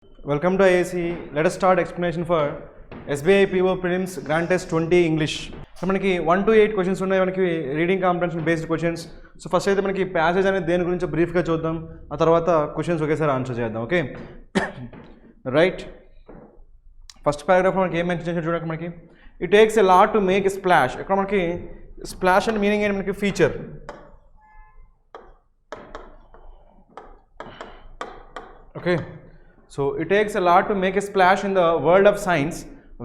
Welcome to IAC. Let us start explanation for SBI PO Prelims Grand Test 20 English. So మనకి 1 to 8 questions ఉన్నాయి, మనకి reading comprehension based questions. So first అయితే మనకి passage అనేది దేని గురించి బ్రీఫ్గా చూద్దాం, ఆ తర్వాత క్వశ్చన్స్ ఒకేసారి ఆన్సర్ చేద్దాం. ఓకే రైట్, ఫస్ట్ పారాగ్రాఫ్ మనకి ఏం మెన్షన్ చేసి చూడండి. మనకి it takes a lot to make a splash. ఇక్కడ మనకి స్ప్లాష్ అండ్ మీనింగ్ ఏంటి, మనకి feature. Okay, so it takes a lot to make a splash in the world of science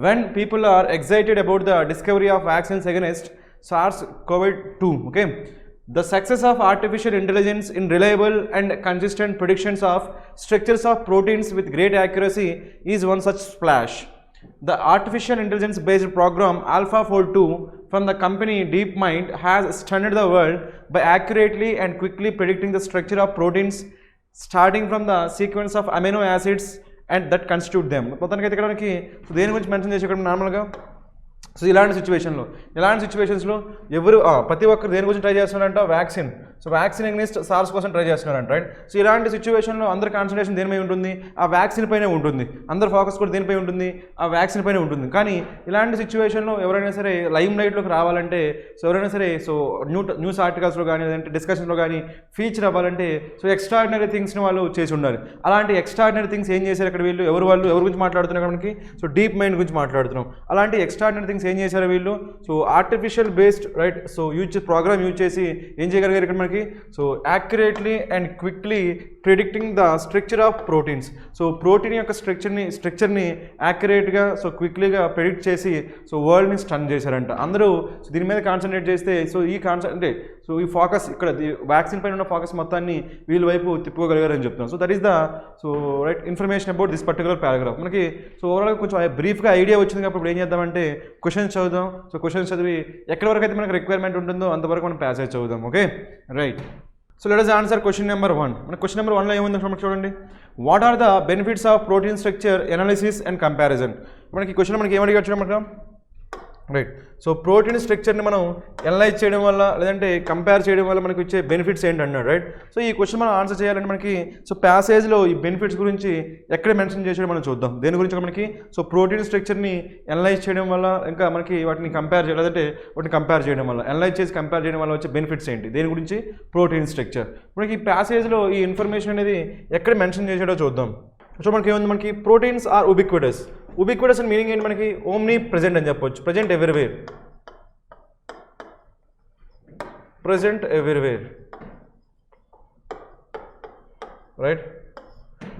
when people are excited about the discovery of vaccines against SARS-CoV-2. Okay, the success of artificial intelligence in reliable and consistent predictions of structures of proteins with great accuracy is one such splash. The artificial intelligence based program AlphaFold 2 from the company DeepMind has stunned the world by accurately and quickly predicting the structure of proteins starting from the sequence of amino acids and that constitute them. మొత్తానికి అయితే ఇక్కడ మనకి దేని గురించి mention చేసి ఇక్కడ నార్మల్గా so ఇలాంటి సిచ్యువేషన్స్లో ఎవరు ప్రతి ఒక్కరు దేని గురించి ట్రై చేస్తున్నారంట, vaccine. So vaccine against SARS కోసం ట్రై చేస్తున్నారంట, రైట్. సో ఇలాంటి సిచ్యువేషన్లో అందరి కాన్సన్ట్రేషన్ దేనిపై ఉంటుంది, ఆ వ్యాక్సిన్ పైనే ఉంటుంది. అందరి ఫోకస్ కూడా దేనిపై ఉంటుంది, ఆ వ్యాక్సిన్ పైనే ఉంటుంది. కానీ ఇలాంటి సిచ్యువేషన్లో ఎవరైనా సరే లైమ్ లైట్లోకి రావాలంటే, సో ఎవరైనా సరే సో న్యూస్ ఆర్టికల్స్లో కానీ లేదంటే డిస్కషన్లో కానీ ఫీచర్ అవ్వాలంటే సో ఎక్స్ట్రాడినరీ థింగ్స్ని వాళ్ళు చేసి ఉండాలి. అలాంటి ఎక్స్ట్రాడినరీ థింగ్స్ ఏం చేశారు ఇక్కడ వీళ్ళు, ఎవరు గురించి మాట్లాడుతున్నారు మనకి, సో డీప్ మైండ్ గురించి మాట్లాడుతున్నాం. అలాంటి ఎక్స్ట్రాడినరీ థింగ్స్ ఏం చేశారు వీళ్ళు, so artificial based right so program use చేసి ఏం చేయగలిగారు ఇక్కడ మనకి, so accurately and quickly predicting the structure of proteins. So protein యొక్క స్ట్రక్చర్ని యాక్యురేట్గా సో క్విక్లీగా ప్రిడిక్ట్ చేసి సో వరల్డ్ని స్టన్ చేశారంట. అందరూ సో దీని మీద కాన్సన్ట్రేట్ చేస్తే సో ఈ ఫోకస్ ఇక్కడ వ్యాక్సిన్ పైన ఉన్న ఫోకస్ మొత్తాన్ని వీళ్ళ వైపు తిప్పుకోగలిగారని చెప్తున్నాం. So that is the so right information about this particular paragraph. మనకి సో ఓవరాల్గా కొంచెం బ్రీఫ్గా ఐడియా వచ్చింది కాబట్టి ఇప్పుడు ఏం చేద్దామంటే క్వశ్చన్స్ చదువుదాం. సో క్వశ్చన్స్ చదివి ఎక్కడి వరకు అయితే మనకు రిక్వైర్మెంట్ ఉంటుందో అంతవరకు మనం ప్యాసేజ్ చదువుదాం. Okay right, so let us answer question number 1. మన క్వశ్చన్ నెంబర్ 1లో ఏముంది మనకి చూడండి. What are the benefits of protein structure analysis and comparison. మనకి క్వశ్చన్ మనకి ఏమడిగా చూడండి మనకు రైట్. సో ప్రోటీన్ స్ట్రక్చర్ని మనం ఎనలైజ్ చేయడం వల్ల లేదంటే కంపేర్ చేయడం వల్ల మనకి వచ్చే బెనిఫిట్స్ ఏంటి అన్నాడు, రైట్. సో ఈ క్వశ్చన్ మనం ఆన్సర్ చేయాలంటే మనకి సో ప్యాసేజ్లో ఈ బెనిఫిట్స్ గురించి ఎక్కడ మెన్షన్ చేసాడో మనం చూద్దాం. దేని గురించి మనకి సో ప్రోటీన్ స్ట్రక్చర్ని ఎనలైజ్ చేయడం వల్ల ఇంకా మనకి వాటిని కంపేర్ చేయడం లేదంటే వాటిని కంపేర్ చేయడం వల్ల ఎనలైజ్ చేసి కంపేర్ చేయడం వల్ల వచ్చే బెనిఫిట్స్ ఏంటి, దేని గురించి ప్రోటీన్ స్ట్రక్చర్. మనకి ఈ ప్యాసేజ్లో ఈ ఇన్ఫర్మేషన్ అనేది ఎక్కడ మెన్షన్ చేసాడో చూద్దాం. సో మనకి ఏముంది, మనకి ప్రోటీన్స్ ఆర్ ఉబిక్విటస్. ఉబిక్విటస్ అని మీనింగ్ ఏంటి, మనకి ఓమ్ని ప్రెజెంట్ అని చెప్పొచ్చు. Present everywhere right.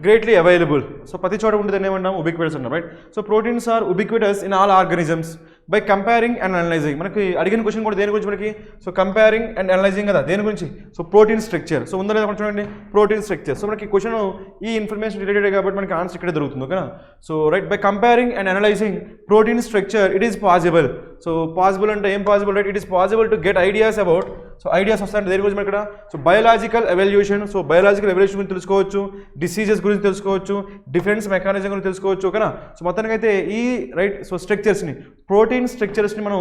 Greatly available. So ప్రతి చోట ఉంటుంది ఏమన్నాం, ఉబిక్విటస్ అన్నాం, right. So proteins are ubiquitous in all organisms by comparing and analysing. మనకి అడిగిన క్వశ్చన్ కూడా దేని గురించి మనకి, సో కంపేరింగ్ అండ్ అనలైజింగ్ కదా, దేని గురించి, సో ప్రోటీన్ స్ట్రక్చర్. సో ఉందా లేదా చూడండి, ప్రోటీన్ స్ట్రక్చర్. సో మనకి క్వశ్చన్ ఈ ఇన్ఫర్మేషన్ రిలేటెడ్ కాబట్టి మనకి ఆన్సర్ ఇక్కడే దొరుకుతుంది కదా. So right, by comparing and analysing protein structure it is possible. So possible అంటే ఏం possible, right. It is possible to get ideas about, so ideas వస్తాయంటే దేని గురించి ఇక్కడ, so biological evolution. So biological evolution గురించి తెలుసుకోవచ్చు, డిసీజెస్ గురించి తెలుసుకోవచ్చు, డిఫెన్స్ మెకానిజం గురించి తెలుసుకోవచ్చు, ఓకేనా. సో మొత్తానికి అయితే ఈ రైట్ సో స్ట్రక్చర్స్ని ప్రోటీన్ స్ట్రక్చర్స్ని మనం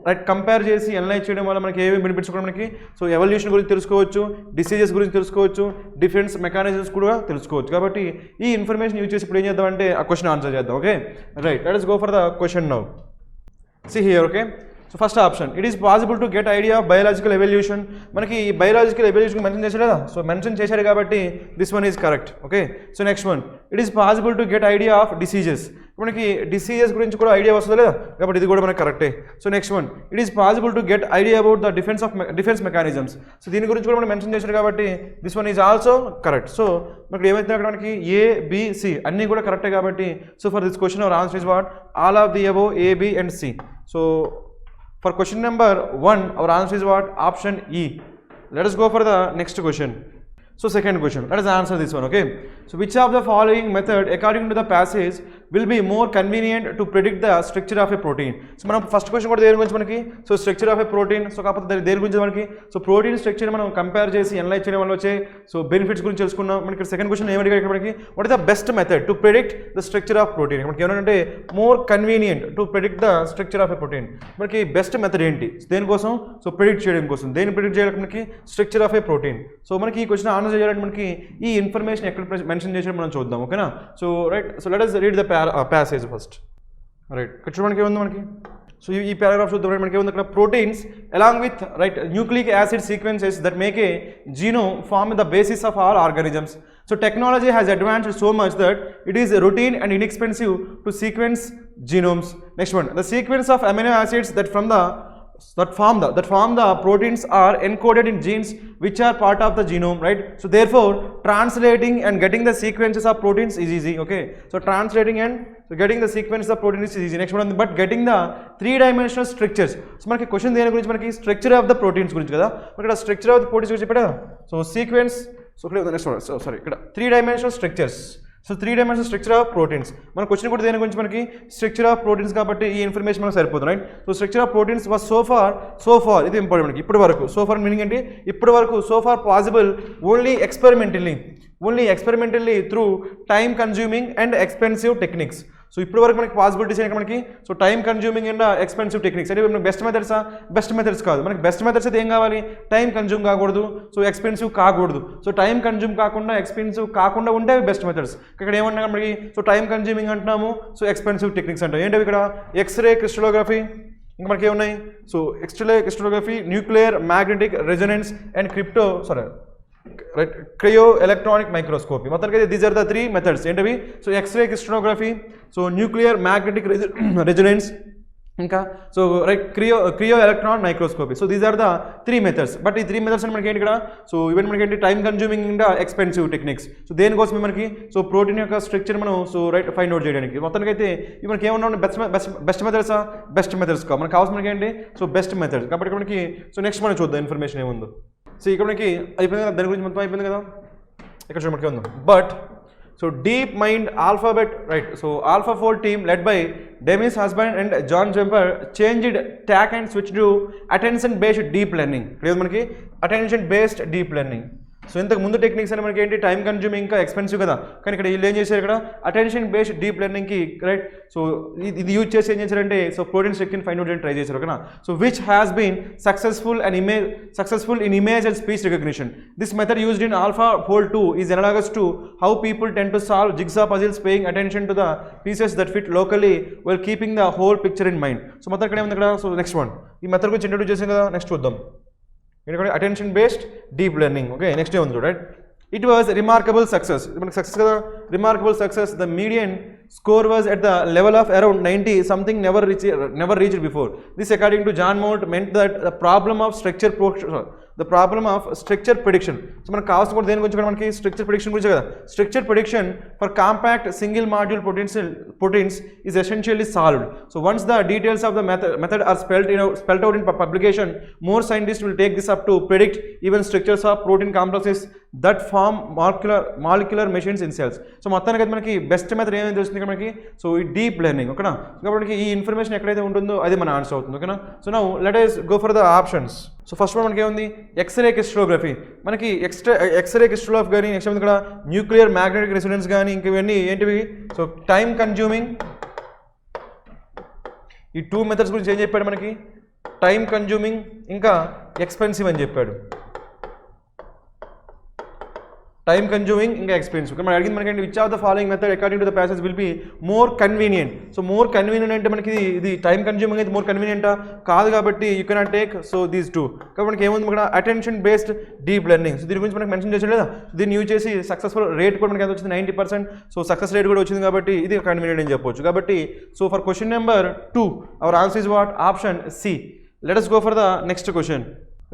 రైట్ కంపేర్ చేసి అనలైజ్ చేయడం వల్ల మనకి ఏమేమి బెనిఫిట్స్ కూడా మనకి, సో ఎవల్యూషన్ గురించి తెలుసుకోవచ్చు, డిసీజెస్ గురించి తెలుసుకోవచ్చు, డిఫెన్స్ మెకానిజమ్స్ కూడా తెలుసుకోవచ్చు. కాబట్టి ఈ ఇన్ఫర్మేషన్ యూజ్ చేసి ఇప్పుడు ఏం చేద్దామంటే ఆ క్వశ్చన్ ఆన్సర్ చేద్దాం. Okay right, let us go for the question now. See here, okay. So first option, it is possible to get idea of biological evolution. మనకి బయోలాజికల్ ఎవల్యూషన్ మెన్షన్ చేశారు కదా, so mention చేశారు కాబట్టి this one is correct. Okay, so next one, it is possible to get idea of diseases. మనకి diseases గురించి కూడా idea వస్తుంది లేదా, కాబట్టి ఇది కూడా మనకి కరెక్టే. So next one, it is possible to get idea about the defence mechanisms. So దీని గురించి కూడా మనం మెన్షన్ చేశారు కాబట్టి this one is also correct. So మనకి ఏమైతే అక్కడ మనకి ABC అన్నీ కూడా కరెక్టే కాబట్టి so for this question our answer is what, all of the above A, B and C. So for question number 1 our answer is what, option E. Let us go for the next question. So second question, let us answer this one. Okay, so which of the following method according to the passage will be more convenient to predict the structure of a protein. So మనం first question కూడా దేని గురించి మనకి so structure of A protein. So కాకపోతే దేని గురించి మనకి so protein structure మనం కంపేర్ చేసి అనలైజ్ చేయడం వల్ల వచ్చే సో బెనిఫిట్స్ గురించి తెలుసుకున్నాం. మనకి సెకండ్ క్వశ్చన్ ఏమడిగారు మనకి what is the best method to predict the structure of protein. మనకి ఏమంటే more convenient to predict the structure of A protein. మనకి బెస్ట్ మెథడ్ ఏంటి దేనికోసం సో ప్రిడిక్ట్ చేయడం కోసం. దేని ప్రిడిక్ట్ చేయడానికి మనకి structure of A protein. So మనకి ఈ క్వశ్చన్ ఆన్సర్ చేయడానికి మనకి ఈ ఇన్ఫర్మేషన్ ఎక్కడ మెన్షన్ చేసి మనం చూద్దాం. ఓకేనా. So right so let us read the passage first. Right ఇక్కడ చూడడానికి ఏముంది మనకి సో ఈ పారాగ్రాఫ్ చూద్దాం. మనకి ఏముంది అక్కడ proteins along with right nucleic acid sequences that make a genome form the basis of all organisms. So technology has advanced so much that it is routine and inexpensive to sequence genomes. Next one, the sequence of amino acids that form the proteins are encoded in genes which are part of the genome, right? So therefore translating and getting the sequences of proteins is easy. Okay, so translating and getting the sequence of proteins is easy. Next one, but getting the 3-dimensional structures. So మనకి question దేని గురించి మనకి structure of the proteins గురించి కదా. ఇక్కడ structure of the proteins గురించి చెప్పాడు. So sequence so next one sorry ఇక్కడ 3-dimensional structures. So 3-dimensional structure of proteins. మన క్వశ్చన్ కూడా దేని గురించి మనకి స్ట్రక్చర్ ఆఫ్ ప్రోటీన్స్ కాబట్టి ఈ ఇన్ఫర్మేషన్ మనకు సరిపోతుంది. Right. So structure of proteins was so far ఇది ఇంపార్టెంట్ మనకి ఇప్పటి వరకు. సో ఫార్ మీనింగ్ ఏంటి ఇప్పటి వరకు so far possible only experimentally through time consuming and expensive techniques. So ఇప్పటి వరకు మనకి పాసిబిలిటీస్ ఏంటి మనకి so time consuming and expensive techniques. అంటే మనకి బెస్ట్ మెథడ్స్ కాదు. మనకి బెస్ట్ మెథడ్స్ అయితే ఏం కావాలి టైం కన్జ్యూమ్ కాకూడదు సో ఎక్స్పెన్సివ్ కాకూడదు. సో టైం కన్జ్యూమ్ కాకుండా ఎక్స్పెన్సివ్ కాకుండా ఉంటే అవి బెస్ట్ మెథడ్స్. ఇక్కడ ఏమన్నా మనకి సో టైం కన్జ్యూమింగ్ అంటున్నాము సో ఎక్స్పెన్సివ్ టెక్నిక్స్ అంటాం. ఏంటవి ఇక్కడ ఎక్స్రే క్రిస్టలోగ్రఫీ ఇంకా మనకి ఏమున్నాయి so X-ray crystallography nuclear magnetic resonance and cryo electronic microscopy. మొత్తానికి దీస్ ఆర్ ద 3 మెథడ్స్ ఏంటవి so X-ray crystallography so nuclear magnetic resonance ఇంకా so right cryo electron microscopy. So these are the 3 methods. But ఈ 3 methods అని మనకి ఏంటి ఇక్కడ so even మనకి ఏంటి time consuming and expensive techniques. So దేనికోసమే మనకి సో ప్రోటీన్ యొక్క స్ట్రక్చర్ మనం సో రైట్ ఫైండ్ అవుట్ చేయడానికి. మొత్తానికి అయితే ఇవి మనకి ఏమన్నా బెస్ట్ మెథడ్స్ కావు మనకు కావాల్సిన మనకి ఏంటి సో బెస్ట్ మెథడ్స్. కాబట్టి ఇక్కడ మనకి సో నెక్స్ట్ మనం చూద్దాం ఇన్ఫర్మేషన్ ఏముందో. సో ఇక్కడ మనకి అయిపోయింది కదా దాని గురించి మొత్తం అయిపోయింది కదా. ఇక్కడ చూడ మనకి ఉందాం but so deep mind alphabet right so AlphaFold team led by Demis husband and John Jumper changed tack and switched to attention based deep learning. ఇక్కడ మనకి attention based deep learning. So ఇంతకు ముందు టెక్నిక్స్ అని మనకి ఏంటి time consuming ఇంకా expensive కదా. కానీ ఇక్కడ వీళ్ళు ఏం చేశారు ఇక్కడ అటెన్షన్ బేస్డ్ డీప్ లెర్నింగ్కి రైట్ సో ఇది యూజ్ చేసి ఏం చేశారంటే సో ప్రోటీన్ స్ట్రక్చర్ని ఫైండ్ అవుట్ చేయడానికి ట్రై చేశారు ఓకేనా. So which has been successful in image and speech recognition. This method used in AlphaFold 2 is analogous to how people tend to solve jigsaw puzzles paying attention to the pieces that fit locally well keeping the whole picture in mind. So మొత్తం ఇక్కడ ఏముంది ఇక్కడ so next one ఈ method గురించి introduce చేసాం కదా. Next చూద్దాం ఎందుకంటే attention based deep learning. Okay next ఏముంది right it was remarkable success. మనకి సక్సెస్ కదా remarkable success. The median score was at the level of around 90 something never reached before. This according to John Mott meant that the problem of structure prediction. So మనకు కావాల్సిన కూడా దేని గురించి మనకి structure prediction గురించి కదా. Structure prediction for compact single module proteins is essentially solved. So once the details of the method are spelled out in publication, more scientists will take this up to predict even structures of protein complexes that form molecular machines in cells. So మొత్తానికి అయితే మనకి best method ఏమైంది తెలుస్తుంది మనకి so ఈ deep learning ఓకేనా. కాబట్టి ఈ ఇన్ఫర్మేషన్ ఎక్కడైతే ఉంటుందో అది మన ఆన్సర్ అవుతుంది ఓకేనా. So now let us go for the options. So first one మనకి ఏముంది ఎక్స్రే క్రిస్టలోగ్రఫీ. మనకి ఎక్స్రే క్రిస్టలోగ్రఫీ కానీ నెక్స్ట్ ఇక్కడ న్యూక్లియర్ మ్యాగ్నెటిక్ రెసొనెన్స్ కానీ ఇంకా ఇవన్నీ ఏంటివి సో టైం కన్జ్యూమింగ్. ఈ 2 మెథడ్స్ గురించి ఏం చెప్పాడు మనకి టైం కన్జ్యూమింగ్ ఇంకా ఎక్స్పెన్సివ్ అని చెప్పాడు. టైమ్ కన్జ్యూమింగ్ ఇంకా ఎక్స్పెన్సివ్. మనం అడిగింది మనకి which of the following method according to the passage will be more convenient. So more convenient అంటే మనకి ఇది టైమ్ కన్జ్యూమింగ్ అయితే మోర్ కన్వీనియంటా కాదు కాబట్టి you cannot take so these 2. కాబట్టి మనకి ఏముంది ఇక్కడ attention based deep learning. So దీని గురించి మనకి మెన్షన్ చేసాడు లేదా. దీన్ని యూజ్ చేసి సక్సెస్ఫుల్ రేట్ కూడా మనకి ఎంత వచ్చింది 90%. సో సక్సెస్ రేట్ కూడా వచ్చింది కాబట్టి ఇది కన్వీనియంట్ అని చెప్పొచ్చు. కాబట్టి so for question number 2 our answer is what option C. Let us go for the next question.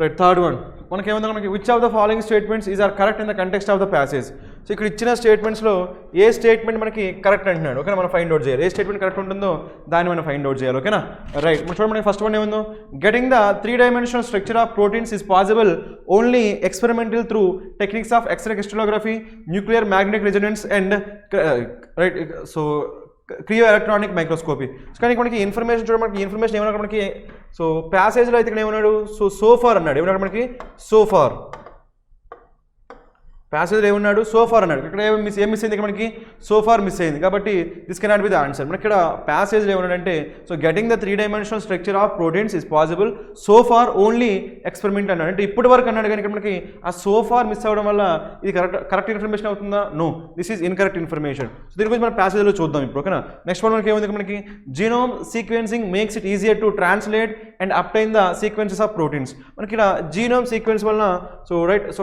Right third one మనకి ఏముంది మనకి which of the following statements is are correct in the context of the passage. So ఇక్కడ ఇచ్చిన స్టేట్మెంట్స్లో ఏ statement మనకి correct అంటున్నాడు ఓకేనా. మనం find out చేయాలి ఏ స్టేట్మెంట్ కరెక్ట్ ఉంటుందో దాన్ని మనం ఫైండ్ అవుట్ చేయాలి ఓకేనా. రైట్ చూడండి ఫస్ట్ వన్ ఏముందో getting the 3-dimensional structure of proteins is possible only experimental through techniques of x ray crystallography nuclear magnetic resonance and right so cryo electronic microscopy. కానీ మనకి information చూడ మనకి ఇన్ఫర్మేషన్ ఏమన్నా మనకి సో ప్యాసేజ్లో అయితే ఇక్కడ ఏమన్నాడు సోఫార్ అన్నాడు. ఏమన్నాడు మనకి సోఫార్, ప్యాసేజ్లో ఏమన్నాడు సోఫార్ అన్నాడు. ఇక్కడ ఏం మిస్ అయింది ఇక్కడ మనకి సోఫార్ మిస్ అయింది కాబట్టి this cannot be the answer. మనకి ఇక్కడ ప్యాసేజ్లో ఏమన్నాడంటే so getting the 3-dimensional structure of proteins is possible so far only experiment అన్నాడు. అంటే ఇప్పటి వరకు అన్నాడు కానీ ఇక్కడ మనకి ఆ సోఫార్ మిస్ అవ్వడం వల్ల ఇది కరెక్ట్ ఇన్ఫర్మేషన్ అవుతుందా? No, this is incorrect information. So దీని గురించి మనం ప్యాసేజ్లో చూద్దాం ఇప్పుడు. ఓకేనా, నెక్స్ట్ వన్ మనకి ఏముంది మనకి genome sequencing makes it easier to translate and obtain the sequences of proteins. మనకి ఇక్కడ జీనోమ్ సీక్వెన్స్ వలన so right so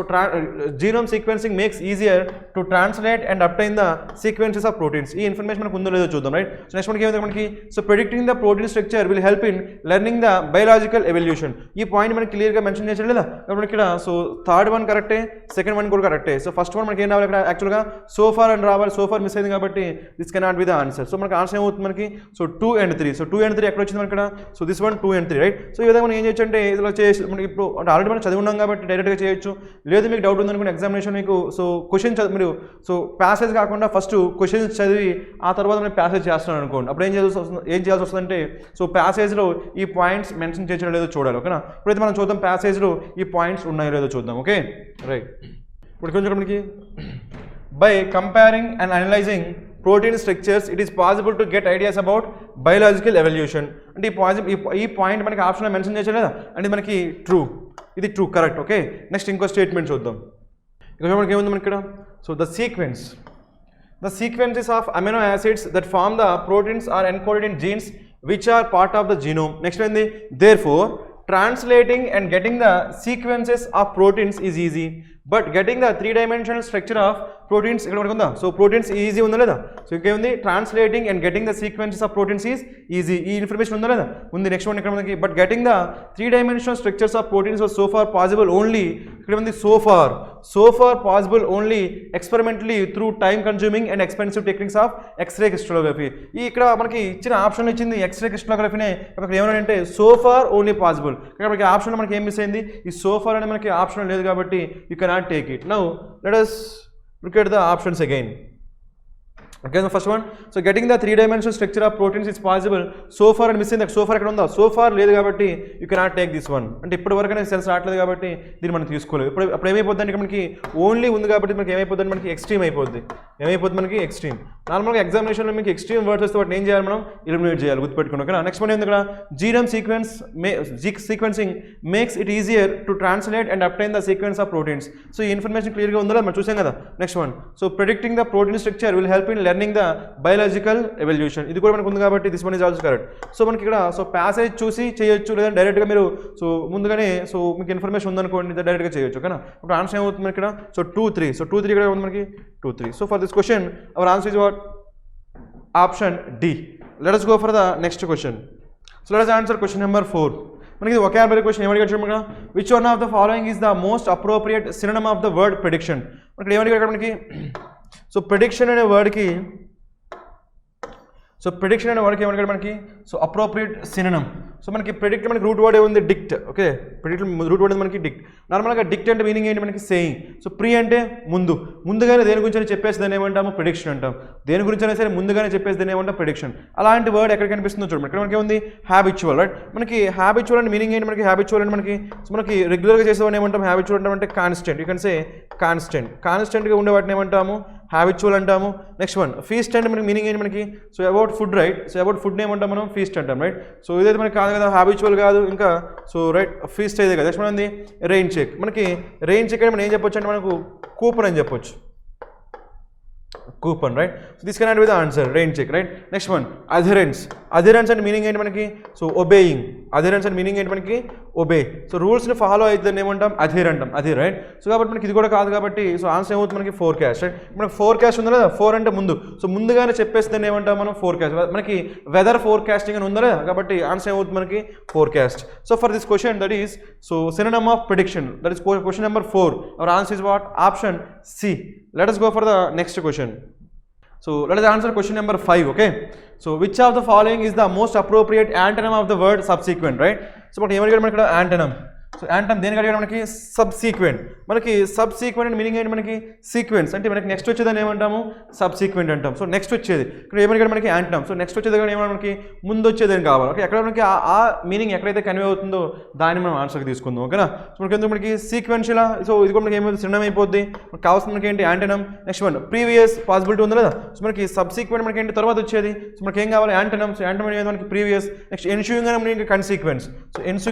genome sequencing makes easier to translate and obtain the sequences of proteins. ఈ information మనకు ఉందో లేదో చూద్దాం. Right, so next మనకి ఏముంది మనకి so predicting the protein structure will help in learning the biological evolution. ఈ point మనకి క్లియర్గా మెన్షన్ చేసాడు లేదా కాబట్టి ఇక్కడ సో థర్డ్ వన్ కరెక్టే, సెకండ్ వన్ కూడా కరెక్టే. సో ఫస్ట్ వన్ మనకి ఏం రావాలి ఇక్కడ యాక్చువల్గా సోఫార్ అని రావాలి, సోఫార్ మిస్ అయింది కాబట్టి this cannot be the answer. So మనకి ఆన్సర్ ఏమవుతుంది మనకి సో 2 and 3. సో 2 and 3 ఎక్కడ వచ్చింది మనకి ఇక్కడ so this one 2 and 3. Right, so ఈ విధంగా మనం ఏం చేయొచ్చు అంటే ఇందులో చేసి మనకి ఇప్పుడు అంటే ఆల్రెడీ మనం చదివి ఉన్నాం కాబట్టి డైరెక్ట్గా చేయొచ్చు. లేదు మీకు డౌట్ ఉందనుకున్న ఎగ్జామినేషన్ మీకు సో క్వశ్చన్ మీరు సో ప్యాసేజ్ కాకుండా ఫస్ట్ క్వశ్చన్స్ చదివి ఆ తర్వాత నేను ప్యాసేజ్ చేస్తున్నాను అనుకోండి, అప్పుడు ఏం చేయాల్సి వస్తుందంటే సో ప్యాసేజ్లో ఈ పాయింట్స్ మెన్షన్ చేయడం లేదో చూడాలి. ఓకేనా, ఇప్పుడైతే మనం చూద్దాం ప్యాసేజ్లో ఈ పాయింట్స్ ఉన్నాయో లేదో చూద్దాం. ఓకే రైట్, ఇప్పుడు కొంచెం మనకి by comparing and analysing protein structures it is possible to get ideas about biological evolution. అంటే ఈ పాయింట్ మనకి ఆప్షన్లో మెన్షన్ చేశారు కదా, అంటే మనకి ట్రూ, ఇది ట్రూ కరెక్ట్. ఓకే, నెక్స్ట్ ఇంకో స్టేట్మెంట్ చూద్దాం. ఇక్కడ మనకి ఏముంది మనకి ఇక్కడ so the sequences of amino acids that form the proteins are encoded in genes which are part of the genome. Next ఏంది therefore translating and getting the sequences of proteins is easy but getting the 3-dimensional structure of proteins ఇక్కడ మనకు ఉందా. So proteins easy ఉందా లేదా, so ఇంకేముంది translating and getting the sequences of proteins is easy, ఈ information ఉందా లేదా ఉంది. నెక్స్ట్ వన్ ఇక్కడ మనకి but getting the 3-dimensional structures of proteins so far possible only ఇక్కడ ఉంది so far possible only experimentally through time consuming and expensive techniques of x ray crystallography. ఈ ఇక్కడ మనకి ఇచ్చిన ఆప్షన్ ఇచ్చింది ఎక్స్రే క్రిస్టలోగ్రఫీనే, ఇక్కడ ఏమన్నాడంటే సో ఫార్ ఓన్లీ పాసిబుల్. ఇక్కడ మనకి ఆప్షన్ మనకి ఏం మిస్ అయింది, ఈ సో ఫార్ అనేది మనకి ఆప్షన్ లేదు కాబట్టి you cannot take it. Now let us look at the options again. Okay, the first one, so getting the 3-dimensional structure of proteins is possible. So far and missing that so far ekkada unda so far లేదు కాబట్టి you cannot take this one. అంటే ఇప్పటి వరకు అనేది cells రావట్లేదు కాబట్టి దీన్ని మనం తీసుకోలేదు. ఇప్పుడు ఏమైపోద్ది ఇక్కడ మనకి ఓన్లీ ఉంది కాబట్టి మనకి ఏమైపోద్ది మనకి ఎక్స్ట్రీమ్ అయిపోద్ది. ఏమైపోద్ది మనకి ఎక్స్ట్రీమ్. నార్మల్గా ఎగ్జామినేషన్లో మీకు ఎక్స్ట్రీమ్ వర్డ్స్ వస్తే వాటిని ఏం చేయాలి మనం ఎలిమినేట్ చేయాలి, గుర్తుపెట్టుకుని. ఓకేనా, నెక్స్ట్ వన్ ఏంది ఇక్కడ genome sequencing makes it easier to translate and obtain the sequence of proteins. So ఈ ఇన్ఫర్మేషన్ క్లియర్గా ఉందో మనం చూసాం కదా. Next one so predicting the protein structure will help in learning the biological evolution. ఇది కూడా మనకు ఉంది కాబట్టి this one is also correct. So మనకి ఇక్కడ సో ప్యాసేజ్ చూసి చేయొచ్చు, లేదా డైరెక్ట్గా మీరు సో ముందుగానే సో మీకు ఇన్ఫర్మేషన్ ఉందనుకోండి డైరెక్ట్గా చేయొచ్చు. ఓకేనా, ఇప్పుడు ఆన్సర్ ఏమవుతుంది ఇక్కడ సో 2, 3. సో 2, 3 ఇక్కడ ఉంది మనకి 2, 3. So for this question our answer is what option D. Let us go for the next question. So let us answer question number 4. మనకి ఇది వొకాబులరీ క్వశ్చన్ ఏమడిగారు చూడండి. Which one of the following is the most appropriate synonym of the word prediction. మనకి ఏమడిగారు మనకి so prediction అనే వర్డ్కి ఏమడిగాడు మనకి so appropriate synonym. So మనకి predict మనకి root word ఏముంది డిక్ట్. ఓకే, ప్రెడిక్ట్ రూట్ వర్డ్ మనకి డిక్ట్. నార్మల్గా డిక్ట్ అంటే మీనింగ్ ఏంటి మనకి సేయింగ్. సో ప్రీ అంటే ముందుగానే దేని గురించి చెప్పేసి దాన్ని ఏమంటాము ప్రెడిక్షన్ అంటాం. దేని గురించి అయినా సరే ముందుగానే చెప్పేసి దాన్ని ఏమంటాం ప్రెడిక్షన్. అలాంటి వర్డ్ ఎక్కడ కనిపిస్తుందో చూడండి. ఇక్కడ మనకి ఏముంది హ్యాబిచువల్. రైట్, మనకి హ్యాబిచువల్ అంటే మీనింగ్ ఏంటి మనకి హ్యాబిచువల్ అంటే మనకి రెగ్యులర్గా చేసేవాడిని ఏమంటాం హ్యాబిచువల్ అంటే కాన్స్టెంట్. యూ కెన్ సే కాన్స్టెంట్గా ఉండే వాటిని ఏమంటాము హ్యాబిచువల్ అంటాము. నెక్స్ట్ వన్ ఫీస్ట్ అంటే మనకి మీనింగ్ ఏంటి మనకి so about food. Right, so about food ఏమంటాం మనం ఫీస్ట్ అంటాం. రైట్, సో ఇదైతే మనకి కాదు కదా హ్యాబిచువల్ కాదు ఇంకా సో రైట్ ఫీస్ట్ అయితే కదా. నెక్స్ట్ మన ఉంది రెయిన్ చెక్. మనకి రెయిన్ చెక్ అంటే మనం ఏం చెప్పొచ్చు అంటే మనకు కూపన్ అని చెప్పొచ్చు, coupon. Right, so this cannot be the answer rain check. Right, next one adherence అంటే మీనింగ్ ఏంటి మనకి సో ఒబేయింగ్. అధిరెన్స్ అంటే మీనింగ్ ఏంటి మనకి ఒబే. సో రూల్స్ని ఫాలో అవుతుందని ఏమంటాం అధిర్ అంటాం. రైట్, సో కాబట్టి మనకి ఇది కూడా కాదు కాబట్టి సో ఆన్సర్ ఏమవుతుంది మనకి ఫోర్కాస్ట్. రైట్, మనకి ఫోర్కాస్ట్ ఉందా లేదా 4 అంటే ముందు సో ముందుగానే చెప్పేస్తుందని ఏమంటాం మనం ఫోర్కాస్ట్. మనకి వెదర్ ఫోర్కాస్టింగ్ అని ఉందా లేదా కాబట్టి ఆన్సర్ ఏమవుతుంది మనకి forecast. So for this question that is so synonym of prediction that is question number 4. Our answer is what option C. Let us go for the next question. So let us answer question number 5. Okay, so which of the following is the most appropriate antonym of the word subsequent? Right, so what ఏమడిగారు మనకి ఇక్కడ antonym. So యాంటమ్ దేనికి అడిగాడు మనకి subsequent. మనకి subsequent అంటే meaning ఏంటి మనకి sequence అంటే మనకి నెక్స్ట్ వచ్చేదాన్ని ఏమంటాము సబ్సీక్వెంట్ అంటాం. సో నెక్స్ట్ వచ్చేది ఇక్కడ ఏమడిగాడు మనకి యాంటమ్. సో నెక్స్ట్ వచ్చేది కానీ ఏమన్నా మనకి ముందు వచ్చేది కావాలి. ఓకే ఎక్కడ మనకి ఆ మీనింగ్ ఎక్కడైతే కన్వే అవుతుందో దాన్ని మనం ఆన్సర్కి తీసుకుందాం. ఓకేనా. సో మనకి ఎందుకు మనకి సీక్వెన్షియల్ సో ఇది కూడా మనకి ఏమైంది సినిమా అయిపోద్ది. మనకు కావాల్సిన మనకి ఏంటి antonym. Next one previous possibility ఉంది కదా. సో మనకి సబ్సీక్వెంట్ మనకి ఏంటి తర్వాత వచ్చేది. సో మనకి ఏం కావాలి యాంటనమ్. సో యాంటనమ్ అనేది మనకి ప్రీవియస్. నెక్స్ట్ ఎన్సూయింగ్ అని మనకి కన్సీక్వెన్స్. సో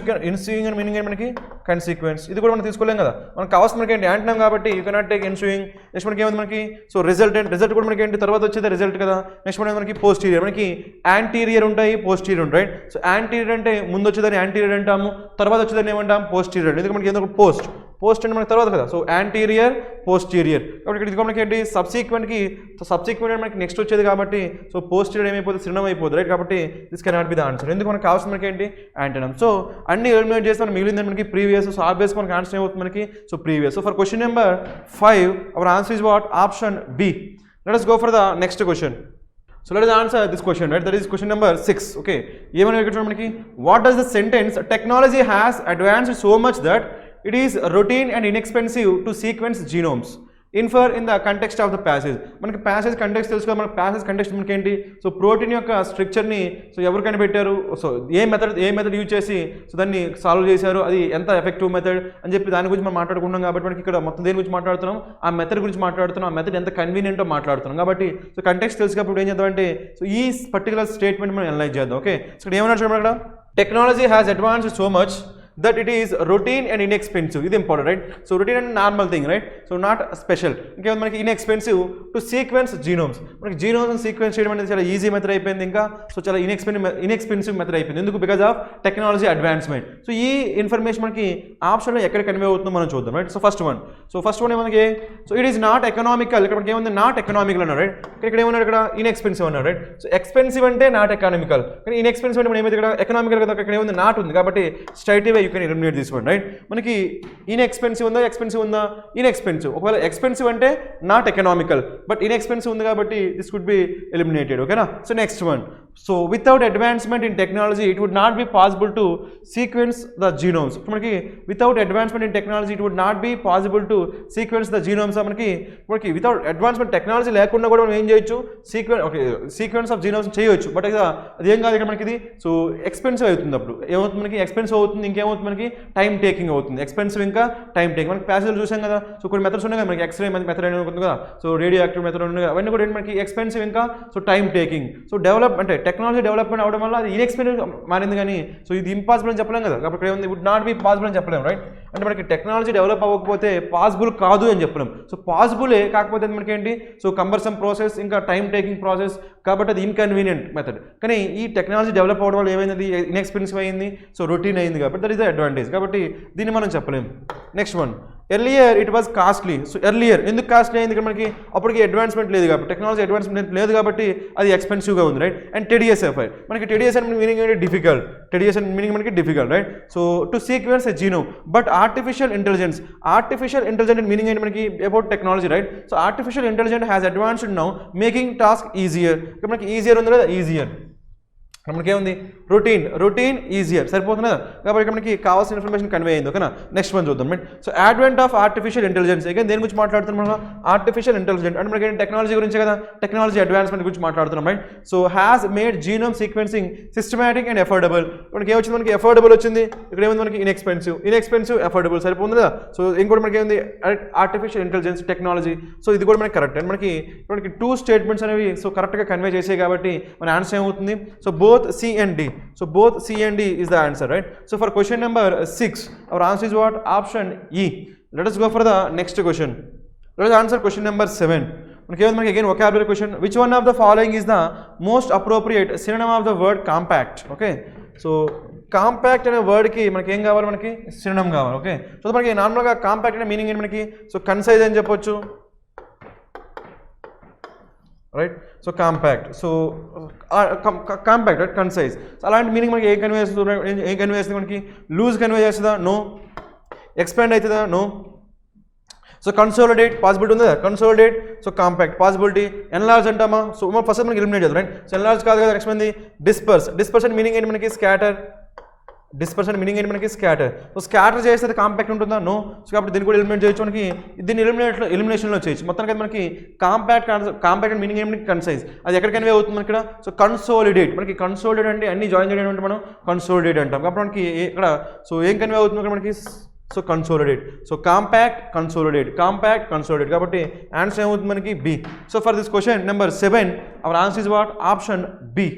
ఎన్సూయింగ్ అని మీనింగ్ మనకి కన్సీక్వెన్స్. ఇది కూడా మనం తీసుకోలేం కదా. మనకు కావాల్సిన మనకి ఏంటి యాంటనమ్ కాబట్టి యూ కెనాట్ టేక్ ఎన్సూయింగ్. నెక్స్ట్ మనకి ఏమైంది మనకి సో రిజల్టెంట్. రిజల్ట్ కూడా మనకి ఏంటి తర్వాత వచ్చేది రిజల్ట్ కదా. నెక్స్ట్ మనకి పోస్టీరియర్. మనకి యాంటీరియర్ ఉంటాయి పోస్టీరియర్ ఉంటాయి. సో యాంటీరియర్ అంటే ముందు వచ్చేదాన్ని యాంటీరియర్ అంటాము, తర్వాత వచ్చేదాన్ని ఏమంటాం పోస్టీరియర్. ఎందుకంటే మనకి ఏదో పోస్ట్ అంటే మనకి తర్వాత కదా. సో యాంటీరియర్ పోస్టీరియర్ కాబట్టి ఇక్కడ మనకి ఏంటి సబ్సీక్వెంట్కి సబ్సీక్వెంట్ మనకి నెక్స్ట్ వచ్చేది కాబట్టి సో పోస్టీరియర్ ఏమైపోతుంది సినిమా అయిపోతుంది రైట్. కాబట్టి this can not be the answer. ఎందుకు మనకు కావాల్సిన మనకి ఏంటి యాంటనమ్. సో అన్ని ఎలిమినేట్ చేస్తే మిగిలింది మనకి ప్రీవియస్. సో ఆబ్వియస్ మనకి ఆన్సర్ ఏమవుతుంది మనకి so previous. So for question number 5 our answer is what option B. Let us go for the next question. So let us answer this question, right? That is question number 6. Okay. ఏమని అడుగుతున్నాడు మనకి what does the sentence technology has advanced so much that it is routine and inexpensive to sequence genomes infer in the context of the passage. మనకి passage context తెలుసు కదా. మన passage context మనకి ఏంటి so protein యొక్క స్ట్రక్చర్ని so ఎవరు కనిపెట్టారు, so ఏ method use చేసి సో దాన్ని సాల్వ్ చేశారు, అది ఎంత ఎఫెక్టివ్ మెథడ్ అని చెప్పి దాని గురించి మనం మాట్లాడుకుంటున్నాం. కాబట్టి మనకి ఇక్కడ మొత్తం దేని గురించి మాట్లాడుతున్నాం ఆ మెథడ్ గురించి మాట్లాడుతున్నాం. ఆ మెథడ్ ఎంత కన్వీనియంటో మాట్లాడుతున్నాం. కాబట్టి సో కంటెక్స్ట్ తెలుసు కాబట్టి ఏం చేద్దామంటే సో ఈ పర్టికులర్ స్టేట్మెంట్ మనం అనలైజ్ చేద్దాం. ఓకే సో ఇక్కడ ఏమన్నా చూడండి అక్కడ technology has advanced so much that it is routine and inexpensive. ఇది important right. So routine and normal thing right. So not special. ఇంకేమైనా మనకి ఇన్ఎక్స్పెన్సివ్ టు సీక్వెన్స్ జీనోమ్స్. మనకి జీనోమ్స్ సీక్వెన్స్ చేయడం అనేది చాలా ఈజీ మెథడ్ అయిపోయింది. ఇంకా సో చాలా ఇన్ఎక్స్పెన్సివ్ మెథడ్ అయిపోయింది. ఎందుకు because of technology advancement. So ఈ ఇన్ఫర్మేషన్ మనకి ఆప్షన్లో ఎక్కడ కన్వే అవుతుందో మనం చూద్దాం రైట్. సో ఫస్ట్ వన్ ఏమనకి so it is not economical. ఇక్కడ మనకి ఏముంది నాట్ ఎకనామికల్ అన్నాడు రైట్. ఇక్కడ ఏమన్నాడు ఇక్కడ ఇన్ఎక్స్పెన్సివ్ అన్నాడు రైట్. సో ఎక్స్పెన్సివ్ అంటే నాట్ ఎకనామికల్, కానీ ఇన్ఎక్స్పెన్సివ్ అంటే మనం ఏమైతే ఇక్కడ ఎకనామికల్ కదా. ఇక్కడ ఏముంది నాట్ ఉంది కాబట్టి straight away you can eliminate this one right. మనకి ఇన్ఎక్స్పెన్సివ్ ఉందా ఎక్స్పెన్సివ్ ఉందా ఇన్ఎక్స్పెన్సివ్. ఒకవేళ ఎక్స్పెన్సివ్ అంటే నాట్ ఎకనామికల్, బట్ ఇన్ఎక్స్పెన్సివ్ ఉంది కాబట్టి దిస్ కుడ్ బి ఎలిమినేటెడ్. ఓకేనా. So next one so without advancement in technology it would not be possible to sequence the genomes. మనకి without advancement in technology it would not be possible to sequence the genomes. మనకి without advancement technology లేకుండా కూడా మనం ఏం చేయొచ్చు sequence of genomes చేయొచ్చు. But అది ఏం కాదు ఇక్కడ మనకి ఇది సో ఎక్స్పెన్సివ్ అవుతుంది. అప్పుడు ఏమవుతుంది మనకి ఎక్స్పెన్సివ్ అవుతుంది. ఇంకేమవుతుంది మనకి టైం టేకింగ్ అవుతుంది. ఎక్స్పెన్సివ్ ఇంకా టైం టేకింగ్. మనకి ప్యాసేజ్ చూసాం కదా. సో కొన్ని మెథడ్స్ ఉన్నాయి కదా మనకి ఎక్స్రే మెథడ్ అనేది ఉంటుంది కదా. సో రేడియో యాక్టివ్ మెథడ్ ఉంది కదా. అవన్నీ కూడా మనకి ఎక్స్పెన్సివ్ ఇంకా so time taking. So develop అంటే టెక్నాలజీ డెవలప్మెంట్ అవడం వల్ల అది ఇన్ఎక్స్పెన్సివ్ మారింది. కానీ సో ఇది ఇంపాసిబుల్ అని చెప్పలేం కదా. కాబట్టి ఇక్కడ వుడ్ నాట్ బి పాసిబుల్ అని చెప్పలేం రైట్. అంటే మనకి టెక్నాలజీ డెవలప్ అవ్వకపోతే పాసిబుల్ కాదు అని చెప్పలేం. సో పాసిబులే కాకపోతే మనకి ఏంటి సో కంబర్సమ్ ప్రాసెస్ ఇంకా టైం టేకింగ్ ప్రాసెస్ కాబట్టి అది ఇన్కన్వీనియంట్ మెథడ్. కానీ ఈ టెక్నాలజీ డెవలప్ అవ్వడం వల్ల ఏమైంది ఇన్ఎక్స్పెన్సివ్ అయింది. సో రొటీన్ అయింది కాబట్టి దట్ ఈస్ ద అడ్వాంటేజ్. కాబట్టి దీన్ని మనం చెప్పలేం. Next one earlier it was costly. So earlier ఎందుకు కాస్ట్లీ అయింది ఇక్కడ మనకి అప్పటికి అడ్వాన్స్మెంట్ లేదు కాబట్టి టెక్నాలజీ అడ్వాన్స్మెంట్ లేదు కాబట్టి అది ఎక్స్పెన్సివ్గా ఉంది రైట్. అండ్ టెడియస్ ఎఫైర్ మనకి టెడియస్ అండ్ మీనింగ్ ఏంటి డిఫికల్ట్. టెడియస్ అండ్ మీనింగ్ మనకి difficult right. So to sequence a genome but artificial intelligent meaning ఏంటి మనకి about technology right. So artificial intelligent has advanced now making task easier. ఇక్కడ మనకి easier ఉంది కదా easier. మనకి ఏముంది రొటీన్ ఈజియర్ సరిపోతుంది కదా. కాబట్టి ఇక్కడ మనకి కావాల్సిన ఇన్ఫర్మేషన్ కన్వే అయింది. ఓకేనా. నెక్స్ట్ వన్ చూద్దాం right. So advent of artificial intelligence. Again దేని గురించి మాట్లాడుతున్నాం మనం ఆర్టిఫిషియల్ ఇంటెలిజెన్స్ అంటే మనకి టెక్నాలజీ గురించి కదా. టెక్నాలజీ అడ్వాన్స్మెంట్ గురించి మాట్లాడుతున్నాం right. So has made genome sequencing systematic and affordable. మనకి ఏమొచ్చింది మనకి ఎఫోర్డబుల్ వచ్చింది. ఇక్కడ ఏముంది మనకి ఇన్ఎక్స్పెన్సివ్ ఎఫోర్డబుల్ సరిపోతుంది కదా. సో ఇంకోటి మనకి ఏముంది ఆర్టిఫిషియల్ ఇంటెలిజెన్స్ టెక్నాలజీ. సో ఇది కూడా మనకి కరెక్ట్. అండ్ మనకి టూ స్టేట్మెంట్స్ అనేవి సో కరెక్ట్గా కన్వే చేసాయి కాబట్టి మన ఆన్సర్ ఏమవుతుంది so both C and D. So both C and D is the answer, right? So for question number 6, our answer is what? Option E. Let us go for the next question. Let us answer question number 7. Okay, again vocabulary question. Which one of the following is the most appropriate synonym of the word compact? Okay. So compact అనే వర్డ్కి మనకి ఏం కావాలి మనకి synonym కావాలి. Okay. So మనకి నార్మల్గా compact అనే meaning ఏంటి మనకి సో కన్సైజ్ అని చెప్పొచ్చు right. So compact right concise. So అలాంటి మీనింగ్ మనకి ఏం కన్వే చేస్తుంది మనకి లూజ్ కన్వే చేస్తుందా నో. ఎక్స్పాండ్ అవుతుందా నో. సో కన్సోలిడేట్ పాసిబిలిటీ ఉందా consolidate. So compact possibility. Enlarge అంటామా సో ఫస్ట్ మనకి ఎలిమినేట్ చేద్దాం రైట్. సో ఎన్లార్జ్ కాదు కదా. నెక్స్ట్ మంది డిస్పర్స్ అంటే మీనింగ్ ఏంటి మనకి స్కాటర్ డిస్పర్షన్ మీనింగ్ ఏంటి మనకి స్కాటర్. సో స్కాటర్ చేస్తే కాంపాక్ట్ ఉంటుందా? నో. సో కాబట్టి దీన్ని కూడా ఎలిమినేట్ చేయొచ్చు. మనకి దీన్ని ఎలిమినేషన్లో చేయొచ్చు. మొత్తానికి అయితే మనకి కాంపాక్ట్ మీనింగ్ ఏంటి కన్సైజ్. అది ఎక్కడ కన్వే అవుతుంది మనకి ఇక్కడ? So consolidate. మనకి కన్సోలిడేట్ అంటే అన్ని జాయిన్ చేయడం అంటే మనం కన్సోలిడేట్ అంటాం. కాబట్టి మనకి ఇక్కడ సో ఏం కన్వే అవుతుంది ఇక్కడ మనకి? So consolidate. So compact consolidate, compact consolidate. కాబట్టి ఆన్సర్ ఏమవుతుంది మనకి? B. So for this question number 7 our answer is what? Option B.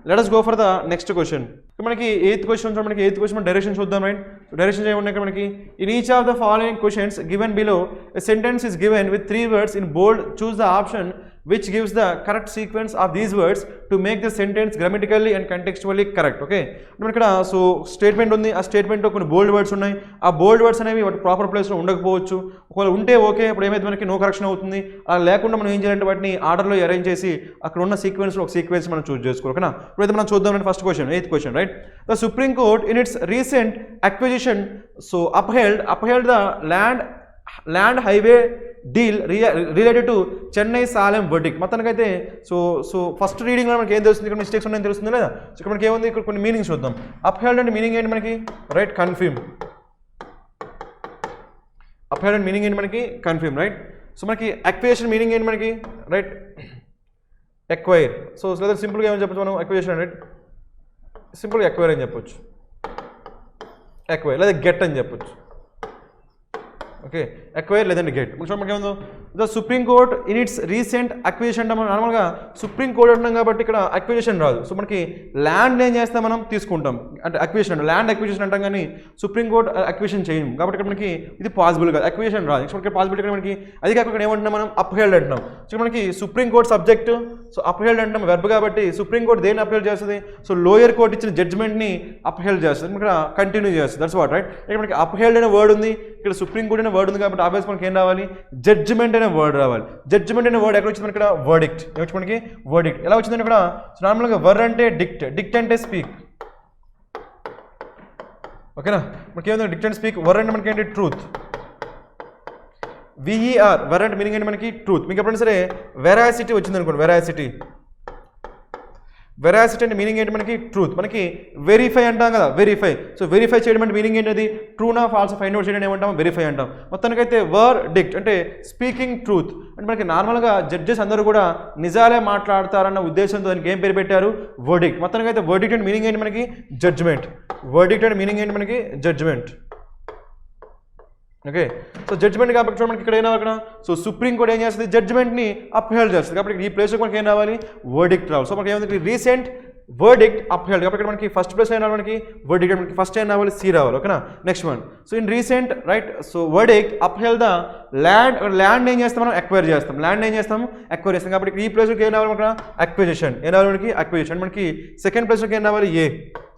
Let us go for the next question. మనకి 8th క్వశ్చన్ మనకి 8th question direction చూద్దాం. Right, direction ఏమున్నాయి ఇక్కడ మనకి? In each of the following questions given below a sentence is given with 3 words in bold. Choose the option which gives the correct sequence of these words to make the sentence grammatically and contextually correct. Okay, మనకి ఇక్కడ so statement ఉంది. ఆ స్టేట్మెంట్లో కొన్ని బోల్డ్ words ఉన్నాయి. ఆ బోల్డ్ words అనేవి వాటి proper ప్లేస్లో ఉండకపోవచ్చు. ఒకవేళ ఉంటే ఓకే, అప్పుడు ఏమైతే మనకి నో కరెక్షన్ అవుతుంది. అలా లేకుండా మనం ఏం చేయాలంటే వాటిని ఆర్డర్లో అరేంజ్ చేసి అక్కడ ఉన్న సీక్వెన్స్లో ఒక సీక్వెన్స్ మనం చూస్ చేసుకోవాలి. ఓకేనా? ఇప్పుడైతే మనం చూద్దాం first question, 8th question. Right, the supreme court in it's recent acquisition so upheld the land highway deal related to Chennai Salem verdict. మొత్తానికైతే సో ఫస్ట్ రీడింగ్లో మనకి ఏం తెలుస్తుంది? ఇక్కడ మిస్టేక్స్ ఉన్నాయని తెలుస్తుంది లేదా? సో ఇక్కడ మనకి ఏముంది? ఇక్కడ కొన్ని మీనింగ్స్ చూద్దాం. అప్హెల్డ్ అంటే మీనింగ్ ఏంటి మనకి? Right, confirm. అప్హెల్డ్ అంటే మీనింగ్ ఏంటి మనకి? కన్ఫర్మ్. రైట్, సో మనకి అక్విజిషన్ మీనింగ్ ఏంటి మనకి? Right, acquire. సో లేదా సింపుల్గా ఏమని చెప్పచ్చు మనం? అక్విజిషన్ రైట్, సింపుల్గా ఎక్వైర్ అని చెప్పొచ్చు. ఎక్వైర్ లేదా గెట్ అని చెప్పొచ్చు. ఓకే, ఎక్వైర్ లేదంటే గెట్. మనకి ఏముందో? The supreme court in it's recent acquisition అంటే మనం నార్మల్గా సుప్రీం కోర్ట్ అంటున్నాం కాబట్టి ఇక్కడ అక్విజిషన్ రాదు. సో మనకి ల్యాండ్ ఏం చేస్తాం మనం? తీసుకుంటాం. అంటే అక్విజిషన్ అంటే ల్యాండ్ అక్విజిషన్ అంటాం, కానీ సుప్రీం కోర్ట్ అక్విజిషన్ చేయము కాబట్టి ఇక్కడ మనకి ఇది పాసిబుల్ కాదు. అక్విజిషన్ రాదు. నెక్స్ట్ మనకి పాసిబిలిటీ ఇక్కడ మనకి అది కాక ఇక్కడ ఏమంటున్నాం మనం? అప్హెల్డ్ అంటున్నాం. సో మనకి supreme court subject, so upheld అంటాం వెర్బ్ కాబట్టి సుప్రీం కోర్ట్ దేన్ని అప్హెల్డ్ చేస్తుంది? సో లోయర్ కోర్ట్ ఇచ్చిన జడ్జ్మెంట్ని అప్హెల్డ్ చేస్తుంది. ఇక్కడ కంటిన్యూ చేస్తుంది. That's what. రైట్, ఇక్కడ మనకి అప్హెల్డ్ అనే వర్డ్ ఉంది, ఇక్కడ సుప్రీం కోర్ట్ అనే వర్డ్ ఉంది కాబట్టి ఆబ్వియస్ మనకి ఏం రావాలి? జడ్జ్మెంట్ అనే వర్డ్ రావాలి. జడ్జ్మెంట్ అనే వర్డ్ ఎక్కడ వచ్చింది మనకి? ఇక్కడ వర్డిక్ట్. ఏమొచ్చి మనకి? వర్డిక్ట్. ఎలా వచ్చిందంటే ఇక్కడ నార్మల్గా వర్ అంటే డిక్ట్, డిక్ట్ అంటే స్పీక్. ఓకేనా? మనకి ఏముంది? డిక్ట్ అండ్ స్పీక్. వర్ అంటే మనకి ఏంటి? ట్రూత్. విఈఆర్ వర్ అంటే మీనింగ్ ఏంటి మనకి? ట్రూత్. మీకు ఎప్పుడైనా సరే వెరాసిటీ వచ్చింది అనుకోండి, వెరాసిటీ అంటే మీనింగ్ ఏంటి మనకి? ట్రూత్. మనకి వెరిఫై అంటాం కదా, వెరిఫై. సో వెరిఫై చేయడం అంటే మీనింగ్ ఏంటి? ట్రూనా ఫాల్స్ ఫైండ్ అవుట్ చేయడం ఏమంటాం? వెరిఫై అంటాం. మొత్తానికైతే వర్ డిక్ట్ అంటే స్పీకింగ్ ట్రూత్. అంటే మనకి నార్మల్గా జడ్జెస్ అందరూ కూడా నిజాలే మాట్లాడతారన్న ఉద్దేశంతో దానికి ఏం పేరు పెట్టారు? వర్డిక్ట్. మొత్తానికైతే వర్డిక్ట్ అంటే మీనింగ్ ఏంటి మనకి? జడ్జ్మెంట్. వర్డిక్ట్ అంటే మీనింగ్ ఏంటి మనకి? జడ్జ్మెంట్. ఓకే, సో జడ్జ్మెంట్ కాబట్టి మనకి ఇక్కడ ఏం రావాలి? ఇక్కడ సో సుప్రీం కోర్ట్ ఏం చేస్తుంది? జడ్జ్మెంట్ని అప్హెల్డ్ చేస్తుంది. కాబట్టి ఈ ప్లేస్లో మనకి ఏం రావాలి? వర్డిక్ట్ రావాలి. సో మనకి ఏమైంది? రీసెంట్ వర్డిక్ట్ అప్హెల్డ్ కాబట్టి మనకి ఫస్ట్ ప్లేస్ అయినా మనకి వర్డిక్ట్ మనకి ఫస్ట్ అయినా రావాలి? సి రావాలి. ఓకేనా? Next one. So in recent right so verdict upheld the land ఏం చేస్తాం మనం? ఎక్వైర్ చేస్తాం. ల్యాండ్ ఏం చేస్తాం? ఎక్వైర్ చేస్తాం. కాబట్టి ఈ ప్లేస్లోకి ఏం రావాలి మనకి? అక్విజిషన్. ఏం రావాలి మనకి? అక్విజిషన్. మనకి సెకండ్ ప్లేస్లోకి ఏం రావాలి? A.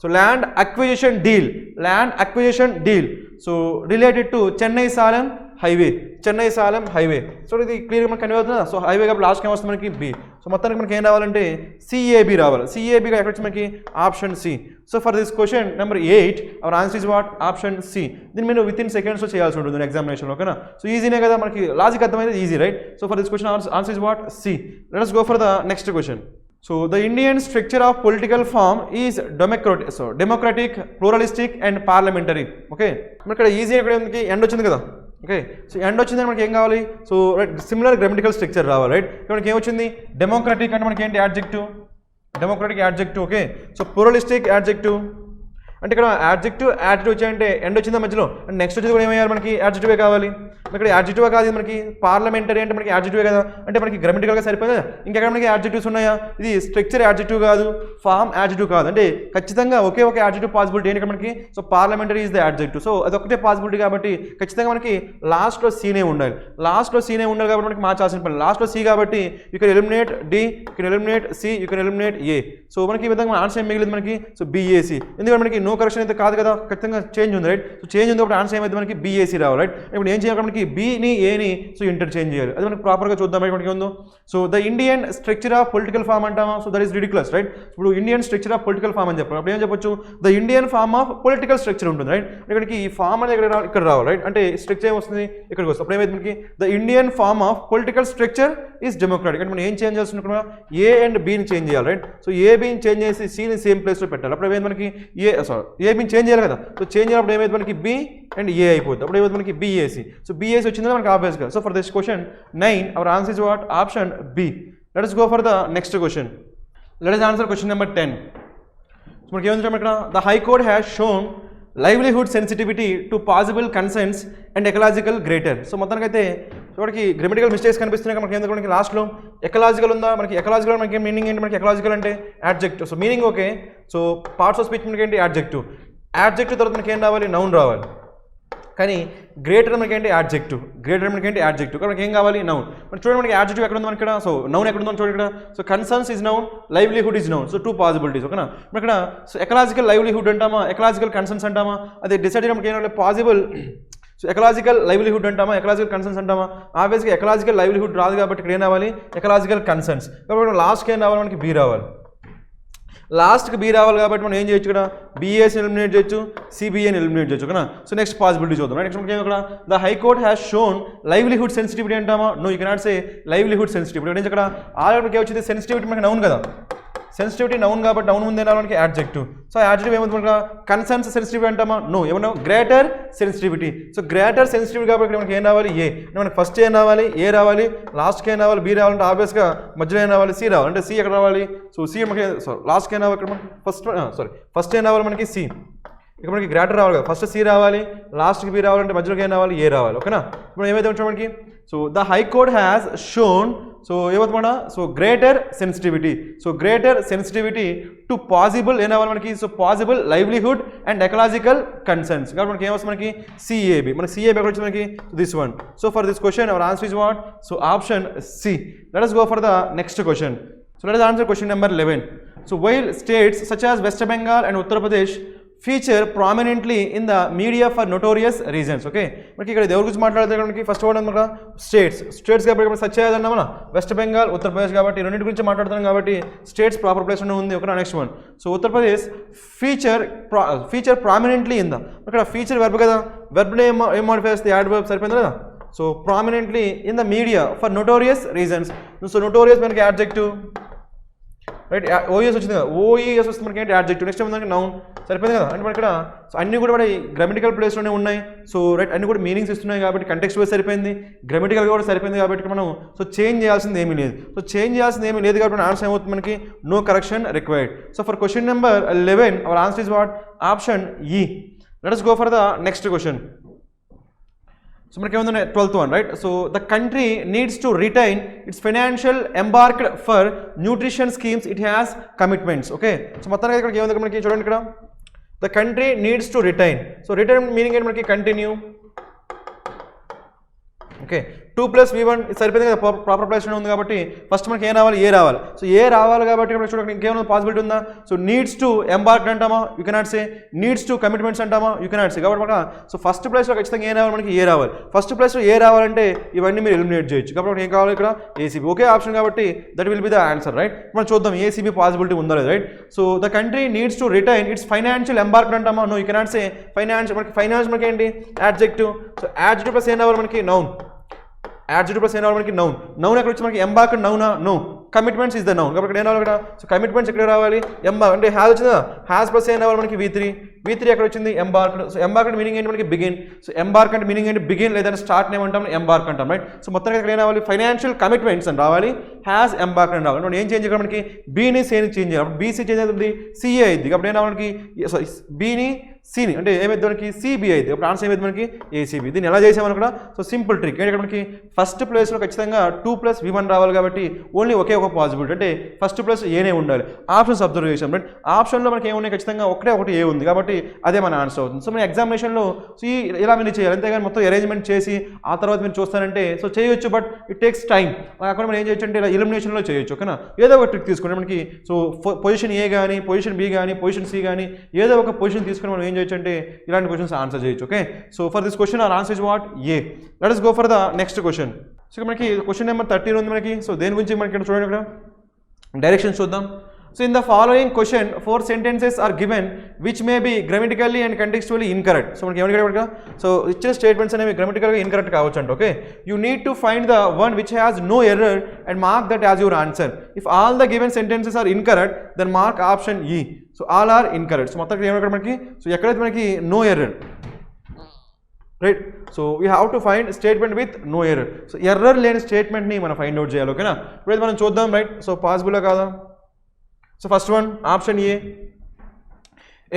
So land acquisition deal, land acquisition deal so related to Chennai Salem highway, Chennai Salem highway. So ఇది క్లియర్గా మనకు కన్వే అవుతుందా? సో హైవే కాబట్టి లాస్ట్కి ఏమొస్తుంది మనకి? బి. సో మొత్తానికి మనకి ఏం రావాలంటే సిఏబి రావాలి. సిఏబిగా ఎక్కడ వచ్చి మనకి? Option C. So for this question number 8 our answer is what? Option C. దీన్ని మీరు విత్ ఇన్ సెకండ్స్లో చేయాల్సి ఉంటుంది ఎగ్జామినేషన్లో. ఓకేనా? సో ఈజీనే కదా, మనకి లాజిక్ అర్థమైతే easy. Right, so for this question answer is what? C. Let us go for the next question. So the Indian structure of political form is democratic, pluralistic and parliamentary. Okay, మనకి ఇక్కడ easy ఎక్కడ ఉంది? End వచ్చింది కదా. Okay, so end వచ్చిందని మనకి ఏం కావాలి? సో సిమిలర్ గ్రామటికల్ స్ట్రక్చర్ రావాలి. రైట్, ఇక్కడ మనకి ఏమొచ్చింది? డెమోక్రటిక్ అంటే మనకి ఏంటి? Adjective. Democratic adjective. Okay, so pluralistic adjective అంటే ఇక్కడ యాడ్జెక్టివ్ యాడ్జెక్టివ్ వచ్చాయంటే ఎండ్ వచ్చిందా మధ్యలో? అండ్ నెక్స్ట్ వచ్చేది కూడా ఏమయ్యాలి మనకి? యాడ్జెక్టివే కావాలి. ఇక్కడ యాడ్జెక్టివ్ కాదు మనకి పార్లమెంటరీ అంటే మనకి యాడ్జెక్టివే కదా. అంటే మనకి గ్రామటికల్గా సరిపోయిందా? ఇంకెక్కడ మనకి యాడ్జెక్టివ్స్ ఉన్నాయా? ఇది స్ట్రక్చర్ యాడ్జెక్టివ్ కాదు, ఫామ్ యాడ్జెక్టివ్ కాదు. అంటే ఖచ్చితంగా ఒకే ఒక యాడ్జెక్టివ్ పాసిబిలిటీ ఏంటి ఇక్కడ మనకి? So parliamentary is the adjective. So అది ఒకటే పాసిబిలిటీ కాబట్టి ఖచ్చితంగా మనకి లాస్ట్లో సీనే ఉండాలి. లాస్ట్లో సీనే ఉండాలి కాబట్టి మనకి మార్చాల్సిన పని. లాస్ట్లో సి కాబట్టి you can eliminate D, you can eliminate C, you can eliminate A. So మనకి ఈ విధంగా ఆన్సర్ ఏం మిగిలింది మనకి? So BAC. ఎందుకంటే మనకి నో కరెక్షన్ అయితే కాదు కదా, ఖచ్చితంగా చేంజ్ ఉంది. రైట్, సో చేంజ్ ఉంది కాబట్టి ఆన్సర్ ఏమైతే మనకి బిఏసి రావాలి. రైట్, ఇప్పుడు ఏం చేయాలి మనకి? బిని ఏని సో ఇంటర్చేంజ్ చేయాలి. అది మనకి ప్రాపర్గా చూద్దాం. రైట్, మనకి ఉందో so the Indian structure of political form అంటామా? So that is ridiculous. Right, ఇప్పుడు Indian structure of political form అని చెప్పాలి. అప్పుడు ఏం చెప్పొచ్చు? The Indian form of political structure ఉంటుంది. రైట్, ఇక్కడికి ఈ ఫామ్ అనేది ఇక్కడ రావాలి. రైట్, అంటే స్ట్రక్చర్ ఏమొస్తుంది? ఇక్కడికి వస్తుంది. అప్పుడు ఏమైతే మనకి? The Indian form of political structure is democratic. అంటే మనం ఏం చేంజ్ చేస్తున్నాం? ఏ అండ్ బిని చేంజ్ చేయాలి. రైట్, సో ఏ బిని చేంజ్ చేసి సిని సేమ్ ప్లేస్లో పెట్టాలి. అప్పుడు ఏమైంది మనకి? ఏబీని చేంజ్ చేయాలి కదా. సో చేంజ్ చేసినప్పుడు ఏమైతే మనకి బి అండ్ ఏ అయిపోతుంది. అప్పుడు ఏమైతే మనకి బీఏసీ. సో బీఏసీ వచ్చిందా మనకి ఆబ్వియస్గా. So for this question 9 our answer is what? Option B. Let us go for the next question. Let us answer question number 10. So మనకి ఏమంటాం ఇక్కడ? The high court has shown livelihood sensitivity to possible concerns and ecological greater. So మొత్తానికి అయితే చూడకి grammatical mistakes కనిపిస్తున్నాయి మనకి. ఎందుకంటే మనకి లాస్ట్లో ఎకలాజికల్ ఉందా? మనకి ఎకలాజికల్ మనకి మీనింగ్ ఏంటి? మనకి ఎకలాజికల్ అంటే adjective. So meaning okay. So parts of speech మనకి ఏంటి? యాడ్జెక్టివ్. యాడ్జెక్టివ్ తర్వాత మనకి ఏం రావాలి? నౌన్ రావాలి. కానీ గ్రేటర్ మనకి ఏంటి? యాడ్జెక్టివ్. గ్రేటర్ మనకి ఏంటి? యాడ్జెక్టివ్. కాబట్టి మనకి ఏం కావాలి? నౌన్. మరి చూడండి మనకి యాడ్జెక్టివ్ ఎక్కడ ఉంది మనకి ఇక్కడ? సో నౌన్ ఎక్కడ ఉందో చూడండి ఇక్కడ. So concerns is noun, livelihood is noun. So 2 possibilities ఓకేనా. మరి ఇక్కడ సో ఎకలాజికల్ లైవ్లీహుడ్ అంటామా, ఎకలాజికల్ కన్సర్న్స్ అంటామా? అదే డిసైడ్ మనకి ఏంటంటే పాసిబుల్. సో ఎకలాజికల్ లైవ్లీహుడ్ అంటామా, ఎకలాజికల్ కన్సర్న్స్ అంటామా? ఆబ్వియస్గా ఎకలాజికల్ లైవ్లీహుడ్ రాదు కాబట్టి ఇక్కడ ఏం రావాలి? Ecological concerns. కాబట్టి లాస్ట్కి ఏం రావాలి? మనకి బి రావాలి. లాస్ట్కి బి రావాలి కాబట్టి మనం ఏం చేయొచ్చు ఇక్కడ? బీఏసీని ఎలిమినేట్ చేయొచ్చు, సిబిఏని ఎలిమినేట్ చేయొచ్చు ఓకేనా. సో నెక్స్ట్ పాసిబిలిటీ చూద్దాం. నెక్స్ట్ మనకి ఇక్కడ the high court has shown livelihood sensitivity అంటామా? No, you cannot say livelihood sensitivity. అంటే ఇక్కడ ఆల్రెడీ వచ్చింది సెన్సిటివిటీ మనకి నౌన్ కదా. సెన్సిటివిటీ నౌన్ కాబట్టి నౌన్ ముందే రావడానికి యాడ్జెక్టివ్. సో యాడ్జెక్టివ్ ఏమవుతుంది మనకి? కన్సర్న్స్ సెన్సిటివిటీ అంటామా? నో, ఏమన్నా greater sensitivity. So greater sensitivity కాబట్టి మనకి ఏం రావాలి? ఏ. మనకి ఫస్ట్ ఏం రావాలి? ఏ రావాలి. లాస్ట్కి ఏం రావాలి? బి రావాలంటే ఆబ్వియస్గా మధ్యలో ఏం రావాలి? సి రావాలి. అంటే సి ఎక్కడ రావాలి? సో సి మనకి లాస్ట్కి ఏం రావాలి? ఇక్కడ మనకి ఫస్ట్ ఏం రావాలి? మనకి సి. ఇక్కడ మనకి గ్రేటర్ రావాలి కదా. ఫస్ట్ సి రావాలి, లాస్ట్కి బి రావాలంటే మధ్యలోకి ఏం రావాలి? ఏ రావాలి ఓకేనా. ఇప్పుడు ఏమైతే ఉంటాం మనకి? So the high court has shown. So ఏమవుతుందన్న? So greater sensitivity. So greater sensitivity to possible ఏం రావాలి మనకి? So possible livelihood and ecological concerns. కాబట్టి మనకి ఏమొస్తుంది? మనకి సిఏబి. మనకి సిఏబి ఎక్కడ వచ్చింది మనకి? This one. So for this question our answer is what? So option C. Let us go for the next question. So let us answer question number 11. So while states such as West Bengal and Uttar Pradesh feature prominently in the media for notorious reasons. Okay, మనకి ఇక్కడ ఎవరి గురించి మాట్లాడితే మనకి first word మనకు states కాబట్టి such అన్నా మన వెస్ట్ బెంగాల్, ఉత్తరప్రదేశ్ కాబట్టి రెండింటి గురించి మాట్లాడుతున్నాం కాబట్టి స్టేట్స్ ప్రాపర్ ప్లేస్లోనే ఉంది okay. Next one. So Uttar Pradesh feature prominently in the. ఇక్కడ ఫీచర్ వెర్బ్ కదా, వెర్బ్ని ఏం మోడిఫై చేస్తే యాడ్ వెర్బ్ సరిపోయింది కదా. So prominently in the media for notorious reasons. So notorious మనకి యాడ్జెక్టివ్ రైట్. ఓఈఎస్ వచ్చింది కదా, ఓఈఎస్ వస్తుంది మనకి ఏంటి? యాడ్జెక్టివ్. నెక్స్ట్ మనకి నౌన్ సరిపోయింది కదా. అంటే మనకి ఇక్కడ సో అన్ని కూడా గ్రామటికల్ ప్లేస్లోనే ఉన్నాయి. సో రైట్ అన్ని కూడా మీనింగ్స్ ఇస్తున్నాయి కాబట్టి కంటెక్స్ట్ వైజ్ సరిపోయింది, గ్రామటికల్గా కూడా సరిపోయింది కాబట్టి మనం సో చేంజ్ చేయాల్సింది ఏమీ లేదు. సో చేంజ్ చేయాల్సింది ఏమీ లేదు కాబట్టి ఆన్సర్ ఏమవుతుంది మనకి? No correction required. So for question number 11 our answer is what? Option E. Let us go for the next question. So మనకి ఏముంది? 12th one right. So the country needs to retain its financial embarked for nutrition schemes it has commitments. Okay, so మొత్తానికి ఇక్కడ ఏముంది మనకి చూడండి ఇక్కడ the country needs to retain. So retain meaning ఏంటి మనకి? కంటిన్యూ. ఓకే, 2+V1 సరిపోయింది కదా, ప్రాపర్ ప్లేస్లో ఉంది కాబట్టి ఫస్ట్ మనకి ఏం రావాలి? ఏ రావాలి. సో ఏ రావాలి కాబట్టి ఇక్కడ చూడండి ఇంకేమైనా పాసిబిలిటీ ఉందా? సో నీడ్స్ టు ఎంబార్క్డ్ అంటామా? You cannot say. Needs to commitments అంటామా? You cannot say. కాబట్టి మనకు సో ఫస్ట్ ప్లేస్లో ఖచ్చితంగా ఏం రావాలి? మనకి ఏ రావాలి. ఫస్ట్ ప్లేస్లో ఏ రావాలంటే ఇవన్నీ మీరు ఎలిమినేట్ చేయొచ్చు. కాబట్టి మనకి ఏం కావాలి? ఇక్కడ ఏసీబీ. ఓకే ఆప్షన్ కాబట్టి that will be the answer right. మనం చూద్దాం ఏసీబీ పాసిబిలిటీ ఉందా లేదు right. So the country needs to retain its financial embarked అంటామా? No, you cannot say. Finance మనకి ఏంటి? యాడ్జెక్టివ్. సో యాడ్జెక్టివ్ ప్లస్ ఏం రావాలి మనకి? నౌన్. యాడ్జెక్టివ్ ప్లస్ ఏం రావాలి మనకి? నౌన్. నౌన్ ఎక్కడ వచ్చి మనకి? ఎంబార్క్డ్ నౌనా? No, commitments is the noun. కాబట్టి ఏం రావాలి ఇక్కడ? సో కమిట్మెంట్స్ ఎక్కడ రావాలి? ఎంబార్క్ అంటే హ్యాస్ వచ్చిందా? హ్యాస్ ప్లస్ ఏం రావాలి మనకి? V3 ఎక్కడ వచ్చింది? ఎంబార్క్డ్. సో ఎంబార్క్డ్ మీనింగ్ ఏంటి మనకి? బిగిన్. సో ఎంబార్క్ అంటే మీనింగ్ ఏంటి? బిగిన్ లేదంటే స్టార్ట్ ఏమంటాం? ఎంబార్క్ అంటాం రైట్. సో మొత్తానికి ఇక్కడ ఏం రావాలి? ఫైనాన్షియల్ కమిట్మెంట్స్ అని రావాలి, హ్యాస్ ఎంబార్క్డ్ అని రావాలి. మనం ఏం చేంజ్ చేయాలి? మనకి బీని సేని చేంజ్ చేయాలి. బీసీ చేంజ్ అవుతుంది, సిఏ అయింది. కాబట్టి ఏం రావాలి మనకి? సారీ బీని సిని అంటే ఏమైంది మనకి? సిబి అయితే. అప్పుడు ఆన్సర్ ఏమైంది మనకి? ఏసీబీ. దీన్ని ఎలా చేసామని కూడా సో సింపుల్ ట్రిక్ ఏంటి? ఇక్కడ మనకి ఫస్ట్ ప్లేస్లో ఖచ్చితంగా 2+V1 రావాలి కాబట్టి ఓన్లీ ఒకే ఒక పాసిబిలిటీ అంటే ఫస్ట్ ప్లస్ ఏనే ఉండాలి. ఆప్షన్స్ అబ్జర్వ్ చేసాం రైట్. ఆప్షన్లో మనకి ఏమున్నాయి? ఖచ్చితంగా ఒకటి ఏ ఉంది కాబట్టి అదే మన ఆన్సర్ అవుతుంది. సో మన ఎగ్జామినేషన్లో సో ఇలా మీరు చేయాలి అంతేగాని మొత్తం అరేంజ్మెంట్ చేసి ఆ తర్వాత మీరు చూస్తానంటే సో చేయొచ్చు బట్ ఇట్ టేక్స్ టైం. అక్కడ మనం ఏం చేయొచ్చు అంటే ఇలా ఎలిమినేషన్లో చేయొచ్చు ఓకేనా. ఏదో ఒక ట్రిక్ తీసుకుంటే మనకి సో పొజిషన్ ఏ కానీ, పొజిషన్ బి కానీ, పొజిషన్ సి కానీ ఏదో ఒక పొజిషన్ తీసుకుని మనం ఏం చేయొచ్చు అంటే ఇలాంటి క్వశ్చన్స్ ఆన్సర్ చేయొచ్చు okay. So for this question our answer is what? A. Let us go for the next question. So మనకి క్వశ్చన్ నెంబర్ 13 ఉంది మనకి. సో దేని గురించి మనకి ఇక్కడ చూడండి, ఇక్కడ డైరెక్షన్స్ చూద్దాం. So in the following question 4 sentences are given which may be grammatically and contextually incorrect. So మనకి ఏమని సో ఇచ్చిన స్టేట్మెంట్స్ అనేవి గ్రామటికల్గా ఇన్కరెక్ట్ కావచ్చు అంట. Okay, you need to find the one which has no error and mark that as your answer. If all the given sentences are incorrect then mark option E. So all are incorrect. So మొత్తం ఏమక్కడ మనకి so ఎక్కడైతే మనకి no error, right, so we have to find statement with no error. So error లేని స్టేట్మెంట్ని మనం find out చేయాలి. ఓకేనా, ఇప్పుడైతే మనం చూద్దాం, రైట్. సో పాసిబుల్ కాదా? So first one option A,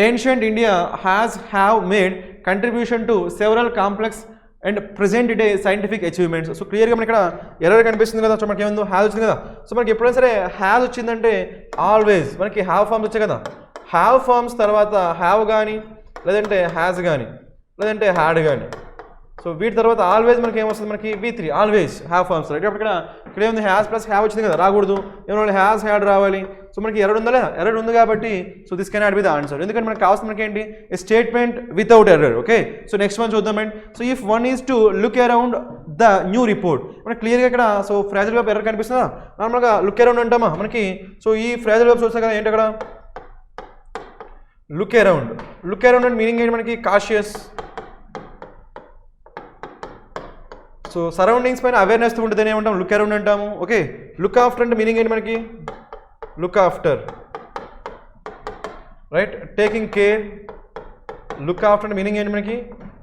ancient India have made contribution to several complex and present day scientific achievements. So క్లియర్గా మనకి ఇక్కడ ఎర్రర్ కనిపిస్తుంది కదా. సో మనకి ఏముందో హ్యాజ్ వచ్చింది కదా. సో మనకి ఎప్పుడైనా సరే హ్యాజ్ వచ్చిందంటే ఆల్వేస్ మనకి హ్యావ్ ఫార్మ్స్ వచ్చాయి కదా. హ్యావ్ ఫార్మ్స్ తర్వాత హ్యావ్ కానీ, లేదంటే హ్యాజ్ కానీ, లేదంటే హ్యాడ్ కానీ, సో వీటి తర్వాత ఆల్వేస్ మనకి ఏమొస్తుంది, మనకి V3 always have forms. Right, అప్పుడు ఇక్కడ ఏముంది హ్యాస్ ప్లస్ హ్యావ్ వచ్చింది కదా, రాకూడదు. ఏమన్నా హ్యాస్ హ్యాడ్ రావాలి. సో మనకి ఎర్రర్ ఉందా లేదా? ఎర్రర్ ఉంది కాబట్టి so this cannot be the answer. ఎందుకంటే మనకి కావాల్సిన మనకి ఏంటి, statement without error. Okay, so next one చూద్దాం అండి. So if one is to look around the new report, మనకి క్లియర్గా ఇక్కడ సో ఫ్రేజల్ వెబ్ ఎర్రర్ కనిపిస్తుందా? నార్మల్గా లుక్ అరౌండ్ అంటామా మనకి. సో ఈ ఫ్రేజల్ వెబ్ చూస్తే కదా ఏంటి అక్కడ లుక్ అరౌండ్. లుక్ అరౌండ్ అంటే మీనింగ్ ఏంటి మనకి, కాషియస్. సో సరౌండింగ్స్ పైన అవేర్నెస్ ఉంటుందని ఏమంటాం, లుక్ అరౌండ్ అంటాము. ఓకే, లుక్ ఆఫ్టర్ అంటే మీనింగ్ ఏంటి మనకి, look after, right, taking care. Look after అంటే మీనింగ్ ఏంటి మనకి,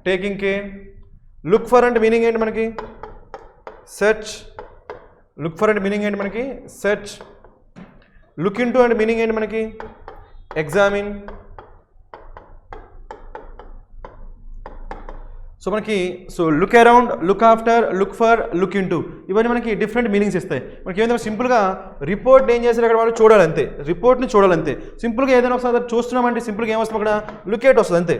టేకింగ్ కేర్. లుక్ ఫర్ అంటే మీనింగ్ ఏంటి మనకి, సెర్చ్. లుక్ ఫర్ అంటే మీనింగ్ ఏంటి మనకి, సెర్చ్. లుక్ ఇంటూ అంటే మీనింగ్ ఏంటి మనకి, ఎగ్జామిన్. సో మనకి so look around, look after, look for, look into ఇవన్నీ మనకి డిఫరెంట్ మీనింగ్స్ ఇస్తాయి. మనకి ఏదైనా సింపుల్గా రిపోర్ట్ ఏం చేస్తారు అక్కడ వాళ్ళు చూడాలంతే, రిపోర్ట్ని చూడాలంతే. సింపుల్గా ఏదైనా ఒకసారి చూస్తున్నామంటే సింపుల్గా ఏమొస్తుంది అక్కడ లుక్ ఎట్ వస్తుంది అంతే.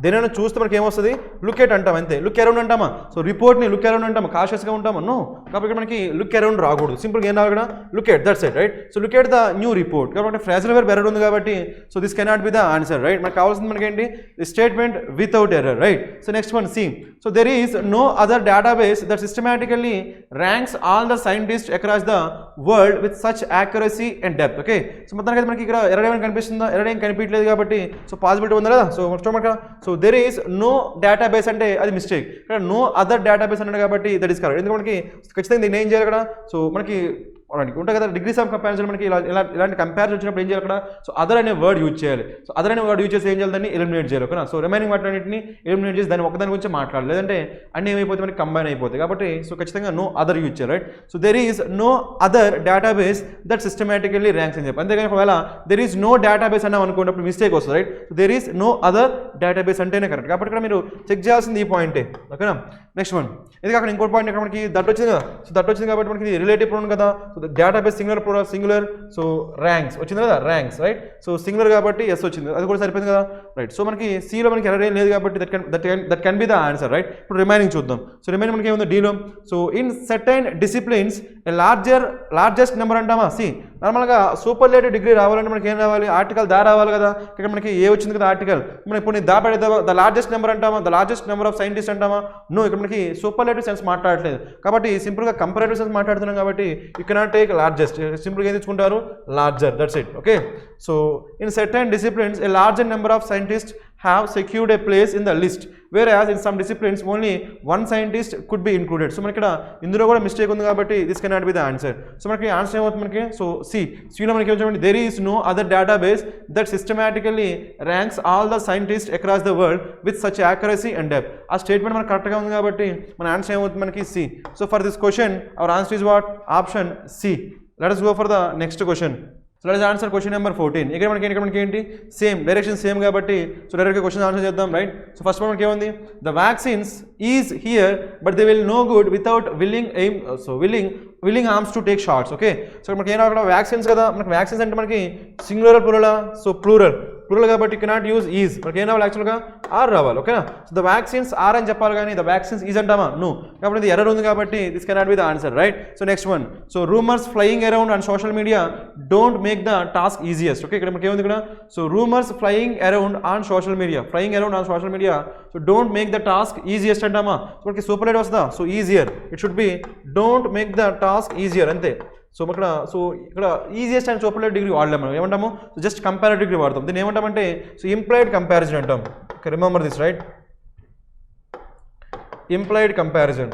దేనైనా చూస్తే మనకి ఏమొస్తుంది, లుక్ ఎట్ అంటాం అంతే. లుక్ అరౌండ్ అంటామా, సో రిపోర్ట్ని లుక్ అరౌండ్ అంటామా, కాషియస్గా ఉంటామా, నో. కాబట్టి మనకి లుక్ అరౌండ్ రాకూడదు, సింపుల్గా ఏం రావాలి ఇక్కడ, look at, that's it, right. So look at the new report. కాబట్టి ఫ్రేజల్ వెర్బ్ ఎర్రర్ ఉంది కాబట్టి so this cannot be the answer, right. మనకు కావాల్సింది మనకి ఏంటి, statement without error, right. So next one C. So there is no other database that systematically ranks all the scientist across the world with such accuracy and depth. Okay, so మొత్తానికి మనకి ఇక్కడ error ఏమైనా కనిపిస్తుందా, error ఏం కనిపించలేదు కాబట్టి so possibility ఉందా లేదా. సో చూడమంట, so there is no database అంటే అది మిస్టేక్. ఇక్కడ నో అదర్ డేటాబేస్ అన్నాడు కాబట్టి దట్ ఈస్ కరెక్ట్. ఎందుకంటే మనకి ఖచ్చితంగా దీన్ని ఏం చేయాలి అక్కడ, సో మనకి ఉంటాయి కదా డిగ్రీస్ ఆఫ్ కంపారిజన్, మనకి ఇలాంటి కంపారిజన్ వచ్చినప్పుడు ఏం చేయాలి అక్కడ, సో అదర్ అనే వర్డ్ యూజ్ చేయాలి. సో అదర్ అనే వర్డ్ యూజ్ చేసి ఏం చేయాలి, దాన్ని ఎలిమినేట్ చేయాలి. ఓకేనా, సో రిమైనింగ్ వాటిని ఎలిమినేట్ చేసి దాన్ని ఒకదాని గురించి మాట్లాడాలి, లేదంటే అన్ని ఏమైపోతే మనకి కంబైన్ అయిపోతాయి. కాబట్టి సో ఖచ్చితంగా నో అదర్ యూజ్ చేయాలి, right. So there is no other database that systematically ranks అని చెప్పి. అంతేగాని ఒకవేళ దెర్ ఈస్ నో డేటాబేస్ అన్నాం అనుకున్నప్పుడు మిస్టేక్ వస్తుంది, right. So there is no other database అంటేనే కరెక్ట్. కాబట్టి ఇక్కడ మీరు చెక్ చేయాల్సింది ఈ పాయింటే. ఓకేనా, నెక్స్ట్ వన్. ఇది అక్కడ ఇంకో పాయింట్ ఇక్కడ మనకి దట్ వచ్చింది కదా. సో దట్ వచ్చింది కాబట్టి మనకి రిలేటివ్ ప్రొనౌన్ కదా. So database singular singular, so ranks వచ్చింది కదా, ర్యాంక్స్, రైట్. సో సింగులర్ కాబట్టి ఎస్ వచ్చింది, అది కూడా సరిపోయింది కదా, రైట్. సో మనకి సిలో మనకి ఎర్రర్ ఏం లేదు కాబట్టి that can be the answer, right. ఇప్పుడు రిమైనింగ్ చూద్దాం. సో రిమైనింగ్ మనకి ఏముంది డీలో. So in certain disciplines largest number అంటామా, సి. నార్మల్గా సూపర్లేటివ్ డిగ్రీ రావాలంటే మనకి ఏం రావాలి, ఆర్టికల్ దా రావాలి కదా. ఇక్కడ మనకి ఏ వచ్చింది కదా ఆర్టికల్. మనం ఇప్పుడు దా పడేదా, ద లార్జెస్ట్ నెంబర్ అంటామా, the largest number of scientist అంటామా, నో. ఇక్కడ మనకి సూపర్లేటివ్ సెన్స్ మాట్లాడట్లేదు కాబట్టి సింపుల్గా కంపారేటివ్ సెన్స్ మాట్లాడుతున్నాం కాబట్టి యూ కెనాట్ టేక్ లార్జెస్ట్. సింపుల్గా ఏం తెచ్చుకుంటారు, larger, that's it. Okay, so in certain disciplines A larger number of scientist have secured a place in the list, whereas in some disciplines only one scientist could be included. So మనకి ఇక్కడ ఇందులో కూడా mistake ఉంది కాబట్టి this cannot be the answer. So మనకి answer ఏమవుతుంది మనకి, so సిలో మనకి ఏమవుతుంది, there is no other database that systematically ranks all the scientists across the world with such accuracy and depth. ఆ స్టేట్మెంట్ మనకు కరెక్ట్గా ఉంది కాబట్టి మన ఆన్సర్ ఏమవుతుంది మనకి C. So for this question our answer is what, option C. Let us go for the next question. So let's answer question number 14. ఇక్కడ మనకి ఏంటి, సేమ్ డైరెక్షన్ సేమ్ కాబట్టి సో డైరెక్ట్గా క్వశ్చన్ ఆన్సర్ చేద్దాం, రైట్. సో ఫస్ట్ మనకి ఏముంది, the vaccines is here but they will no good without willing arms to take shots. Okay, so మనకి ఏమో అక్కడ వ్యాక్సిన్స్ కదా. మనకి వ్యాక్సిన్స్ అంటే మనకి సింగులర్ ప్లూరలా, సో ప్లూరల్ కాబట్టి కెనాట్ యూజ్ ఈజ్. మనకి ఏం రావాలి, యాక్చువల్గా ఆర్ రావాలి. ఓకేనా, సో ద వ్యాక్సిన్స్ ఆర్ అని చెప్పాలి కానీ ద వ్యాక్సిన్స్ ఈజ్ అంటామా, నో. కాబట్టి ఇది ఎర్రర్ ఉంది కాబట్టి this cannot be the answer, right. So next one. So rumours flying around on social media don't make the task easiest. Okay, ఇక్కడ మనకి ఏముంది ఇక్కడ, so rumours flying around on social media so don't make the task easiest అంటామా. So మనకి superlative వస్తుందా, so easier. It should be don't make the task easier అంతే. So ఇక్కడ easiest and superlative degree వాడలేము మనం ఏమంటాము సో జస్ట్ కంపారిటివ్ డిగ్రీ వాడతాం దీన్ని ఏమంటామంటే సో ఇంప్లాయిడ్ కంపారిజన్ అంటాం okay remember this right implied comparison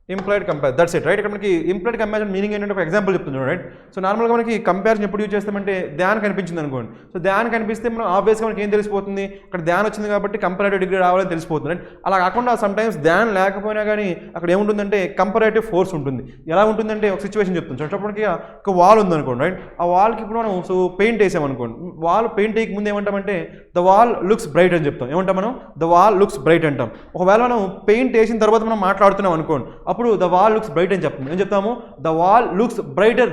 that's it right ఇక్కడ మనకి ఇంప్లాయిడ్ కంపారిజన్ మీనింగ్ ఏంటంటే ఒక ఎగ్జాంపుల్ చెప్తున్నాను రైట్ సో నార్మల్గా మనకి కంపారిజన్ ఎప్పుడు యూజ్ చేస్తామంటే ధ్యాన్ కనిపించింది అనుకోండి సో ధ్యాన్ కనిపిస్తే మనం ఆబ్వియస్గా మనకి ఏం తెలిసిపోతుంది అక్కడ ధ్యాన్ వచ్చింది కాబట్టి కంపారేటివ్ డిగ్రీ రావాలని తెలిసిపోతుంది రైట్ అలా కాకుండా సమ్టైమ్స్ ధ్యాన్ లేకపోయినా కానీ అక్కడ ఏముంటుందంటే కంపారేటివ్ ఫోర్స్ ఉంటుంది ఎలా ఉంటుందంటే ఒక సిచ్యువేషన్ చెప్తుంది చూడప్పటికి ఒక వాల్ ఉందనుకోండి రైట్ ఆ వాల్కి ఇప్పుడు మనం సో పెయింట్ వేసామనుకోండి వాల్ పెయింట్ వేయక ముందు ఏమంటామంటే ద వాల్ లుక్స్ బ్రైట్ అని చెప్తాం ఏమంటాం మనం ద వాల్ లుక్స్ బ్రైట్ అంటాం ఒకవేళ మనం పెయింట్ వేసిన తర్వాత మనం మాట్లాడుతున్నాం అనుకోండి అప్పుడు ద వాల్ లుక్స్ బ్రైట్ అని చెప్తాం ఏం చెప్తాము ద వాల్ లుక్స్ బ్రైటర్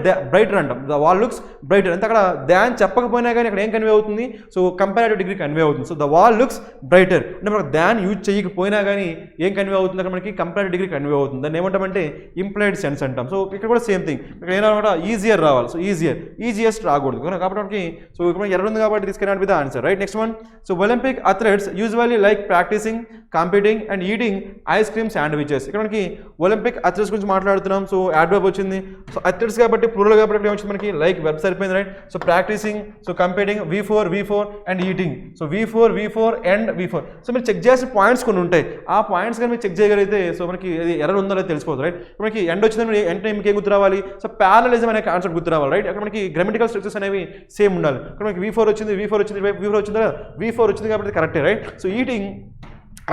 అంటాం ద వాల్ లుక్స్ బ్రైటర్ అంటే అక్కడ ధ్యాన్ చెప్పకపోయినా కానీ అక్కడ ఏం కన్వే అవుతుంది సో కంపారేటివ్ డిగ్రీ కన్వే అవుతుంది so the wall looks brighter అంటే మనకు ధ్యాన్ యూజ్ చేయకపోయినా కానీ ఏం కన్వే అవుతుంది అక్కడ మనకి కంపారేటివ్ డిగ్రీ కన్వే అవుతుంది దాన్ని ఏమంటామంటే ఇంప్లాయిడ్ సెన్స్ అంటాం సో ఇక్కడ కూడా సేమ్ థింగ్ ఇక్కడ ఏమన్నా ఈజియర్ రావాలి సో ఈజియెస్ట్ రాకూడదు కాబట్టి సో ఇక్కడ ఎర్ర ఉంది కాబట్టి this cannot be the answer right next one so Olympic athletes usually like practising competing and eating ice cream sandwiches ఇక్కడ మనకి ఒలింపిక్ అథ్లెట్స్ గురించి మాట్లాడుతున్నాం సో యాడ్వర్బ్ వచ్చింది సో అథ్లెట్స్ కాబట్టి ప్లూరల్ కాబట్టి ఇక్కడ వచ్చింది మనకి లైక్ వెబ్ సరిపోయింది right so practising so competing V4 and eating so V4 and V4 so మీరు చెక్ చేసిన పాయింట్స్ కొన్ని ఉంటాయి ఆ పాయింట్స్ కానీ మీరు చెక్ చేయగలిగితే సో మనకి అది ఎర్రర్ ఉందో లేదో తెలిసిపోతుంది రైట్ మనకి ఎండ్ వచ్చిందని వెంటనే మీకు ఏం గుర్తు రావాలి సో ప్యారలిజం అనే కాన్సెప్ట్ గుర్తు రావాలి రైట్ అక్కడ మనకి గ్రామటికల్ స్ట్రక్చర్స్ అనేవి సేమ్ ఉండాలి ఇక్కడ మనకి V4 వచ్చింది V4 వచ్చింది కాబట్టి కరెక్టే right so eating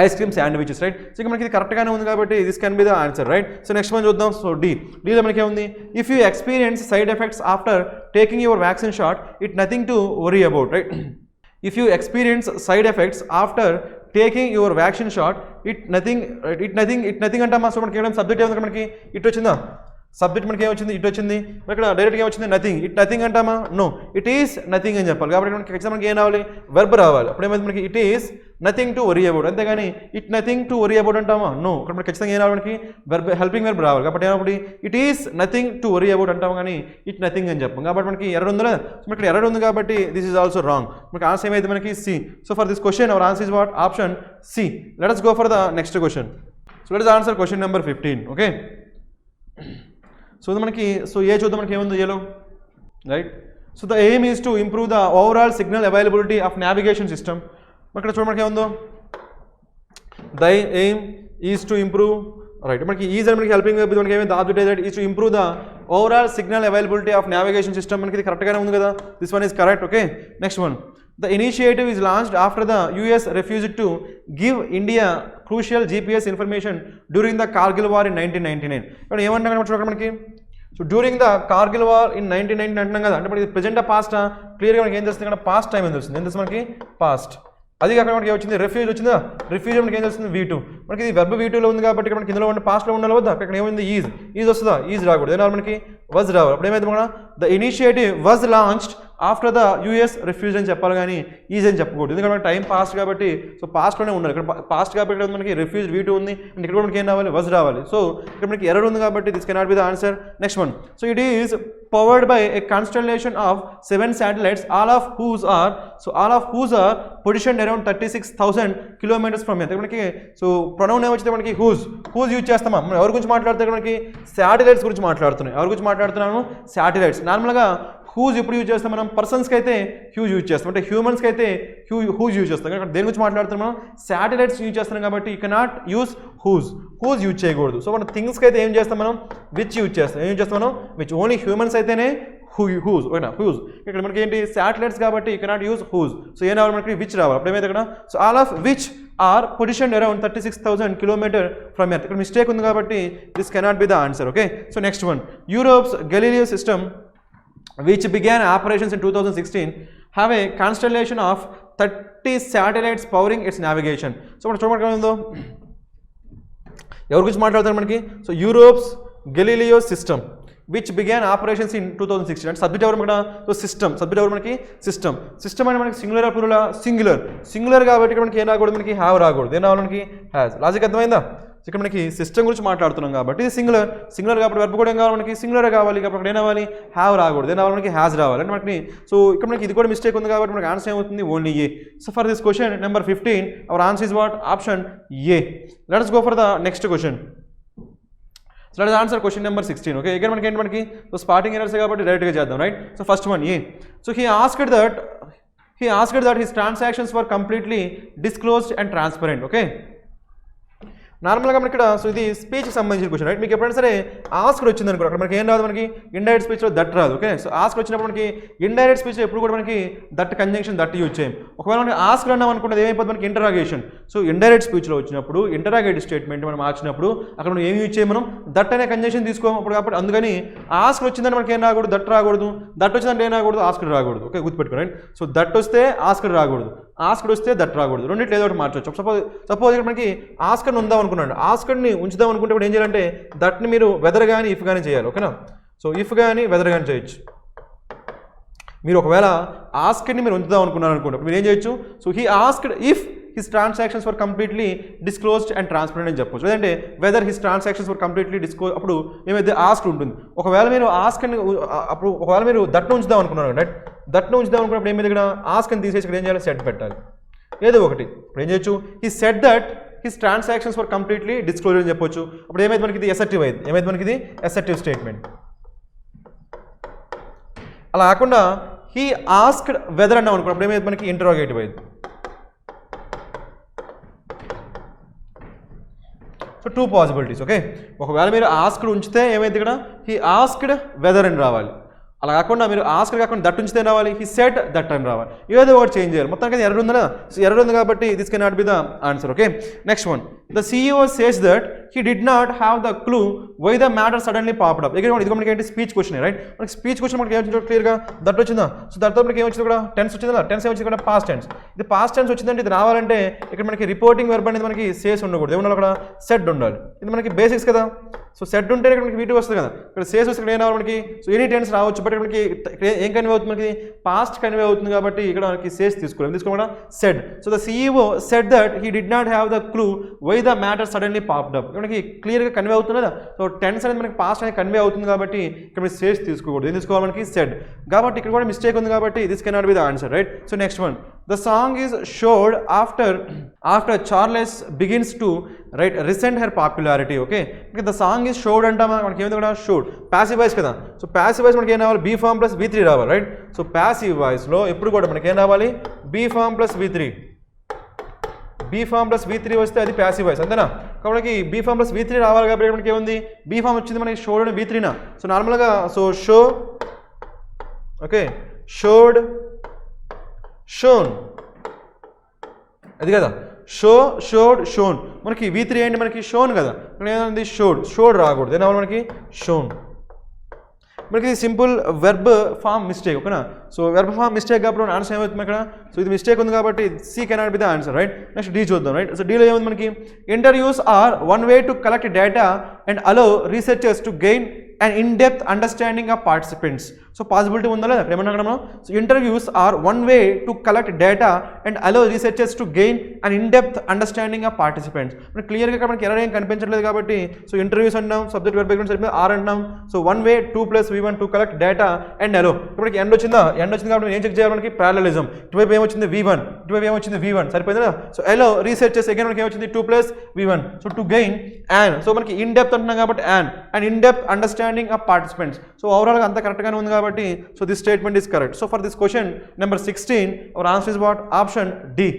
ice cream sandwiches right so ఇక్కడ మనకి ఇది కరెక్ట్గానే ఉంది కాబట్టి this can be the answer right so next మనం చూద్దాం సో డీలో మనకి ఏముంది if you experience side effects after taking your vaccine shot it nothing to worry about right if you experience side effects after taking your vaccine shot it nothing అంటామా so మనకి ఏమైనా subject ఏముంది మనకి it వచ్చిందా subject మనకి ఏమొచ్చింది it వచ్చింది ఇక్కడ డైరెక్ట్గా ఏమొచ్చింది నథింగ్ అంటామా నో ఇట్ ఈస్ నథింగ్ అని చెప్పాలి కాబట్టి మనకి ఎగ్జామ్ మనకి ఏం రావాలి వెర్బ్ రావాలి అప్పుడు ఏమైంది మనకి it is nothing to worry about అంతేగాని it nothing to worry about అంటామా నో ఇక్కడ మనకి ఖచ్చితంగా ఏం రావాలి మనకి వెర్బ్ హెల్పింగ్ వెర్బ్ రావాలి కాబట్టి ఏమప్పుడు it is nothing to worry about అంటాము కానీ ఇట్ నథింగ్ అని చెప్పాం కాబట్టి మనకి ఎర్రర్ ఉందా మనకి ఎర్రర్ ఉంది కాబట్టి దిస్ ఈజ్ ఆల్సో రాంగ్ మనకి ఆన్సర్ ఏమైతే మనకి C so for this question our answer is what option C let us go for the next question so let us answer question number 15 okay so మనకి so ఏ చూద్దాం మనకి ఏముంది ఏలో right so the aim is to improve the overall signal availability of navigation system ఇక్కడ చూడ మనకి ఏముందో the aim is to improve right మనకి ఈజ్ అని మనకి హెల్పింగ్ మనకి ఏమైంది object is to improve the overall signal availability of navigation system మనకి ఇది కరెక్ట్గానే ఉంది కదా this one is correct okay next one The initiative is launched after the US refused to give India crucial GPS information during the Kargil war in 1999. ఇప్పుడు ఏమంటాం చూడండి మనకి so during the Kargil war in 1999 అంటున్నాం కదా అంటే మనకి present past క్లియర్గా మనకి ఏం తెలుస్తుంది ఇక్కడ పాస్ట్ టైం ఏం తెలుస్తుంది ఏం తెలుస్తుంది మనకి పాస్ట్ అది కాక మనకి వచ్చింది రిఫ్యూజ్ వచ్చిందా రిఫ్యూజ్ మనకి ఏం తెలుస్తుంది V2 మనకి ఇది వెర్బ్ V2లో ఉంది కాబట్టి ఇక్కడ మనకి ఇందులో ఉన్న పాస్ట్లో ఉండాలి వద్దా ఇక్కడ ఏమైంది ఈజ్ వస్తుందా ఈజ్ రాకూడదు ఏమన్నా మనకి వజ్ రావాలి అప్పుడు ఏమైంది మన the initiative was launched after the US refuse అని చెప్పాలి కానీ ఈజ్ అని చెప్పకూడదు ఎందుకంటే మనకి టైం పాస్ట్ కాబట్టి సో పాస్ట్లోనే ఉండాలి ఇక్కడ పాస్ట్ కాబట్టి ఇక్కడ మనకి రిఫ్యూజ్ V2 ఉంది అండ్ ఇక్కడ మనకి ఏం రావాలి వజ్ రావాలి సో ఇక్కడ మనకి ఎర్రర్ ఉంది కాబట్టి this cannot be the answer next one so it is powered by a constellation of 7 satellites all of whose are positioned around 36,000 kilometers from Earth మనకి సో ప్రొనౌన్ ఏమొచ్చితే మనకి హూజ్ యూజ్ చేస్తామా మనం ఎవరి గురించి మాట్లాడితే మనకి శాటిలైట్స్ గురించి మాట్లాడుతున్నాం ఎవరి గురించి మాట్లాడుతున్నాము శాటిలైట్స్ నార్మల్గా హూజ్ ఎప్పుడు యూజ్ చేస్తాం మనం పర్సన్స్కి అయితే హ్యూజ్ యూజ్ చేస్తాం అంటే హ్యూమన్స్కి అయితే హూజ్ యూజ్ చేస్తాం ఇక్కడ దేని గురించి మాట్లాడుతున్నాం మనం శాటిలైట్స్ యూజ్ చేస్తున్నాం కాబట్టి you cannot use whose use చేయకూడదు సో మన థింగ్స్కి అయితే ఏం చేస్తాం మనం విచ్ యూజ్ చేస్తాం ఏం చేస్తాం మనం విచ్ ఓన్లీ హ్యూమన్స్ అయితేనే హూజ్ ఓకేనా హూజ్ ఇక్కడ మనకి ఏంటి శాటిలైట్స్ కాబట్టి you cannot use whose so ఏం రావాలి మనకి విచ్ రావాలి అప్పుడు ఏమైతే ఇక్కడ so all of which are position around 36,000 kilometers from earth ఇక్కడ మిస్టేక్ ఉంది కాబట్టి this cannot be the answer okay so next one Europe's Galileo system which began operations in 2016 have a constellation of 30 satellites powering its navigation so మనం చూడడానికి ఉందో ఎవరి గురించి మాట్లాడతారు మనకి so Europe's Galileo system which began operations in 2016 అంటే subject ఎవరు మనకి సో సబ్జెక్ట్ ఎవరు మనకి సిస్టమ్ అంటే మనకి సింగులర్ ప్లూరల్ సింగులర్ కాబట్టి ఇక్కడ మనకి ఏం రాకూడదు మనకి హ్యావ్ రాకూడదు ఏం రావాలి మనకి హ్యాస్ లాజిక్ అర్థమైందా ఇక్కడ మనకి సిస్టమ్ గురించి మాట్లాడుతున్నాం కాబట్టి ఇది సింగులర్ కాబట్టి వెర్బ్ కూడా ఏం కావాలి మనకి సింగులర్ కావాలి కాబట్టి ఏం రావాలి హ్యావ్ రాకూడదు ఏం రావాలి మనకి హ్యాస్ రావాలి అంటే మనకి సో ఇక్కడ మనకి ఇది కూడా మిస్టేక్ ఉంది కాబట్టి మనకి ఆన్సర్ ఏమవుతుంది only A so for this question number 15 hour answer is what option A let us go for the next question so that is answer question number 16. Okay, ఇక్కడ మనకి ఏంటి మనకి సో స్పాటింగ్ ఎర్రర్స్ కాబట్టి డైరెక్ట్గా చేద్దాం, right. So first one A. So he asked that his transactions were completely disclosed and transparent. Okay, నార్మల్గా మనకి ఇక్కడ సో ఇది స్పీచ్కి సంబంధించిన క్వశ్చన్, రైట్. మీకు ఎప్పుడైనా సరే ఆస్క్ వచ్చింది అనుకో, అక్కడ మనకి ఏం రాదు, మనకి ఇండైరెక్ట్ స్పీచ్లో దట్ రాదు. ఓకే, సో ఆస్క్ వచ్చినప్పుడు మనకి ఇండైరెక్ట్ స్పీచ్ ఎప్పుడు కూడా మనకి దట్ కంజంక్షన్ దట్ యూజ్ చేయం. ఒకవేళ మనకి ఆస్క్ అన్నాం అనుకుంటే ఏమైపోతుంది మనకి ఇంటరాగేషన్. సో ఇండైరెక్ట్ స్పీచ్లో వచ్చినప్పుడు ఇంటరాగేటివ్ స్టేట్మెంట్ మనం మార్చినప్పుడు అక్కడ మనం ఏం యూజ్ చేయం, మనం దట్ అనే కంజంక్షన్ తీసుకోము అప్పుడు. కాబట్టి అందుకని ఆస్క్ వచ్చిందని మనకి ఏం రాకూడదు, దట్ రాకూడదు. దట్ వచ్చిందంటే ఏం రాకూడదు, ఆస్క్ రాకూడదు. ఓకే, గుర్తుపెట్టుకోండి, రైట్. సో దట్ వస్తే ఆస్క్ రాకూడదు, ఆస్క్ వస్తే దట్ రాకూడదు. రెండింటి ఏదో ఒకటి మార్చవచ్చు. సపోజ్ ఇక్కడ మనకి ఆస్క్ ఉందాం అనుకున్నాడు, ఆస్క్ని ఉంచుదాం అనుకుంటే ఇప్పుడు ఏం చేయాలంటే దట్ని మీరు వెదర్ కానీ ఇఫ్ కానీ చేయాలి. ఓకేనా, సో ఇఫ్ కానీ వెదర్ కానీ చేయొచ్చు. మీరు ఒకవేళ ఆస్క్ని మీరు ఉంచుదాం అనుకున్నారు అనుకోండి, మీరు ఏం చేయొచ్చు, so he asked if his transactions for completely disclosed and transparent అని చెప్పొచ్చు. లేదంటే whether his transactions for completely disclose, అప్పుడు ఏమైతే ఆస్క్ ఉంటుంది. ఒకవేళ మీరు ఆస్క్ని అప్పుడు ఒకవేళ మీరు దట్ను ఉంచుదాం అనుకున్నారు, రైట్. దట్ను ఉంచుదాం అనుకున్నప్పుడు ఏమైంది, ఇక్కడ ఆస్క్ని తీసేసి ఇక్కడ ఏం చేయాలి, సెట్ పెట్టాలి ఏదో ఒకటి. ఇప్పుడు ఏం చేయొచ్చు, he set that his transactions for completely disclose అని చెప్పొచ్చు. అప్పుడు ఏమైతే మనకి ఇది ఎసెప్టివ్ అయింది, ఏమైతే మనకి ఇది ఎసెప్టివ్ స్టేట్మెంట్. అలా కాకుండా హీ ఆస్క్డ్ వెదర్ అన్నాం అనుకో, అప్పుడు ఏమైతే మనకి ఇంటరాగేటివ్ అయింది. So two possibilities. ఓకే, ఒకవేళ మీరు ఆస్క్డ్ ఉంచితే ఏమైంది, ఇక్కడ హీ ఆస్క్డ్ వెదర్ అని రావాలి. అలా కాకుండా మీరు ఆస్క్ కాకుండా దట్ ఉంచితే రావాలి, హీ సెట్ దట్ అని రావాలి. ఏదో ఒకటి చేంజ్ చేయాలి. మొత్తానికి ఎర్రర్ ఉంది కదా, సో ఎర్రర్ ఉంది కాబట్టి this can not be the answer. Okay, next one. The CEO says that he did not have the clue why the matter suddenly popped up. ఇక్కడ ఇది మనకి ఏంటి, స్పీచ్ క్వశ్చన్, రైట్. మనకి speech question మనకి ఏమొచ్చిందో క్లియర్గా that వచ్చిందా. So దట్తో మనకి ఏమొచ్చింది, ఇక్కడ టెన్స్ వచ్చిందా, టెన్స్ ఏమొచ్చింది ఇక్కడ పాస్ట్ టెన్స్. ఇది పాస్ట్ టెన్స్ వచ్చిందంటే ఇది రావాలంటే ఇక్కడ మనకి రిపోర్టింగ్ వెర్బ్ అనేది మనకి సేస్ ఉండకూడదు, ఏమన్నా అక్కడ సెట్ ఉండాలి. ఇది మనకి బేసిక్స్ కదా. సో సెట్ ఉంటే ఇక్కడ మనకి వీటి వస్తుంది కదా, ఇక్కడ సేస్ వస్తే ఇక్కడ ఏం రావాలి మనకి, సో ఎనీ టెన్స్ రావచ్చు. బట్ మనకి ఏం కన్వే అవుతుంది, మనకి పాస్ట్ కన్వే అవుతుంది కాబట్టి ఇక్కడ మనకి సేస్ తీసుకోవాలి said. So the CEO said that he did not have the clue why the matter suddenly popped up. మనకి క్లియర్గా కన్వే అవుతుంది కదా. సో టెన్స్ అనేది మనకి పాస్ట్ అనేది కన్వే అవుతుంది కాబట్టి ఇక్కడ మీరు సేస్ తీసుకోకూడదు. ఏం తీసుకోవాలి, మనకి సెడ్. కాబట్టి ఇక్కడ కూడా మిస్టేక్ ఉంది కాబట్టి this can not be the answer, right. So next one. The song is showed after Charles begins to resent her popularity. Okay, because the song is showed అంటామా, మనకి ఏమైంది కూడా showed passive voice కదా. So passive voice మనకి ఏం రావాలి, B form plus V3 రావాలి, right. So passive voice లో ఎప్పుడు కూడా మనకి ఏం రావాలి, B form plus V3. B form plus V3 వస్తే అది passive voice, అంతేనా. కాబట్టి B form plus V3 రావాలి కాబట్టి మనకి ఏముంది, B form వచ్చింది మనకి showed అని V3 నా. సో నార్మల్గా so show, okay, showed, shown, అది కదా. Show, showed, shown. మనకి V3 ఏంటి, మనకి షోన్ కదా. ఇక్కడ ఏమైంది, షోడ్ రాకూడదు, ఏమన్నా మనకి షోన్. మనకి సింపుల్ వెర్బ్ ఫామ్ మిస్టేక్. ఓకేనా. సో వెర్బ్ ఫామ్ మిస్టేక్ కాబట్టి ఆన్సర్ ఏమవుతుంది ఇక్కడ, సో ఇది మిస్టేక్ ఉంది కాబట్టి C cannot be the answer, right. Next D చూద్దాం, రైట్. సో Dలో ఏముంది మనకి, interviews are one way to collect data and allow researchers to gain and in depth understanding of participants. So possibility ఉందా లేదా అక్కడ ఏమన్నా మనం. So interviews are one way to collect data and allow researchers to gain and in depth understanding of participants. మనకి క్లియర్గా ఇక్కడ మనకి error ఏం కనిపించట్లేదు కాబట్టి సో ఇంటర్వ్యూస్ అంటాం, సబ్జెక్ట్ వెర్బ్ బ్యాక్గ్రౌండ్ సరిపోయి ఆర్ అంటాం. So one way 2 + V1 to collect data and allow. ఇప్పటికి ఎండ్ వచ్చిందా, ఎండ్ వచ్చింది కాబట్టి ఏం చెక్ చేయాలి, మనకి ప్యారలలిజం. ఇటువైపు ఏమొచ్చింది V1, ఇటువైపు ఏమొచ్చింది V1, సరిపోయింది కదా. సో అలో రీసెర్చర్స్ అగైన్ మనకి ఏమొచ్చింది 2 + V1. So to gain and, so మనకి ఇన్ డెప్త్ అంటున్నాం కాబట్టి and in depth understanding of participants. So ఓవరాల్గా అంతా కరెక్ట్గానే ఉంది కాబట్టి so this statement is correct. So for this question number 16 hour answer is what, option D.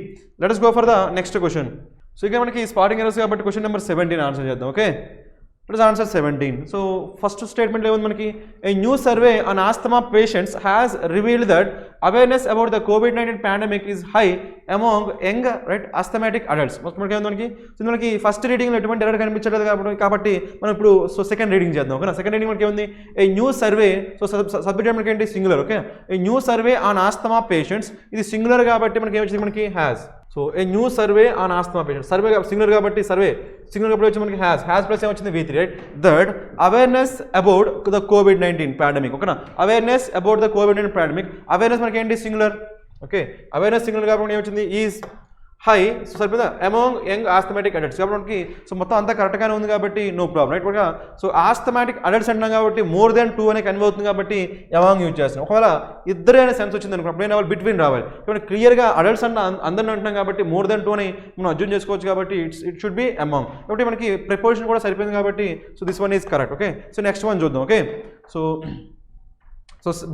Let us go for the next question. So ఇక్కడ మనకి spotting errors కాబట్టి question number 17 answer చేద్దాం. Okay, it is answer 17. So first statement ఏముంది మనకి, ఏ new survey on asthma patients has revealed that awareness about the COVID-19 pandemic is high among young, right, asthmatic adults. మనకి ఏముంది మనకి first రీడింగ్లో ఎటువంటి error కనిపించలేదు కాబట్టి మనం ఇప్పుడు సో సెకండ్ రీడింగ్ చేద్దాం. ఓకేనా. సెకండ్ రీడింగ్ మనకి ఏముంది, a new survey, so subject మనకి ఏంటి, singular. Okay, a new survey on asthma patients, ఇది సింగులర్ కాబట్టి మనకి ఏమొచ్చింది, మనకి has. So a new survey on asthma patient, survey singular కాబట్టి సర్వే సింగులర్ కాబట్టి వచ్చి మనకి హ్యాస్ ప్లస్ ఏమొచ్చింది V3, right. That awareness about the COVID-19 pandemic. ఓకేనా, awareness about the COVID-19 pandemic. Awareness మనకి ఏంటి, సింగులర్. ఓకే, అవేర్నెస్ సింగులర్ కాబట్టి ఏమొచ్చింది, ఈజ్ హై. సో సరిపోయిందా, అమాంగ్ యంగ్ ఆస్థమాటిక్ అడల్ట్స్ కాబట్టి మనకి సో మొత్తం అంతా కరెక్ట్గానే ఉంది కాబట్టి నో ప్రాబ్లం రైట్. కూడా సో ఆస్థమాటిక్ అడల్ట్స్ అంటున్నాం కాబట్టి మోర్ దెన్ 2 అనే కన్వే అవుతుంది కాబట్టి అమాంగ్ యూజ్ చేస్తున్నాం. ఒకవేళ ఇద్దరు అనే సెన్స్ వచ్చింది అనుకో అప్పుడు ఏం రావాలి, బిట్వీన్ రావాలి. కాబట్టి క్లియర్గా అడల్ట్స్ అన్న అందరిని అంటున్నాం కాబట్టి మోర్ దెన్ 2 అని మనం అడ్జూమ్ చేసుకోవచ్చు కాబట్టి ఇట్ షుడ్ బి అమాంగ్. కాబట్టి మనకి ప్రిపోజిషన్ కూడా సరిపోయింది కాబట్టి so this one is correct. Okay, so next one చూద్దాం. ఓకే, సో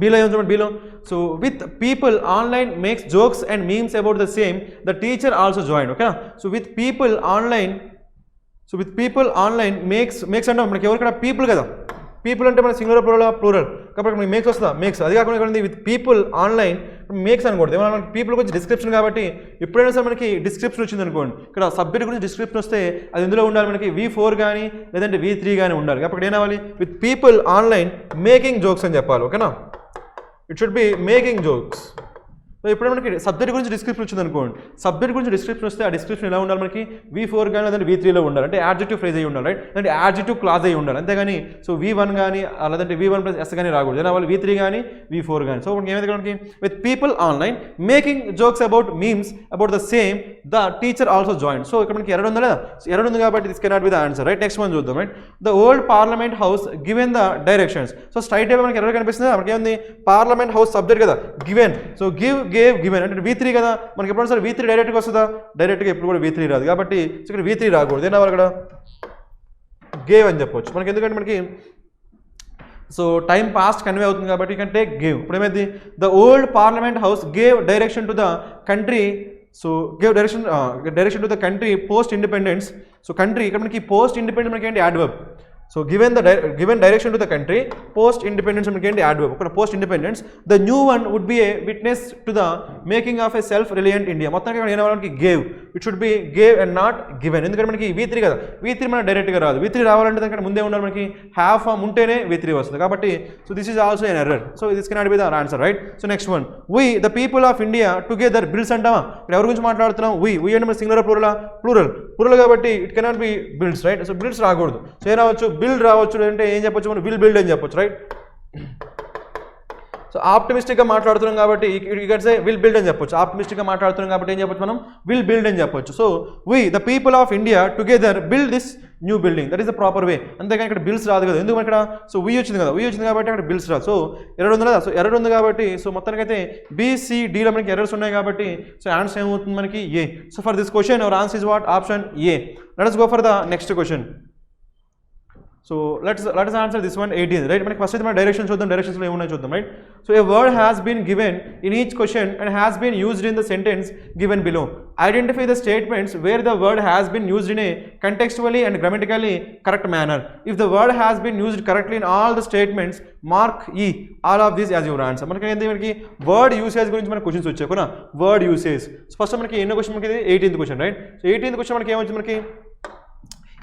బీలో ఏం చూడండి, బీలో so with people online makes jokes and memes about the same the teacher also join. Okay, so with people online makes అంటే మనకి ఎవరికైనా people కదా, people అంటే మన సింగులర్ ప్లూరల్ కాబట్టి మనకి మేక్స్ వస్తుందా, మేక్స్. అది కాకుండా ఇక్కడ విత్ పీపుల్ ఆన్లైన్ మేక్స్ అనకూడదు. ఏమన్నా మనకి పీపుల్ గురించి డిస్క్రిప్షన్ కాబట్టి ఎప్పుడైనా సరే మనకి డిస్క్రిప్షన్ వచ్చింది అనుకోండి, ఇక్కడ సబ్జెక్ట్ గురించి డిస్క్రిప్షన్ వస్తే అది ఎందులో ఉండాలి, మనకి V4 కానీ లేదంటే V3 కానీ ఉండాలి. కాబట్టి ఏమవ్వాలి, with people online making jokes అని చెప్పాలి. ఓకేనా, it should be making jokes. So ఇప్పుడు మనకి సబ్జెక్ట్ గురించి డిస్క్రిప్షన్ వచ్చింది అనుకోండి, సబ్జెక్ట్ గురించి డిస్క్రిప్షన్ వస్తే ఆ డిస్క్రిప్షన్ ఎలా ఉండాలి, మనకి V4 కానీ లేదంటే V3లో ఉండాలి. అంటే యాడ్జెక్టివ్ ఫ్రేజ్ అయ్యి ఉండాలి రైట్, అంటే యాడ్జెక్టివ్ క్లాజ్ అయ్యి ఉండాలి. అంతేగాని సో V1 కానీ లేదంటే V1+S కానీ రాకూడదు. ఏనా వాళ్ళు V3 కానీ V4 కానీ. సో మనకి ఏమైతే మనకి with people online making jokes about memes about the same the teacher also join. So ఇక్కడ మనకి ఎర్రర్ ఉంది లేదా, ఎర్రర్ ఉంది కాబట్టి this cannot be the answer right. Next one చూద్దాం right. The old parliament house given the directions. So straight away మనకి error కనిపిస్తుంది. మనకి ఏముంది, పార్లమెంట్ హౌస్ సబ్జెక్ట్ కదా, గివెన్. సో గివెన్ అంటే V3 కదా, మనకి ఎప్పుడు సార్ V3 డైరెక్ట్గా వస్తుందా, డైరెక్ట్గా ఎప్పుడు కూడా V3 రాదు. కాబట్టి ఇక్కడ V3 రాకూడదు. ఏనా వాళ్ళు ఇక్కడ గేవ్ అని చెప్పొచ్చు మనకి, ఎందుకంటే మనకి సో టైం పాస్ట్ కన్వే అవుతుంది కాబట్టి యూ కెన్ టేక్ గేవ్. ఇప్పుడు ఏమైంది, the old parliament house gave direction to the country. So gave direction to the country post independence. So country ఇక్కడ మనకి పోస్ట్ ఇండిపెండెంట్ మనకి ఏంటి, adverb. So given direction to the country post independence మనకి ఏంటి, adverb. ఒక post independence the new one would be a witness to the making of a self reliant India. మొత్తానికి ఇక్కడ మనకి gave, it should be gave and not given. ఎందుకంటే మనకి V3 కదా, V3 మనకి డైరెక్ట్గా రాదు. V3 రావాలంటే దానికంటే ముందే ఉండాలి, మనకి హ్యావ్ ఫామ్ ఉంటేనే V3 వస్తుంది. కాబట్టి so this is also an error. So this cannot be the answer right. So next one, we the people of India together builds అంటామా. ఇక్కడ ఎవరి గురించి మాట్లాడుతున్నాం, వి అంటే మన సింగులర్ ప్లూరల్ కాబట్టి it cannot be builds right. So builds రాకూడదు. So A రావచ్చు, బిల్డ్ రావచ్చు, అంటే ఏం చెప్పొచ్చు, మనం విల్ బిల్డ్ అని చెప్పొచ్చు రైట్. సో ఆప్టిమిస్టిక్గా మాట్లాడుతున్నాం కాబట్టి ఇక్కడ సే విల్ బిల్డ్ అని చెప్పొచ్చు. ఆప్టిమిస్టిక్గా మాట్లాడుతున్నాం కాబట్టి ఏం చెప్పొచ్చు, మనం విల్ బిల్డ్ అని చెప్పొచ్చు. So we the people of India together build this new building, that is the proper way. అంతేగాని ఇక్కడ బిల్స్ రాదు కదా, ఎందుకు ఇక్కడ సో వి వచ్చింది కదా, వి వచ్చింది కాబట్టి అక్కడ బిల్స్ రాదు. సో ఎర్రర్ ఉంది కదా, సో ఎర్రర్ ఉంది కాబట్టి సో మొత్తానికి అయితే BCDలో మనకి ఎర్రర్స్ ఉన్నాయి కాబట్టి సో ఆన్సర్ ఏమవుతుంది మనకి A. So for this question our answer is what, option A. Let us go for the next question. So let us answer this one 18 right. మనకి ఫస్ట్ అయితే మన డైరెక్షన్ చూద్దాం, డైరెక్షన్స్లో ఏమున్నాయో చూద్దాం right. So a word has been given in each question and has been used in the sentence given below. Identify the statements where the word has been used in a contextually and grammatically correct manner. If the word has been used correctly in all the statements, mark E all of these as your answer. మనకి ఏంటి, మనకి word usage గురించి మనకి questions వచ్చాయి కదా, word usage. First మనకి ఎన్నో question, మనకి 18th question right. So 18th question మనకి ఏమొచ్చింది, మనకి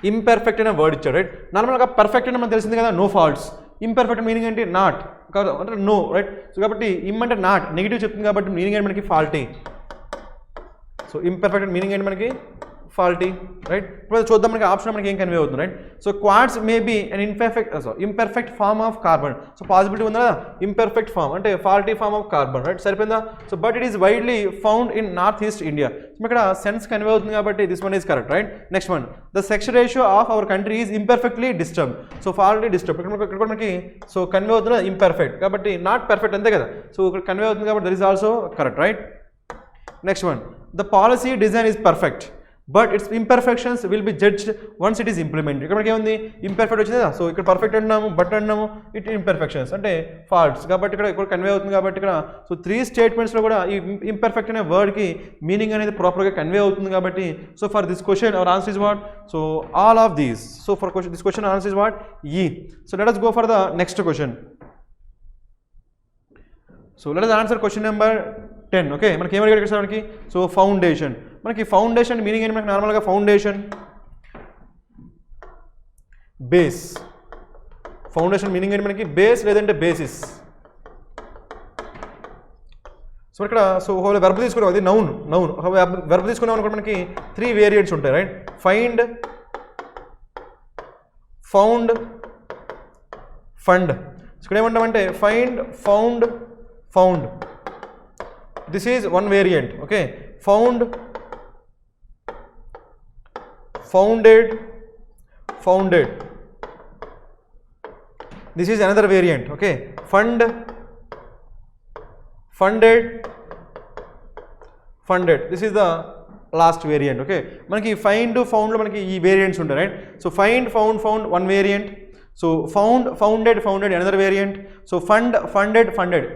ఇంపర్ఫెక్ట్ అనే వర్డ్ ఇచ్చాడు రైట్. నార్మల్గా పర్ఫెక్ట్ అని మనకు తెలిసింది కదా, నో ఫాల్ట్స్. ఇంపర్ఫెక్ట్ మీనింగ్ ఏంటి, నాట్ కాదు అంటే నో రైట్. సో కాబట్టి ఇమ్ అంటే నాట్, నెగిటివ్ చెప్తుంది కాబట్టి మీనింగ్ ఏంటి మనకి ఫాల్టీ. సో ఇంపర్ఫెక్ట్ మీనింగ్ ఏంటి మనకి ఫాల్టీ రైట్. ఇప్పుడు చూద్దాం మనకి ఆప్షన్ మనకి ఏం కన్వే అవుతుంది right. So quads may be and imperfect form of carbon. So possibility ఉందా, ఇంపర్ఫెక్ట్ ఫార్మ్ అంటే faulty form of carbon right, సరిపోయిందా. So but it is widely found in north east India. ఇక్కడ sense convey అవుతుంది కాబట్టి this one is correct right. Next one, the sex ratio of our country is imperfectly disturb. So faulty disturb ఇక్కడ కూడా మనకి so convey అవుతుంది imperfect కాబట్టి not perfect అంతే కదా. సో ఇక్కడ కన్వే అవుతుంది కాబట్టి that is also correct right. Next one, the policy design is perfect but it's imperfections will be judged once it is implemented. ఇక్కడ మనకి ఏముంది, ఇంపర్ఫెక్ట్ వచ్చింది కదా, సో ఇక్కడ పర్ఫెక్ట్ అన్నాము బట్ అన్నాము, ఇట్ ఇంపర్ఫెక్షన్స్ అంటే ఫాల్ట్స్ కాబట్టి ఇక్కడ కన్వే అవుతుంది కాబట్టి ఇక్కడ సో 3 స్టేట్మెంట్స్లో కూడా ఈ ఇంపర్ఫెక్ట్ అనే వర్డ్కి మీనింగ్ అనేది ప్రాపర్గా కన్వే అవుతుంది కాబట్టి so for this question our answer is what, so all of these. So for this question answer is what, E. So let us go for the next question. సో let us answer question number 10. Okay, మనకి ఏమడిగాడు ఇక్కడ మనకి, so foundation. మనకి foundation meaning ఏంటి, మనకి నార్మల్గా foundation base. Foundation meaning ఏంటి మనకి, బేస్ లేదంటే బేసిస్. సో ఇక్కడ సో వెర్బ్ తీసుకున్నాం, అది నౌన్. వెర్బ్ తీసుకున్నాం అనుకోండి మనకి 3 వేరియంట్స్ ఉంటాయి రైట్. Find, found, fund. ఇక్కడ ఏమంటామంటే find, found, found. This is 1 variant. Okay, found, founded. This is another variant. Okay, funded. This is the last variant. Okay, మనకి find found లో మనకి ఈ వేరియంట్స్ ఉంటాయి, right? So find found one variant, so founded another variant, so funded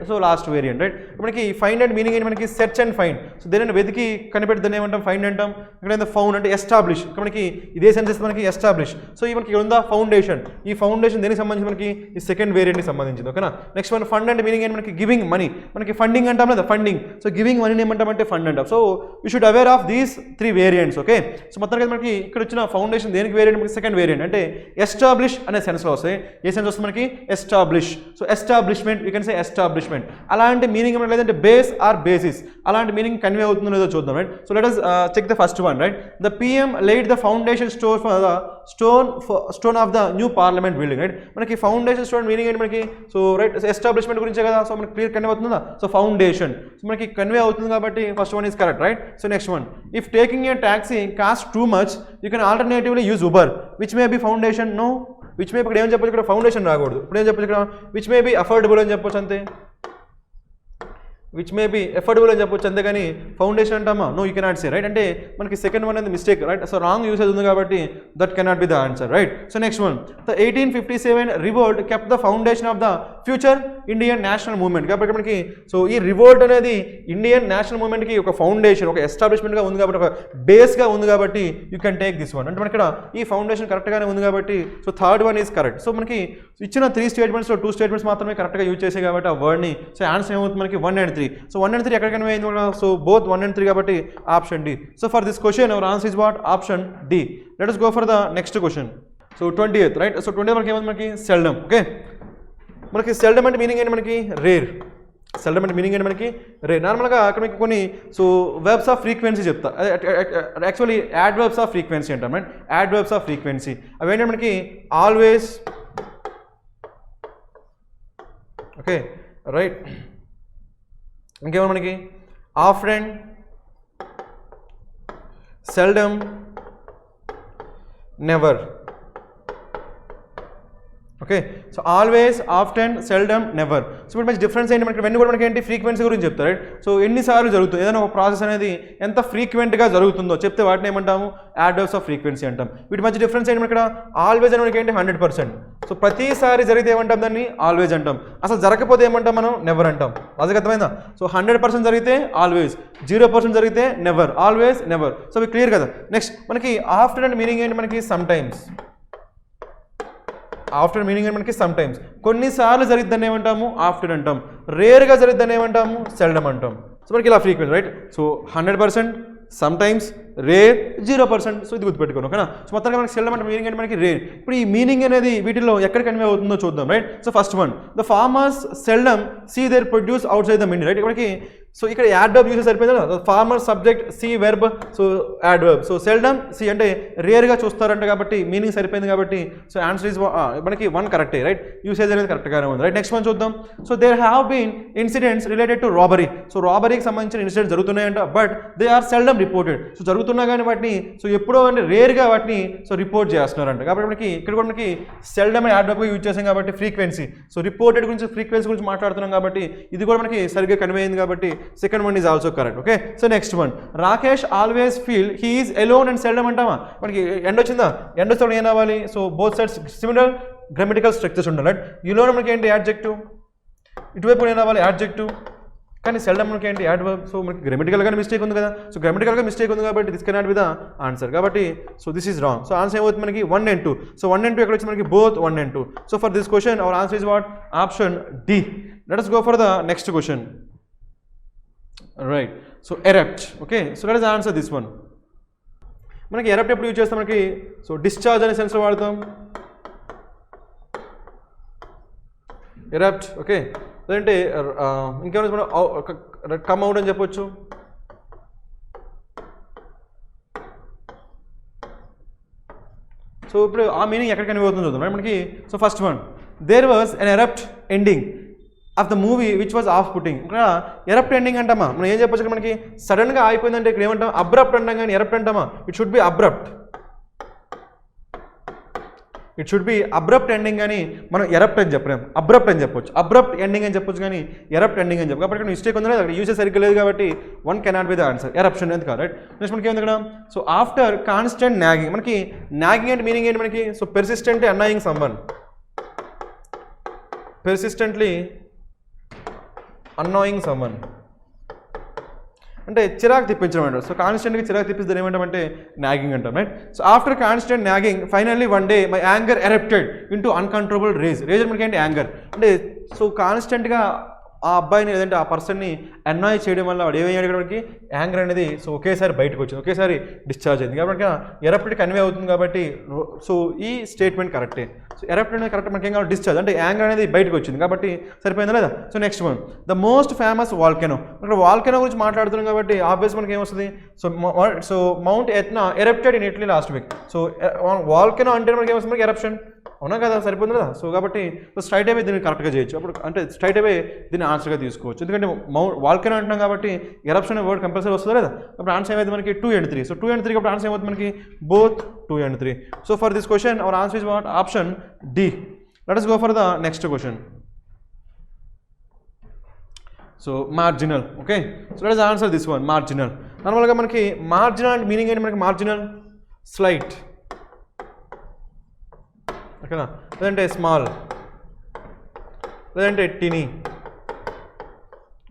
so last variant, right? మనకి find and meaning ఏంటి? మనకి search and find. So దేనిని వెతికి కనిపెట్టి దాన్ని ఏమంటాం? ఫైండ్ అంటాం. ఇక్కడ ఫౌండ్ అంటే ఎస్టాబ్లిష్. మనకి ఇదే సెన్సెస్ మనకి ఎస్టాబ్లిష్. సో ఈ మనకి ఉందా ఫౌండేషన్. ఈ ఫౌండేషన్ దేనికి సంబంధించి? మనకి ఈ సెకండ్ వేరియంట్కి సంబంధించింది. ఓకేనా? నెక్స్ట్ మన ఫండ్ అంటే మీనింగ్ ఏంటి? మనకి గివింగ్ మనీ. మనకి ఫండింగ్ అంటాం లేదా ఫండింగ్. సో గివింగ్ మనీని ఏమంటామంటే ఫండ్ అంటాం. So you should aware of these 3 variants. Okay, so మొత్తానికి మనకి ఇక్కడ వచ్చిన ఫౌండేషన్ దేనికి వేరియంట్? మనకి సెకండ్ వేరియంట్ అంటే ఎస్టాబ్లిష్ అనే సెన్స్లో వస్తాయి. ఏ సెన్స్ వస్తుంది మనకి? Establish. So establishment, you can say establishment. అలాంటి మీనింగ్ ఏమైనా లేదంటే బేస్ ఆర్ బేసిస్, అలాంటి మీనింగ్ కన్వే అవుతుందో లేదో చూద్దాం, right? So let us check the first one, right? The PM laid the foundation stone for the stone of the new parliament building, right? మనకి foundation stone meaning ఏంటి మనకి? So right, establishment గురించే కదా. So మనకి clear convey అవుతుందా? So foundation. So మనకి convey అవుతుంది కాబట్టి first one is correct, right? So next one, if taking a taxi cost too much you can alternatively use Uber which may be foundation. No, which may ఇక్కడ ఏం చెప్పొచ్చు? ఇక్కడ foundation రాకూడదు. ఇప్పుడు ఏం చెప్పొచ్చు? ఇక్కడ విచ్ మే బి అఫోర్డబుల్ అని చెప్పొచ్చు అంతే. విచ్ మే బి ఎఫోర్డబుల్ అని చెప్పొచ్చు అంతేగాని ఫౌండేషన్ అంటామా? No, you cannot say, right? అంటే మనకి సెకండ్ వన్ అనేది mistake, right? So wrong usage ఉంది కాబట్టి that cannot be the answer, right? So next one, the 1857 revolt kept the foundation of the future Indian national movement. కాబట్టి మనకి so ఈ revolt అనేది Indian national మూవ్మెంట్కి ఒక foundation, ఒక ఎస్టాబ్లిష్మెంట్గా ఉంది కాబట్టి, ఒక బేస్గా ఉంది కాబట్టి you can take this one. అంటే మనకి ఇక్కడ ఈ ఫౌండేషన్ కరెక్ట్గానే ఉంది కాబట్టి so third one is correct. So మనకి ఇచ్చిన 3 స్టేట్మెంట్స్లో 2 స్టేట్మెంట్స్ మాత్రమే కరెక్ట్గా యూజ్ చేసే కాబట్టి ఆ వర్డ్ని. సో ఆన్సర్ ఏమవుతుంది మనకి? 1 and 3. సో 1 and 3 ఎక్కడ కన్వే అయింది? సో బోత్ 1 and 3 కాబట్టి option D. So for this question our answer is what? Option D. Let us go for the next question. So 28th, రైట్? సో 28th మనకి ఏమైంది? మనకి సెల్డమ్. ఓకే, మనకి seldom అంటే మీనింగ్ ఏంటి? మనకి రేర్. సెల్డమ్ అంటే మీనింగ్ ఏంటి? మనకి రేర్. నార్మల్గా అక్కడ మీకు కొన్ని సో వెబ్స్ ఆఫ్ ఫ్రీక్వెన్సీ చెప్తా. Actually adverbs of frequency అంటాం, right? Adverbs of frequency అవి ఏంటంటే మనకి ఆల్వేస్, ఓకే, రైట్? ఇంకేమో మనకి often, seldom, never. Okay, so always, often, seldom, never. So ఇప్పుడు మంచి డిఫరెన్స్ ఏంటి? మనకి ఇవన్నీ కూడా మనకి ఏంటి? ఫ్రీక్వెన్సీ గురించి చెప్తారు, రైట్? సో ఎన్నిసార్లు జరుగుతుంది ఏదైనా ఒక ప్రాసెస్ అనేది ఎంత ఫ్రీక్వెంట్గా జరుగుతుందో చెప్తే వాటిని ఏమంటాము? యాడర్స్ ఆఫ్ ఫ్రీక్వెన్సీ అంటాం. వీటి మధ్య డిఫరెన్స్ ఏంటి? ఇక్కడ ఆల్వేజ్ అని మనకి ఏంటి? 100%. సో ప్రతిసారి జరిగితే ఏమంటాం? దాన్ని ఆల్వేజ్ అంటాం. అసలు జరగకపోతే ఏమంటాం మనం? నెవర్ అంటాం. అది అర్థమైందా? సో 100% జరిగితే ఆల్వేజ్, 0% జరిగితే నెవర్, ఆల్వేజ్, నెవర్. సో ఇవి క్లియర్ కదా? నెక్స్ట్ మనకి ఆఫ్టర్ అండ్ మీనింగ్ ఏంటి? మనకి సమ్ టైమ్స్. ఆఫ్టర్ మీనింగ్ అంటే మనకి సమ్ టైమ్స్. కొన్నిసార్లు జరిగిద్దని ఏమంటాము? ఆఫ్టర్ అంటాం. రేర్గా జరిగిద్దని ఏమంటాము? సెల్డమ్ అంటాం. సో మనకి ఇలా frequent, right? So 100%, some times, rare, 0%. So ఇది గుర్తుపెట్టుకోండి, ఓకేనా? సో మొత్తంగా మనకి సెల్డమ్ అంటే మీనింగ్ అంటే మనకి రేర్. ఇప్పుడు ఈ మీనింగ్ అనేది వీటిలో ఎక్కడ కన్వే అవుతుందో చూద్దాం, right? So first one, the farmers seldom see their produce outside the mini, right? మనకి సో ఇక్కడ యాడ్ వర్బ్ యూస్ సరిపోయింది కదా? Farmer subject, see verb, so adverb. So seldom, see అంటే రేర్గా చూస్తారంట కాబట్టి మీనింగ్ సరిపోయింది కాబట్టి సో ఆన్సర్ ఈజ్ మనకి 1 కరెక్టే, రైట్? యూసేజ్ అనేది కరెక్ట్గానే ఉంది, రైట్? నెక్స్ట్ వన్ చూద్దాం. So there have been incidents related to robbery. So రాబరీకి సంబంధించిన ఇన్సిడెంట్స్ జరుగుతున్నాయంట, but they are seldom reported. So జరుగుతున్నా కానీ వాటిని సో ఎప్పుడో అంటే రేర్గా వాటిని సో రిపోర్ట్ చేస్తున్నారంట. కాబట్టి మనకి ఇక్కడ కూడా మనకి సెల్డమ్ యాడ్ వర్బ్ యూజ్ చేసాం కాబట్టి ఫ్రీక్వెన్సీ, సో రిపోర్టెడ్ గురించి ఫ్రీక్వెన్సీ గురించి మాట్లాడుతున్నాం కాబట్టి ఇది కూడా మనకి సరిగ్గా కన్వే అయింది కాబట్టి second one is also correct, okay? So next one, Rakesh always feel he is alone and seldom అంటామా? మనకి ఎండ్ వచ్చిందా? ఎండ్ వస్తే ఏం అవ్వాలి? So both sides similar grammatical structures ఉండాలి, రైట్? ఈలోనే మనకి ఏంటి? యాడ్జెక్టివ్. ఇటువైపు ఏం అవ్వాలి? యాడ్జెక్టివ్. కానీ సెల్డమ్ మనకి ఏంటి? Add verb. సో మనకి గ్రామటికల్గా మిస్టేక్ ఉంది కదా? సో గ్రామటికల్గా మిస్టేక్ ఉంది కాబట్టి this cannot be the answer. కాబట్టి so this is wrong. So answer ఏమవుతుంది మనకి? 1 and 2. సో 1 and 2 ఎక్కడ వచ్చి మనకి? Both 1 and 2. So for this question our answer is what? Option D. Let us go for the next question, right? So erupt, okay? So let us answer this one. మనకి ఎరప్ట్ ఎప్పుడు use చేస్తాం? మనకి so discharge అనే సెన్స్లో వాడతాం, erupt, okay? లేదంటే ఇంకేమైనా మనం కమ్ అవుట్ అని చెప్పొచ్చు. సో ఇప్పుడు ఆ మీనింగ్ ఎక్కడ కన్వే అవుతుందో చూద్దాం, మనకి. So first one, there was an erupt ending of the movie which was off putting. ఇక్కడ ఎరప్ట్ ఎండింగ్ అంటామా? మనం ఏం చెప్పొచ్చు? ఇక్కడ మనకి సడన్గా అయిపోయిందంటే ఇక్కడ ఏమంటాం? అబ్రప్ట్ అంటాం, కానీ ఎరప్ట్ అంటామా? It should be abrupt. It should be abrupt ending అని మనం ఎరప్ట్ అని చెప్పలేం, అబ్రప్ట్ అని చెప్పొచ్చు, అబ్రప్ట్ ఎండింగ్ అని చెప్పొచ్చు కానీ ఎరప్ట్ ఎండింగ్ అని చెప్పు. కాబట్టి ఇక్కడ మిస్టేక్ ఉంది, అక్కడ యూసేజ్ సరిగ్గా లేదు కాబట్టి one cannot be the answer, eruption ఎందుకు రైట్. నెక్స్ట్ మనకి ఏముంది ఇక్కడ, సో ఆఫ్టర్ కాన్స్టెంట్ నాగింగ్, మనకి నాగింగ్ అంటే మీనింగ్ ఏంటి మనకి, so persistently annoying someone, persistently annoying someone అంటే చిరాకు తెప్పించడం అంటారు. సో కాన్స్టెంట్గా చిరాకు తెప్పిస్తే ఏమంటామంటే నాగింగ్ అంటాం right. So after constant nagging finally one day my anger erupted into uncontrollable rage. Rage మనకి ఏంటి, యాంగర్ అంటే సో కాన్స్టెంట్గా ఆ అబ్బాయిని లేదంటే ఆ పర్సన్ని అన్నాయ్ చేయడం వల్ల వాడు ఏమయ్యాడు, మనకి యాంగర్ అనేది సో ఒకేసారి బయటకు వచ్చింది, ఒకేసారి డిశ్చార్జ్ అయింది కాబట్టి ఎరప్టెడ్ కన్వే అవుతుంది కాబట్టి సో ఈ స్టేట్మెంట్ కరెక్టే. సో ఎరప్టెడ్ అనేది కరెక్ట్, మనకి ఏం కావాలి డిశ్చార్జ్ అంటే యాంగర్ అనేది బయటకు వచ్చింది కాబట్టి సరిపోయిందా లేదా. So next one the most famous volcano, ఇక్కడ వాల్కెనో గురించి మాట్లాడుతున్నాం కాబట్టి ఆబ్వియస్ మనకి ఏమొస్తుంది, so Mount Etna erupted in Italy last week. So volcano అంటే మనకి ఏమొస్తుంది, మనకి ఎరప్షన్ అవునా కదా, సరిపోతుంది కదా. సో కాబట్టి స్ట్రైట్ అవే దీన్ని కరెక్ట్గా చేయొచ్చు, అప్పుడు అంటే స్ట్రైట్ అవే దీన్ని ఆన్సర్గా తీసుకోవచ్చు, ఎందుకంటే వాల్కెనో అంటున్నాం కాబట్టి ఎరప్షన్ వర్డ్ కంపల్సరీ వస్తుంది కదా. అప్పుడు ఆన్సర్ ఏమైంది మనకి 2 and 3. సో 2 and 3 కాబట్టి ఆన్సర్ ఏమవుతుంది మనకి both 2 and 3. So for this question our answer is what, option D. Let us go for the next question. So marginal, okay. So let us answer this one, marginal. నార్మల్గా మనకి marginal అంటే meaning ఏంటి మనకి, marginal slight ఓకేనా, లేదంటే small, లేదంటే tiny.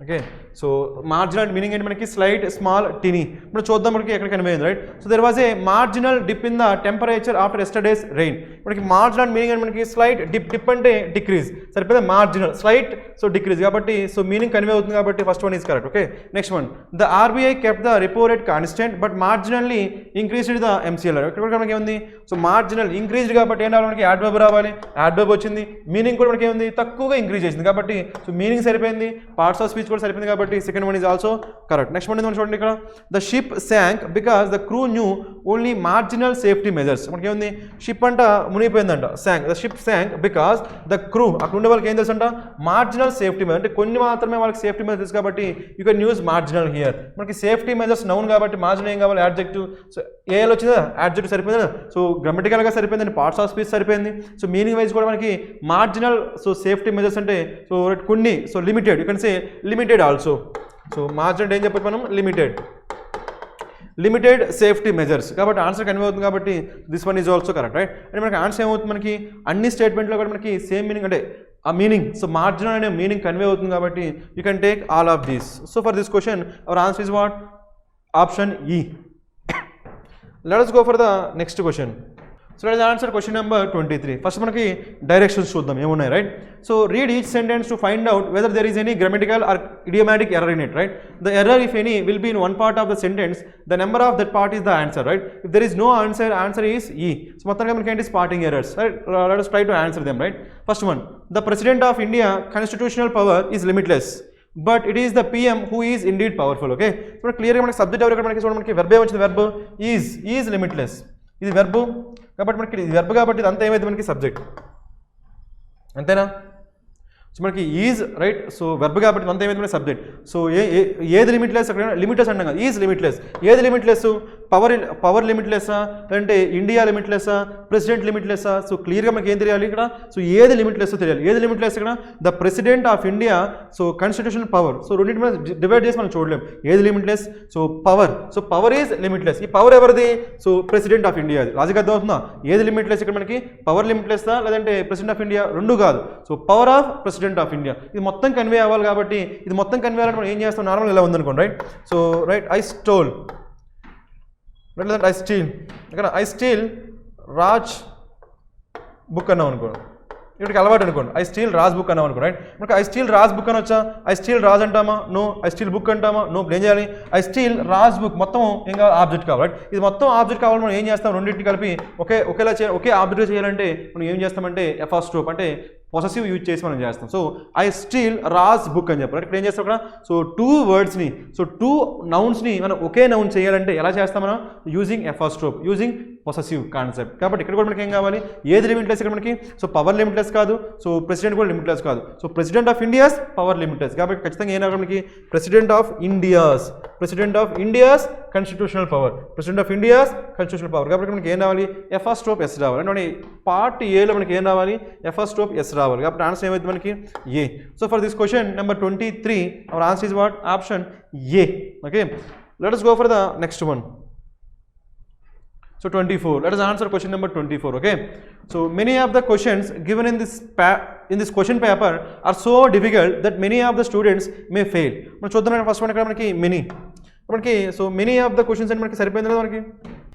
Okay, so marginal meaning ఏంటి మనకి, స్లైట్, స్మాల్, టినీ. ఇప్పుడు చూద్దాం మనకి ఎక్కడ కనిపించింది right. So there was a marginal dip in the temperature after yesterday's rain. మనకి మార్జినల్ మీనింగ్ ఏంటి మనకి, స్లైట్, డిప్, డిప్ అంటే డిక్రీజ్, సరిపోయింది మార్జినల్, స్లైట్ సో డిక్రీజ్ కాబట్టి సో మీనింగ్ కన్వే అవుతుంది కాబట్టి first one is correct. Okay, next one the RBI kept the repo rate constant but marginally increased the MCLR. ఇక్కడ మనకి ఏముంది, సో మార్జినల్ ఇంక్రీజ్డ్ కాబట్టి ఏం రావాలి మనకి, యాడ్వర్బ్ రావాలి, యాడ్వర్బ్ వచ్చింది. మీనింగ్ కూడా మనకి ఏముంది, తక్కువగా ఇంక్రీజ్ చేసింది కాబట్టి సో మీనింగ్ సరిపోయింది, పార్ట్స్ ఆఫ్ స్పీచ్ కూడా సరిపోయింది కాబట్టి second one is also correct. Next one చూడండి ఇక్కడ, the ship sank because the crew knew only marginal safety measures. మనకి ఏముంది, షిప్ అంట మునిగిపోయిందంట, sank, the ship sank because the crew, అక్కడ ఉండే వాళ్ళకి ఏం తెలుసు అంట, మార్జినల్ సేఫ్టీ మెజర్ అంటే కొన్ని మాత్రమే వాళ్ళకి సేఫ్టీ మెజర్స్ తెలుసు కాబట్టి you can use marginal here. మనకి సేఫ్టీ మెజర్స్ నౌన్ కాబట్టి మార్జినల్ ఏం కావాలి, యాడ్జెక్టివ్. సో ఏఎల్ వచ్చిందా, యాడ్జెక్టివ్ సరిపోయింది కదా. సో గ్రామటికల్గా సరిపోయింది, పార్ట్స్ ఆఫ్ స్పీచ్ సరిపోయింది. సో మీనింగ్ వైజ్ కూడా మనకి మార్జినల్ సో సేఫ్టీ మెజర్స్ అంటే సో కొన్ని, so limited, you can say limited also. So marginal ఏం చెప్పచ్చు మనం, లిమిటెడ్ సేఫ్టీ మెజర్స్ కాబట్టి ఆన్సర్ కన్వే అవుతుంది కాబట్టి this one is also correct right. అంటే మనకి ఆన్సర్ ఏమవుతుంది, మనకి అన్ని స్టేట్మెంట్లో కూడా మనకి సేమ్ మీనింగ్ అంటే ఆ మీనింగ్, సో మార్జినల్ అనే మీనింగ్ కన్వే అవుతుంది కాబట్టి you can take all of these. So for this question our answer is what, option E. Let us go for the next question. So let us answer question number 23. First మనకి directions చూద్దాం ఏమున్నాయి right. So read each sentence to find out whether there is any grammatical or idiomatic error in it right. The error if any will be in one part of the sentence, the number of that part is the answer right. If there is no answer, answer is E. So మొత్తంగా మనకి ఏంటి, spotting errors right. Let us try to answer them right. First one, the President of India constitutional power is limitless but it is the PM who is indeed powerful. Okay, ఇప్పుడు క్లియర్గా మనకి subject ఎవరు మనకి చూడండి, మనకి verb ఏమొచ్చింది, verb is limitless, ఇది verb కాబట్టి మనకి ఇది వెర్బ్ కాబట్టి ఇదంతా ఏమైతే మనకి సబ్జెక్ట్ అంతేనా. సో మనకి ఈజ్ రైట్, సో వెర్బ్ కాబట్టి ఇదంతా ఏమైతే మనకి సబ్జెక్ట్. సో ఏది లిమిట్లెస్, అక్కడ లిమిట్లెస్ అంటాం కదా, ఈజ్ లిమిట్లెస్. ఏది లిమిట్లెస్, పవర్ లిమిట్లెస్సా, లేదంటే ఇండియా లిమిట్లెస్సా, ప్రెసిడెంట్ లిమిట్లెస్సా. సో క్లియర్గా మనకి ఏం తెలియాలి ఇక్కడ, సో ఏది లిమిట్లెస్ తెలియాలి. ఏది లిమిట్లెస్ ఇక్కడ, the president of India so constitutional power. So రెండింటి మీద డివైడ్ చేసి మనం చూడలేం ఏది limitless. So power is limitless. ఈ పవర్ ఎవరిది, so president of India. Logic అర్థం అవుతుందా, ఏది లిమిట్లెస్ ఇక్కడ మనకి, పవర్ లిమిట్లెస్సా లేదంటే ప్రెసిడెంట్ ఆఫ్ ఇండియా, రెండు కాదు. So power of president of India, ఇది మొత్తం కన్వే అవ్వాలి కాబట్టి ఇది మొత్తం కన్వే అవ్వాలంటే మనం ఏం చేస్తాం, నార్మల్ ఇలా ఉందనుకోండి right. So right, I stole I steal Raj book అన్నాం అనుకోండి, ఇక్కడికి అలవాటు అనుకోండి, ఐ స్టీల్ రాజ్ బుక్ అన్నాం అనుకోండి రైట్. మనకి ఐ స్టీల్ రాజ్ బుక్ అని వచ్చా, ఐ స్టీల్ రాజ్ అంటామా, నో. ఐ స్టీల్ బుక్ అంటామా, నో. ఏం చేయాలి, ఐ స్టీల్ రాజ్ బుక్ మొత్తం ఏం కావాలి, ఆబ్జెక్ట్ కావాలి రైట్. ఇది మొత్తం ఆబ్జెక్ట్ కావాలి, మనం ఏం చేస్తాం, రెండింటిని కలిపి ఒకే ఆబ్జెక్ట్ చేయాలంటే మనం ఏం చేస్తామంటే ఎఫర్ట్ స్ట్రోక్ అంటే పొసెసివ్ యూజ్ చేసి మనం చేస్తాం. So I steal Raj book అని చెప్పారు. ఇక్కడ ఏం చేస్తాం అక్కడ, సో టూ నౌన్స్ని మనం ఒకే నౌన్ చేయాలంటే ఎలా చేస్తాం మనం, using effort stroke, using possessive concept. కాబట్టి ఇక్కడ కూడా మనకి ఏం కావాలి, ఏది లిమిట్లెస్ ఇక్కడ మనకి, సో పవర్ లిమిట్లెస్ కాదు, సో ప్రెసిడెంట్ కూడా లిమిట్లెస్ కాదు, so president of India's power limitless. కాబట్టి ఖచ్చితంగా ఏం రావాలి మనకి, president of India's constitutional power, president of India's constitutional power. కాబట్టి మనకి ఏం రావాలి, ఎఫర్ స్ట్రోక్ ఎస్ రావాలి. అంటే పార్ట్ ఏలో మనకి ఏం రావాలి, ఎఫర్ స్ట్రోక్ ఎస్ రావాలి. కాబట్టి ఆన్సర్ ఏమైంది మనకి A. So for this question number 23 our answer is what, option A. Okay, let us go for the next one. So 24, let us answer question number 24. Okay, so many of the questions given in this question paper are so difficult that many of the students may fail. మనం చూద్దాం first one ఇక్కడ మనకి many, మనకి so many of the questions అంటే మనకి సరిపోయింది కదా మనకి.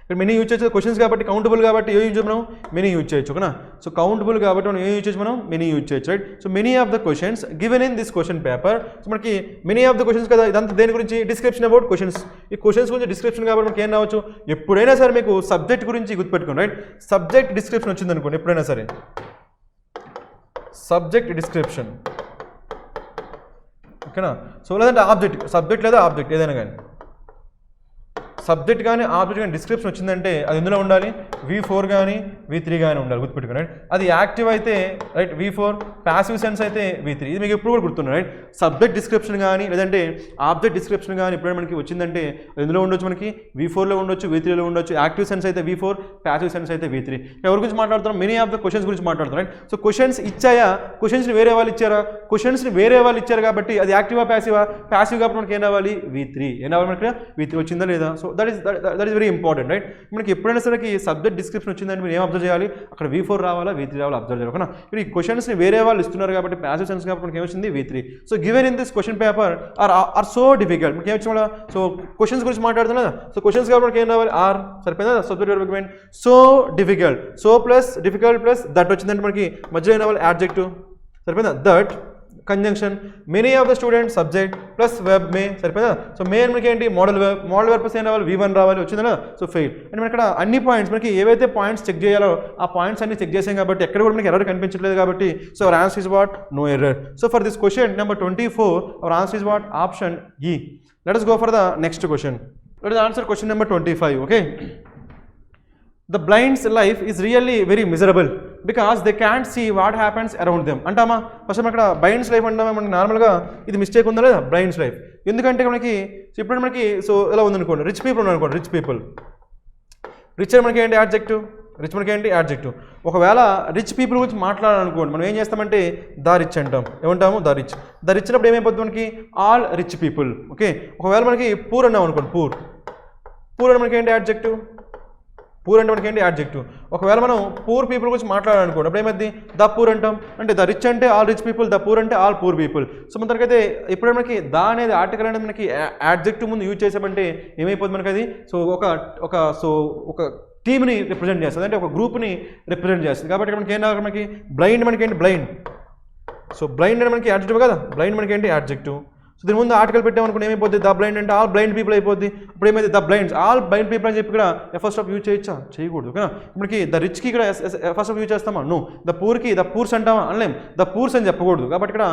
ఇక్కడ మెనీ యూజ్ చేయొచ్చు, క్వశ్చన్స్ కాబట్టి కౌంటబుల్ కాబట్టి ఏ యూజ్ మనం మెనీ యూజ్ చేయొచ్చు ఓకేనా. సో కౌంటబుల్ కాబట్టి మనం ఏ యూజ్ చేయొచ్చు, మనం మెనీ యూజ్ చేయొచ్చు right. So many of the questions given in this question paper. So మనకి మెనీ ఆఫ్ ద క్వశ్చన్స్ కదా, ఇదంతా దేని గురించి, డిస్క్రిప్షన్ అబౌట్ క్వశ్చన్స్. ఈ క్వశ్చన్స్ గురించి డిస్క్రిప్షన్ కాబట్టి మనకి ఏం రావచ్చు, ఎప్పుడైనా సరే మీకు సబ్జెక్ట్ గురించి గుర్తుపెట్టుకోండి రైట్. సబ్జెక్ట్ డిస్క్రిప్షన్ వచ్చింది అనుకోండి ఎప్పుడైనా సరే, సబ్జెక్ట్ డిస్క్రిప్షన్ ఓకేనా. సో లేదంటే ఆబ్జెక్ట్, సబ్జెక్ట్ లేదా ఆబ్జెక్ట్ ఏదైనా కానీ, సబ్జెక్ట్ కానీ ఆబ్జెక్ట్ కానీ డిస్క్రిప్షన్ వచ్చిందంటే అది ఎందులో ఉండాలి, V4 కానీ V3 కానీ ఉండాలి, గుర్తుపెట్టుకుని రైట్. అది యాక్టివ్ అయితే రైట్ V4, ప్యాసివ్ సెన్స్ అయితే V3. ఇది మీకు ఎప్పుడు కూడా గుర్తున్నాయి రైట్. సబ్జెక్ట్ డిస్క్రిప్షన్ కానీ లేదంటే ఆబ్జెక్ట్ డిస్క్రిప్షన్ కానీ ఎప్పుడైనా మనకి వచ్చిందంటే ఎందులో ఉండొచ్చు, మనకి V4లో ఉండొచ్చు, V3లో ఉండొచ్చు. యాక్టివ్ సెన్స్ అయితే V4, ప్యాసివ్ సెన్స్ అయితే V3. ఎవరి గురించి మాట్లాడుతున్నాం, మెనీ ఆఫ్ ద క్వశ్చన్స్ గురించి మాట్లాడుతున్నాం రైట్. సో క్వశ్చన్స్ ఇచ్చాయా, క్వశ్చన్స్ని వేరే వాళ్ళు ఇచ్చారా, క్వశ్చన్స్ని వేరే వాళ్ళు ఇచ్చారు కాబట్టి అది యాక్టివా ప్యాసివా, ప్యాసివ్ కాబట్టి మనకి ఏం రావాలి, V3. ఏం రావాలి మనకి, V3 వచ్చిందా లేదా. So that is very important right. మనకి ఎప్పుడైనా సరే సబ్జెక్ట్ డిస్క్రిప్షన్ వచ్చిందంటే మీరు ఏం అబ్జర్వ్ చేయాలి, అక్కడ V4 రావాలా V3 రావాలా అబ్జర్వ్ చేయాలి ఓకేనా. ఇప్పుడు ఈ క్వశ్చన్స్ని వేరే వాళ్ళు ఇస్తున్నారు కాబట్టి ప్యాసివ్ సెన్స్ కాబట్టి మనకి ఏమొచ్చింది V3. So given in this question paper are so difficult. మనకి ఏమొచ్చి మళ్ళీ సో క్వశ్చన్స్ గురించి మాట్లాడుతున్నా కదా, సో క్వశ్చన్స్ కాబట్టి మనకి ఏం రావాలి, ఆర్ సరిపోయిందా, subject verb. So difficult, so plus difficult plus that వచ్చిందంటే మనకి మధ్యలో ఏం రావాలి, యాడ్జెక్టివ్ సరిపోయిందా, that conjunction. Many of the students subject plus verb may సరిపోయిందా. సో మే మనకి ఏంటి, మోడల్ వెబ్ ప్లస్ ఏం రావాలి, V1 రావాలి, వచ్చిందా. So fail. అంటే మనకి ఇక్కడ అన్ని పాయింట్స్ మనకి ఏవైతే పాయింట్స్ చెక్ చేయాలో ఆ పాయింట్స్ అన్ని చెక్ చేసాం కాబట్టి ఎక్కడ కూడా మనకి ఎర్రర్ కనిపించట్లేదు కాబట్టి so our answer is what, no error. So for this question number 24 our answer is what, option E. Let us go for the next question. Let us answer question number 25. Okay, the blind's life is really very miserable because they can't see what happens around them. అంటామా first ఇక్కడ blinds life అంటామా, మనకి నార్మల్గా ఇది mistake ఉందా లేదా, blinds life. ఎందుకంటే మనకి ఇప్పుడు మనకి సో ఎలా ఉందనుకోండి, రిచ్ పీపుల్ ఉన్నారనుకోండి, రిచ్ పీపుల్, రిచ్ అని మనకి ఏంటి యాడ్జెక్టివ్, రిచ్ మనకి ఏంటి యాడ్జెక్టివ్. ఒకవేళ రిచ్ పీపుల్ గురించి మాట్లాడాలనుకోండి మనం ఏం చేస్తామంటే ద రిచ్ అంటాం, ఏమంటాము ద రిచ్. ద రిచ్ అన్నప్పుడు ఏమైపోతుంది మనకి, ఆల్ రిచ్ పీపుల్. ఓకే, ఒకవేళ మనకి పూర్ అన్నాం అనుకోండి, పూర్ అని మనకి ఏంటి యాడ్జెక్టివ్, పూర్ అంటే మనకి ఏంటి యాడ్జెక్టివ్. ఒకవేళ మనం పూర్ పీపుల్ గురించి మాట్లాడాలనుకోండి అప్పుడు ఏమైంది, ద పూర్ అంటాం. అంటే ద రిచ్ అంటే all rich people, the poor అంటే ఆల్ పూర్ పీపుల్. సో మన తరగతి ఎప్పుడైతే మనకి ద అనేది ఆర్టికల్ అనేది మనకి యాడ్జెక్టివ్ ముందు యూజ్ చేసామంటే ఏమైపోతుంది మనకి అది, సో ఒక టీమ్ని రిప్రజెంట్ చేస్తుంది, అంటే ఒక గ్రూప్ని రిప్రజెంట్ చేస్తుంది. కాబట్టి ఇక్కడ మనకి ఏం రావాలి, మనకి బ్లైండ్ మనకి ఏంటి, బ్లైండ్. సో బ్లైండ్ అంటే మనకి యాడ్జెక్టివ్ కదా, బ్లైండ్ మనకి ఏంటి యాడ్జెక్టివ్. సో దీని ముందు ఆర్టికల్ పెట్టామనుకుంటే ఏమైపోద్ది, ద బ్లైండ్ అంటే ఆల్ బ్లైండ్ పీపుల్ అయిపోద్ది. ఇప్పుడు ఏమైంది, the blinds all blind people అని చెప్పి ఇక్కడ ఫస్ట్ ఆఫ్ యూజ్ చేయొచ్చా, చేయకూడదు ఓకేనా. మనకి ద రిచ్కి ఇక్కడ ఫస్ట్ ఆఫ్ యూజ్ చేస్తామా, నో. ద పూర్కి ద పూర్స్ అంటామా, అనలేం, ద పూర్స్ అని చెప్పకూడదు. కాబట్టి ఇక్కడ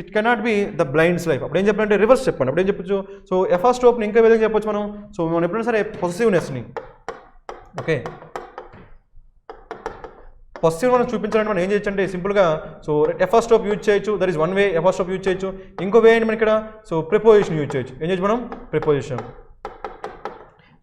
it cannot be the blind's life. అప్పుడు ఏం చెప్పాలంటే రివర్స్ చెప్పండి, అప్పుడు ఏం చెప్పొచ్చు, సో ఎఫర్ స్ట్రోక్ని ఇంకా విధంగా చెప్పొచ్చు మనం. సో మనం ఎప్పుడైనా సరే పొసెసివ్నెస్ని ఓకే, పాజిటివ్ మనం చూపించాలంటే మనం ఏం చేయొచ్చు అంటే సింపుల్గా సో ఎఫర్ స్టాప్ యూజ్ చేయొచ్చు, that is one way apostrophe use చేయొచ్చు. ఇంకో వే ఏంటి మనం ఇక్కడ సో ప్రిపోజిషన్ యూజ్ చేయొచ్చు. ఏం చేయొచ్చు మనం, ప్రిపోజిషన్.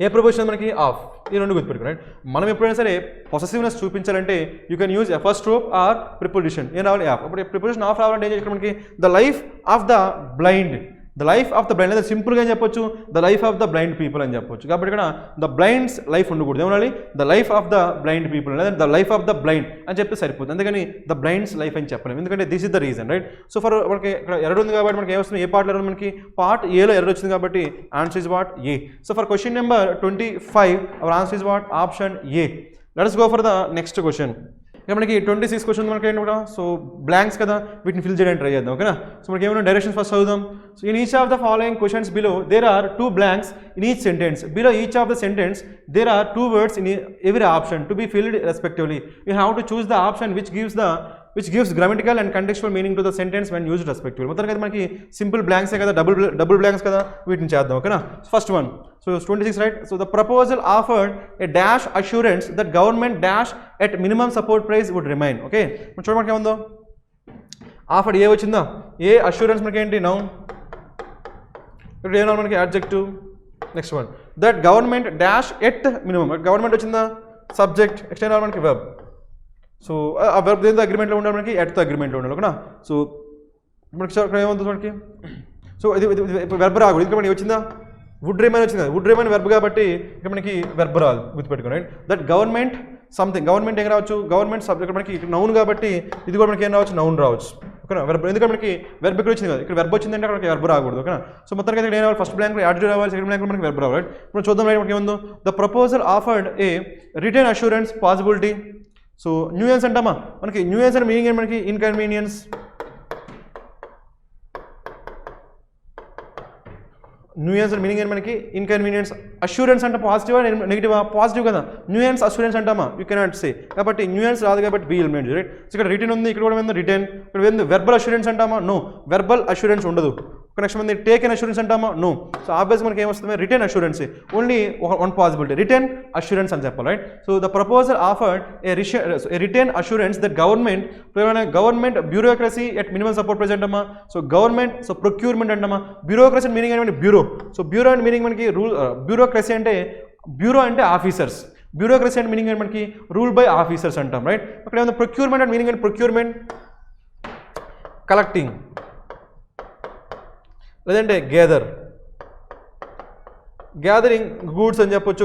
ఏ ప్రిపోజిషన్ మనకి, ఆఫ్. ఈ రెండు గుర్తుపెట్టుకుని రైట్. మనం ఎప్పుడైనా సరే పొసెసివ్నెస్ చూపించాలంటే you can use apostrophe or preposition. ఏం రావాలి, ఆఫ్. అప్పుడు ప్రిపోజిషన్ ఆఫ్ రావాలంటే ఏం చేయొచ్చు మనకి, the life of the blind, the life of the blind, లేదా సింపుల్గా ఏం చెప్పొచ్చు, the life of the blind people అని చెప్పొచ్చు. కాబట్టి ఇక్కడ ద బ్లైండ్స్ లైఫ్ ఉండకూడదు, ఏమనాలి, the life of the blind people, లేదా the life of the blind అని చెప్తే సరిపోతుంది. అందుకని ద బ్లైండ్స్ లైఫ్ అని చెప్పలేము, ఎందుకంటే this is the reason right. So for మనకి ఇక్కడ ఎర్రర్ ఉంది కాబట్టి మనకి ఏమొస్తుంది, ఏ పార్ట్లో ఎర్రర్, మనకి పార్ట్ ఏలో ఎర్రర్ వచ్చింది కాబట్టి answer is what, A. So for question number 25 hour answer is what, option A. Let us go for the next question. ఇక మనకి 26 క్వశ్చన్ మనకి ఏంటి కూడా, సో బ్లాంక్స్ కదా, వీటిని ఫిల్ చేయడానికి ట్రై చేద్దాం ఓకేనా. సో మనకి ఏమైనా డైరెక్షన్స్ ఫస్ట్ చదువుదాం. So in each of the following questions below there are 2 blanks in each sentence. Below each of the sentence there are 2 words in every option to be filled respectively. You have to choose the option which gives grammatical and contextual meaning to the sentence when used respectively. మొత్తం కదా మనకి simple బ్లాంక్సే కదా, double blanks కదా, వీటిని చేద్దాం ఓకేనా. First one, so So 26, right? So the proposal offered a dash assurance that government dash at minimum support price would remain. Okay, చూడండి మనకి ఏముందో ఆఫర్డ్ ఏ వచ్చిందా, ఏ అష్యూరెన్స్ మనకి ఏంటి నౌన్, ఇక్కడ ఏమన్నా మనకి adjective. Next one that government dash at minimum, government వచ్చిందా సబ్జెక్ట్, నెక్స్ట్ ఏమన్నా మనకి వెబ్. సో ఆ వెబ్ దేంతో అగ్రిమెంట్లో ఉండాలి మనకి, ఎట్తో అగ్రిమెంట్లో ఉండాలి ఓకేనా. సో మనకి ఇక్కడ ఏముంది మనకి, సో ఇది వెబ్ రాకూడదు, ఇక్కడ మనకి వచ్చిందా వుడ్ రిమైన్ వచ్చింది, వుడ్ రిమైన్ వెర్బ్ కాబట్టి ఇక్కడ మనకి వెర్బ్ రాదు, గుర్తుపెట్టుకోండి. Right, that government something, government ఏం రావచ్చు, గవర్నమెంట్ సబ్జెక్ట్ మనకి నౌన్ కాబట్టి ఇది కూడా మనకి ఏం రావచ్చు, నౌన్ రావచ్చు ఓకేనా. వెర్బ్ ఎందుకంటే మనకి వెర్బ్ ఇక్కడ వచ్చింది కదా, ఇక్కడ వెర్బ్ వచ్చిందంటే అక్కడ వెర్బ్ రాకూడదు ఓకేనా. సో మొత్తానికి అయితే ఏం రావాలి, ఫస్ట్ బ్లాంక్లో యాడ్జెక్టివ్ రావాలి, సెకండ్ బ్లాంక్లో మనకి వెర్బ్ రావాలి. ఇప్పుడు చూద్దాం రైట్, మనకి ఏముందో the proposal offered a return assurance possibility. So nuance అంటామా, మనకి న్యూయన్స్ అంటే మీనింగ్ ఏంటి మనకి, ఇన్కన్వీనియన్స్. న్యూయన్స్ అంటే మీనింగ్ ఏంటి మనకి, ఇన్కన్వీనియన్స్. అష్యూరెన్స్ అంటే పాజిటివా నెగిటివా, పాజిటివ్ కదా, న్యూయన్స్ అష్యూరెన్స్ అంటామా, యూ కెనాట్ సే, కాబట్టి న్యూయన్స్ రాదు కాబట్టి బి ఎలిమెంట్ రైట్. సో ఇక్కడ రిటర్న్ ఉంది, ఇక్కడ కూడా ఉంది రిటర్న్, ఇక్కడ ఉంది వెర్బల్ అష్యూరెన్స్ అంటామా, నో వెర్బల్ అష్యూరెన్స్ ఉండదు. నెక్స్ట్ మంది టేక్ ఎన్ అష్యూరెన్స్ అంటామా, నో. సో ఆబ్వియస్ మనకి ఏమొస్తుంది, return assurance, only one possibility return assurance అని చెప్పాలి right. So the proposal offered a return assurance that government bureaucracy at minimum support price అంటామా. So government, so procurement అంటామా, bureaucracy meaning ఏంటంటే bureau. So bureau అంటే meaning మనకి rule, bureaucracy అంటే bureau అంటే officers, bureaucracy అంటే మీనింగ్ అంటే మనకి రూల్ బై ఆఫీసర్స్ అంటాం రైట్. అక్కడ ఏమన్నా ప్రొక్యూర్మెంట్ అంటే మీనింగ్ అంటే ప్రొక్యూర్మెంట్ కలెక్టింగ్, లేదంటే గ్యాదరింగ్ గూడ్స్ అని చెప్పొచ్చు,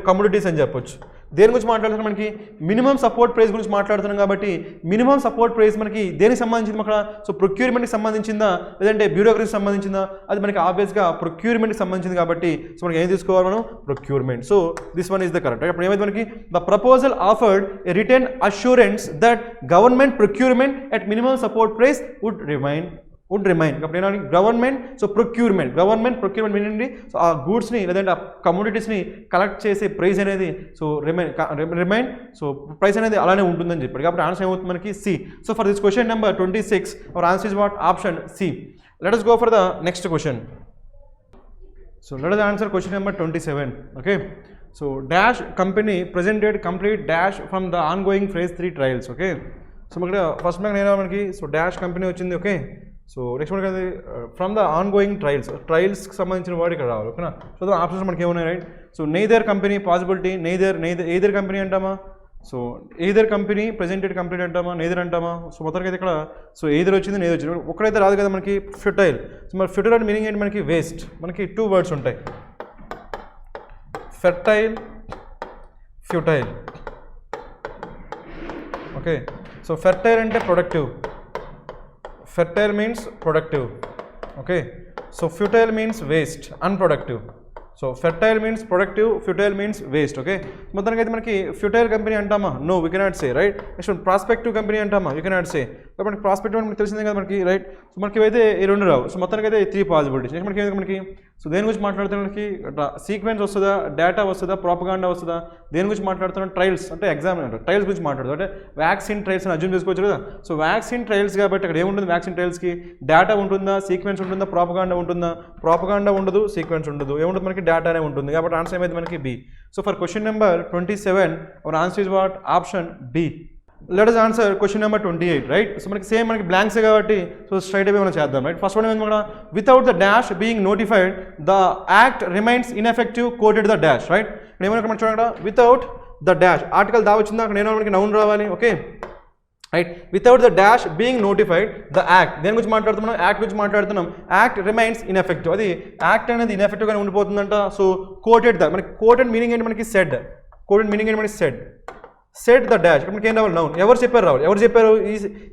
కమోడిటీస్ అని చెప్పొచ్చు. దేని గురించి మాట్లాడుతున్నాం, మనకి మినిమం సపోర్ట్ ప్రైస్ గురించి మాట్లాడుతున్నాం కాబట్టి మినిమం సపోర్ట్ ప్రైస్ మనకి దేనికి సంబంధించింది అక్కడ, సో ప్రొక్యూర్మెంట్కి సంబంధించిందా లేదంటే బ్యూరోక్రసీకి సంబంధించిందా, అది మనకి ఆబ్వియస్గా ప్రొక్యూర్మెంట్కి సంబంధించింది కాబట్టి సో మనకి ఏం తీసుకోవాలి మనం, procurement. So this one is the correct. అప్పుడు ఏమైంది మనకి, the proposal offered a return assurance that government procurement at minimum support price would remain. అప్పుడు ఏంటంటే government, so procurement meaning so ఆ గూడ్స్ని లేదంటే ఆ కమోడిటీస్ని కలెక్ట్ చేసే ప్రైస్ అనేది సో రిమైన్ సో ప్రైస్ అనేది అలానే ఉంటుందని చెప్పాడు. కాబట్టి ఆన్సర్ ఏమవుతుంది మనకి C. So for this question number 26 our answer is what, option C. Let us go for the next question. So let us answer question number 27. Okay, so dash company presented complete dash from the ongoing phase 3 trials. Okay, so మనకి first bank నేను మనకి so dash company వచ్చింది. Okay, so next మనకి అది from the ongoing ట్రయల్స్కి సంబంధించిన వాడు ఇక్కడ రావాలి ఓకేనా. సో ఆప్షన్స్ మనకి ఏమున్నాయి right. So neither company possibility, either company అంటామా, so either company presented company అంటామా, నెయిదర్ అంటామా. సో మొత్తానికి అయితే ఇక్కడ సో ఎయిదర్ వచ్చింది, నెయిదర్ వచ్చింది, ఒక్కడైతే రాదు కదా మనకి ఫ్యూటైల్. సో మరి ఫ్యూటైల్ అంటే మీనింగ్ ఏంటి మనకి, వేస్ట్. మనకి 2 వర్డ్స్ ఉంటాయి, fertile, futile. Okay, so fertile అంటే productive, fertile means productive. Okay, so futile means waste, unproductive. So fertile means productive, futile means waste. Okay, మొత్తానికి అయితే మనకి ఫ్యూటైల్ కంపెనీ అంటామా, no we cannot say right. Next prospective company అంటామా, you cannot say. కాబట్టి prospective మనకి తెలిసిందే కదా మనకి రైట్. సో మనకి అయితే ఈ 2 రావు. సో మొత్తానికి అయితే 3 పాసిబిలిటీస్. నెక్స్ట్ మనకి సో దేని గురించి మాట్లాడుతున్నాం, మనకి సీక్వెన్స్ వస్తుందా, డేటా వస్తుందా, ప్రాపగాండా వస్తుందా, దేని గురించి మాట్లాడుతున్నాం, ట్రయల్స్ అంటే ఎగ్జామ్ ట్రయల్స్ గురించి మాట్లాడుతాం. అంటే వ్యాక్సిన్ ట్రయల్స్ అని అజ్యూమ్ చేసుకోవచ్చు కదా. సో వ్యాక్సిన్ ట్రయల్స్ కాబట్టి అక్కడ ఏముంటుంది, వ్యాక్సిన్ ట్రయల్స్కి డేటా ఉంటుందా, సీక్వెన్స్ ఉంటుందా, ప్రాపగాండా ఉంటుందా, ప్రాపగాండా ఉండదు, సీక్వెన్స్ ఉండదు, ఏముంటుంది మనకి డేటానే ఉంటుంది. కాబట్టి ఆన్సర్ ఏమైంది మనకి B. So for question number 27 our answer is what, option B. Let us answer question number 28 right. So మనకి సేమ్ మనకి బ్లాంక్స్ కాబట్టి సో స్ట్రైట్ అవే మనం చేద్దాం రైట్. ఫస్ట్ వన్ ఏమైంది మన, without the dash being notified the act remains ineffective quoted the dash right. ఇక్కడ ఏమైనా మనం చూడండి, వితౌట్ ద డాష్ ఆర్టికల్ దా వచ్చిందా, అక్కడ ఏమైనా మనకి నౌన్ రావాలి. Okay right, without the dash being notified the act, దేని గురించి మాట్లాడుతున్నాం, యాక్ట్ గురించి మాట్లాడుతున్నాం. యాక్ట్ రిమైన్స్ ఇన్ఎఫెక్టివ్, అది యాక్ట్ అనేది ఇన్ఎఫెక్టివ్గానే ఉండిపోతుందంట. సో కోటెడ్ ద, మనకి కోటెడ్ మీనింగ్ ఏంటి మనకి, సెడ్. కోటెడ్ మీనింగ్ ఏంటి మనకి, సెడ్ ద డాష్. ఇక్కడ మనకి ఏం రావాలి, నౌన్. ఎవరు చెప్పారు రావాలి, ఎవరు చెప్పారు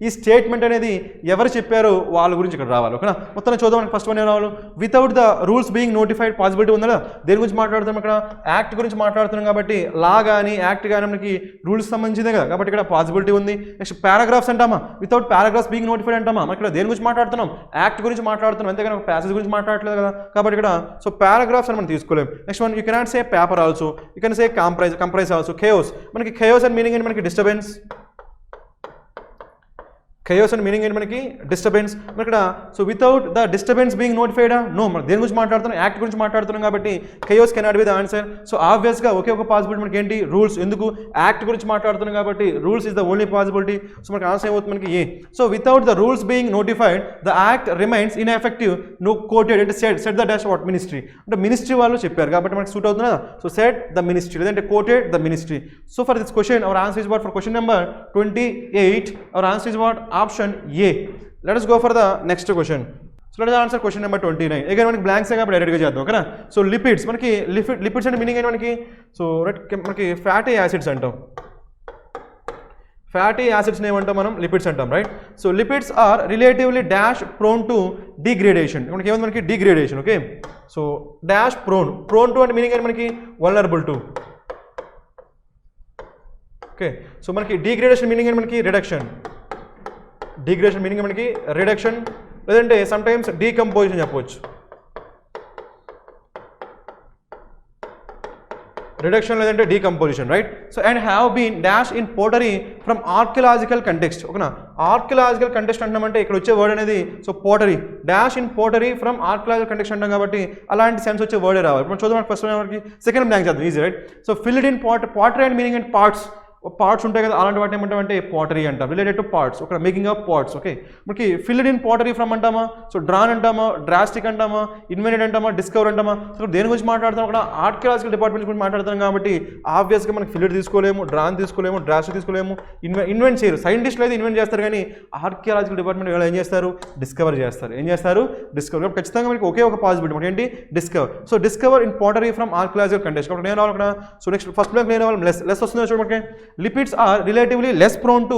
ఈ స్టేట్మెంట్ అనేది ఎవరు చెప్పారు వాళ్ళ గురించి ఇక్కడ రావాలి ఓకేనా. మొత్తం చూద్దాం. మనకి ఫస్ట్ వన్ ఏం రావాలి, without the rules being notified possibility ఉందా, దేని గురించి మాట్లాడుతున్నాం, ఇక్కడ యాక్ట్ గురించి మాట్లాడుతున్నాం కాబట్టి లా కానీ యాక్ట్ కానీ మనకి రూల్స్ సంబంధించిందే కదా, కాబట్టి ఇక్కడ పాసిబిలిటీ ఉంది. నెక్స్ట్ పారాగ్రాఫ్స్ అంటామా, వితౌట్ పారాగ్రాఫ్స్ బీయింగ్ నోటిఫైడ్ అంటామా, మనకి ఇక్కడ దేని గురించి మాట్లాడుతున్నాం, యాక్ట్ గురించి మాట్లాడుతున్నాం, అంతేగాని ఒక ప్యాసేజ్ గురించి మాట్లాడలేదు కదా, కాబట్టి ఇక్కడ సో పారాగ్రాఫ్స్ అని మనం తీసుకోలేం. Next one, you cannot say paper also, you can say comprise also. Chaos, మనకి ఖేయోస్ అండ్ మీనింగ్ ఏంటి మనకి, డిస్టర్బెన్స్, chaos and meaning ఏంటి మనకి డిస్టర్బెన్స్. మరి ఇక్కడ so without the disturbance being నోటిఫైడా నో, మనం దేని గురించి మాట్లాడుతున్నాం, యాక్ట్ గురించి మాట్లాడుతున్నాం కాబట్టి chaos cannot be the answer. So ఆబ్వియస్గా ఒకే ఒక పాసిబిలిటీ మనకి ఏంటి, రూల్స్. ఎందుకు, యాక్ట్ గురించి మాట్లాడుతున్నాం కాబట్టి rules is the only possibility. So మనకి ఆన్సర్ ఏమవుతుంది మనకి A. So without the rules being notified the act remains ineffective. No quoted అంటే set the dash what ministry, అంటే మినిస్ట్రీ వాళ్ళు చెప్పారు కాబట్టి మనకి సూట్ అవుతుంది కదా. సో సెట్ ద మినిస్ట్రీ లేదంటే quoted the ministry. So for this question our answer is what, for question number 28 our answer is what, option A. Let us go for the next question. So let us answer question number 29. Again మనకి blanks కాబట్టి డైరెక్ట్గా చేద్దాం ఓకేనా. So lipids, మనకి lipids అంటే meaning ఏంటి మనకి, so మనకి ఫ్యాటీ యాసిడ్స్ అంటాం. ఫ్యాటీ యాసిడ్స్ని ఏమంటాం మనం, లిపిడ్స్ అంటాం right. So lipids are relatively dash prone to degradation. మనకి ఏమంది మనకి degradation. Okay, so dash prone to అంటే మీనింగ్ ఏంటి మనకి, వల్నరబుల్ టు. ఓకే, సో మనకి డిగ్రేడేషన్ మీనింగ్ ఏంటి మనకి, రిడక్షన్. డిగ్రేడేషన్ మీనింగ్ మనకి రిడక్షన్ లేదంటే సమ్ టైమ్స్ డీకంపోజిషన్ చెప్పవచ్చు. రిడక్షన్ లేదంటే decomposition right. So and have been dash in pottery from archaeological context. ఓకేనా, ఆర్కియలాజికల్ కంటెక్స్ట్ అంటామంటే ఇక్కడ వచ్చే వర్డ్ అనేది so pottery, dash in pottery from archaeological context అంటాం కాబట్టి అలాంటి సెన్స్ వచ్చే వర్డే రావాలి. ఇప్పుడు చూద్దాం ఫస్ట్ మనకి సెకండ్ బ్లాంక్ చేద్దాం easy right. So filled in pottery and meaning and parts ఉంటాయి కదా, అలాంటి వాటి ఏమంటామంటే పాటరీ అంటాం, రిలేటెడ్ టు పార్ట్స్. ఒక మేకింగ్ ఆఫ్ పార్ట్స్. ఓకే, మనకి ఫిల్డ్ ఇన్ పాటరీ ఫ్రమ్ అంటామా, సో డ్రాన్ అంటామా, డ్రాస్టిక్ అంటామా, ఇన్వెంటెడ్ అంటామా, డిస్కవర్ అంటామా. సో దేని గురించి మాట్లాడుతాం, అక్కడ ఆర్కియలాజికల్ డిపార్ట్మెంట్ గురించి మాట్లాడుతాం కాబట్టి ఆబ్వియస్గా మనకి ఫిల్డ్ తీసుకోలేము, డ్రాన్ తీసుకోలేము, డ్రాస్టిక్ తీసుకోలేము, ఇన్వెంట్ చేయరు. సైంటిస్టులు అయితే ఇన్వెంట్ చేస్తారు కానీ ఆర్కియలాజికల్ డిపార్ట్మెంట్ ఏం చేస్తారు, డిస్కవర్ చేస్తారు. ఏం చేస్తారు, డిస్కవర్. కాబట్టి ఖచ్చితంగా మనకి ఒకే ఒక పాసిబిలిటీ మనకి ఏంటి, discover. So discover in pottery from archaeological context. కాబట్టి నేను రావాలి అక్కడ. సో నెక్స్ట్ ఫస్ట్ బ్లాంక్ నేను రావాలి లెస్ వస్తుంది చూడండి మనకి. Lipids are relatively less prone to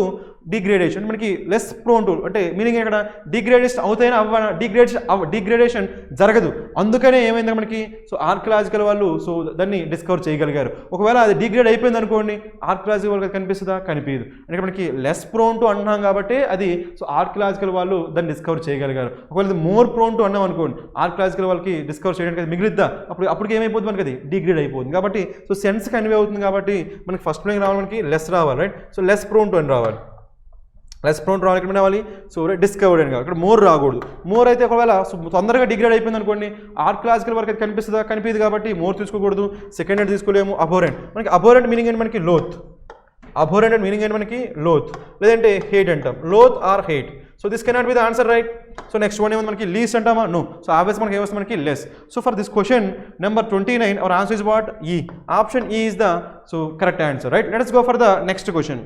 degradation. మనకి లెస్ ప్రోన్ టు అంటే మీనింగ్ ఇక్కడ డిగ్రేడేషన్ అవుతాయినా డిగ్రేడేషన్ జరగదు. అందుకనే ఏమైంది మనకి, సో ఆర్కియలాజికల్ వాళ్ళు సో దాన్ని డిస్కవర్ చేయగలిగారు. ఒకవేళ అది డిగ్రేడ్ అయిపోయింది అనుకోండి, ఆర్కియలాజికల్ వాళ్ళకి కనిపిస్తుందా, కనిపించదు. అంటే మనకి లెస్ ప్రోన్ టు అంటున్నాం కాబట్టి అది సో ఆర్కియలాజికల్ వాళ్ళు దాన్ని డిస్కవర్ చేయగలిగారు. ఒకవేళ మోర్ ప్రోన్ టు అన్నాం అనుకోండి, ఆర్కియలాజికల్ వాళ్ళకి డిస్కవర్ చేయడానికి అది మిగిలిద్దా, అప్పటికి ఏమైపోతుంది మనకి, అది డిగ్రేడ్ అయిపోతుంది. కాబట్టి సో సెన్స్ కన్వే అవుతుంది కాబట్టి మనకి ఫస్ట్ ప్లేయింగ్ రావాలి, మనకి లెస్ రావాలి right. So less prone to అని రావాలి, లెస్ ప్రోన్ రావాలి. ఇక్కడ రావాలి సో డిస్కవర్డ్ అని కావాలి, ఇక్కడ మోర్ రాకూడదు. మోర్ అయితే ఒకవేళ తొందరగా డిగ్రేడ్ అయిపోయింది అనుకోండి, ఆర్కియలాజికల్ వరకు అది కనిపిస్తుందా, కనిపించదు కాబట్టి మోర్ తీసుకోకూడదు. సెకండ్ హ్యాండ్ తీసుకోలేము. అబోరెంట్, మనకి అబోరెంట్ మీనింగ్ ఏంటి మనకి, లోత్. అబోరెంట్ అండ్ మీనింగ్ ఏంటి మనకి, లోత్ లేదంటే హేట్ అంటాం, loathe or hate. So this cannot be the answer right. So next one ఏమన్నా మనకి లీస్ట్ అంటామా, నో. సో ఆబ్వియస్ మనకి ఏమొస్తుంది మనకి less. So for this question number 29 hour answer is what, ఈ. ఆప్షన్ ఈ is the so correct answer right. Let's go for the next question.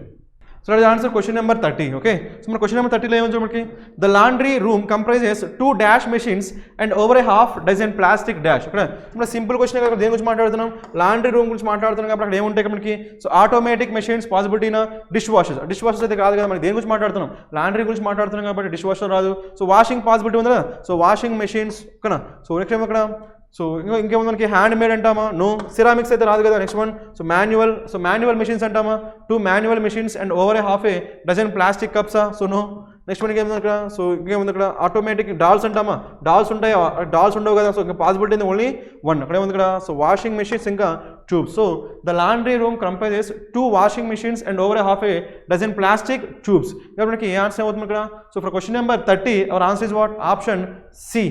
So let us answer question number 30. Okay, so మన question number 30 లో ఏమొచ్చు మనకి, the laundry room comprises 2 dash machines and over a half dozen plastic dash. ఇక్కడ మన simple question కదా, దేని గురించి మాట్లాడుతున్నాం, laundry room గురించి మాట్లాడుతున్నాం కాబట్టి అక్కడ ఏముంటాయి మనకి, సో ఆటోమేటిక్ మెషిన్స్ పాసిబిలిటీనా, డిష్ వాషర్స్ అయితే కాదు కదా, మనకి దేని గురించి మాట్లాడుతున్నాం, లాండ్రీ గురించి మాట్లాడుతున్నాం కాబట్టి డిష్ వాషర్ రాదు. సో వాషింగ్ పాసిబిలిటీ ఉంది కదా, సో వాషింగ్ మెషిన్స్ ఓకేనా. సో నెక్స్ట్ ఏమో ఇక్కడ సో ఇంకేముంది మనకి, హ్యాండ్ మేడ్ అంటామా, నో. సిరామిక్స్ అయితే రాదు కదా. Next one so manual machines అంటామా, 2 manual machines and over a half a dozen plastic కప్సా, సో నో. నెక్స్ట్ మనకి ఏముంది ఇక్కడ, సో ఇంకేముంది ఇక్కడ, ఆటోమేటిక్ డాల్స్ అంటామా, డాల్స్ ఉంటాయి, డాల్స్ ఉండవు కదా. సో ఇంకా పాసిబిలిటీ ఓన్లీ 1. అక్కడ ఏముంది ఇక్కడ, సో వాషింగ్ మెషిన్స్ ఇంకా tubes. So the laundry room comprises 2 washing machines and over a half a dozen plastic tubes. ఇక్కడ మనకి ఏ ఆన్సర్ అవుతుంది ఇక్కడ. So for question number 30 our answer is what, option C.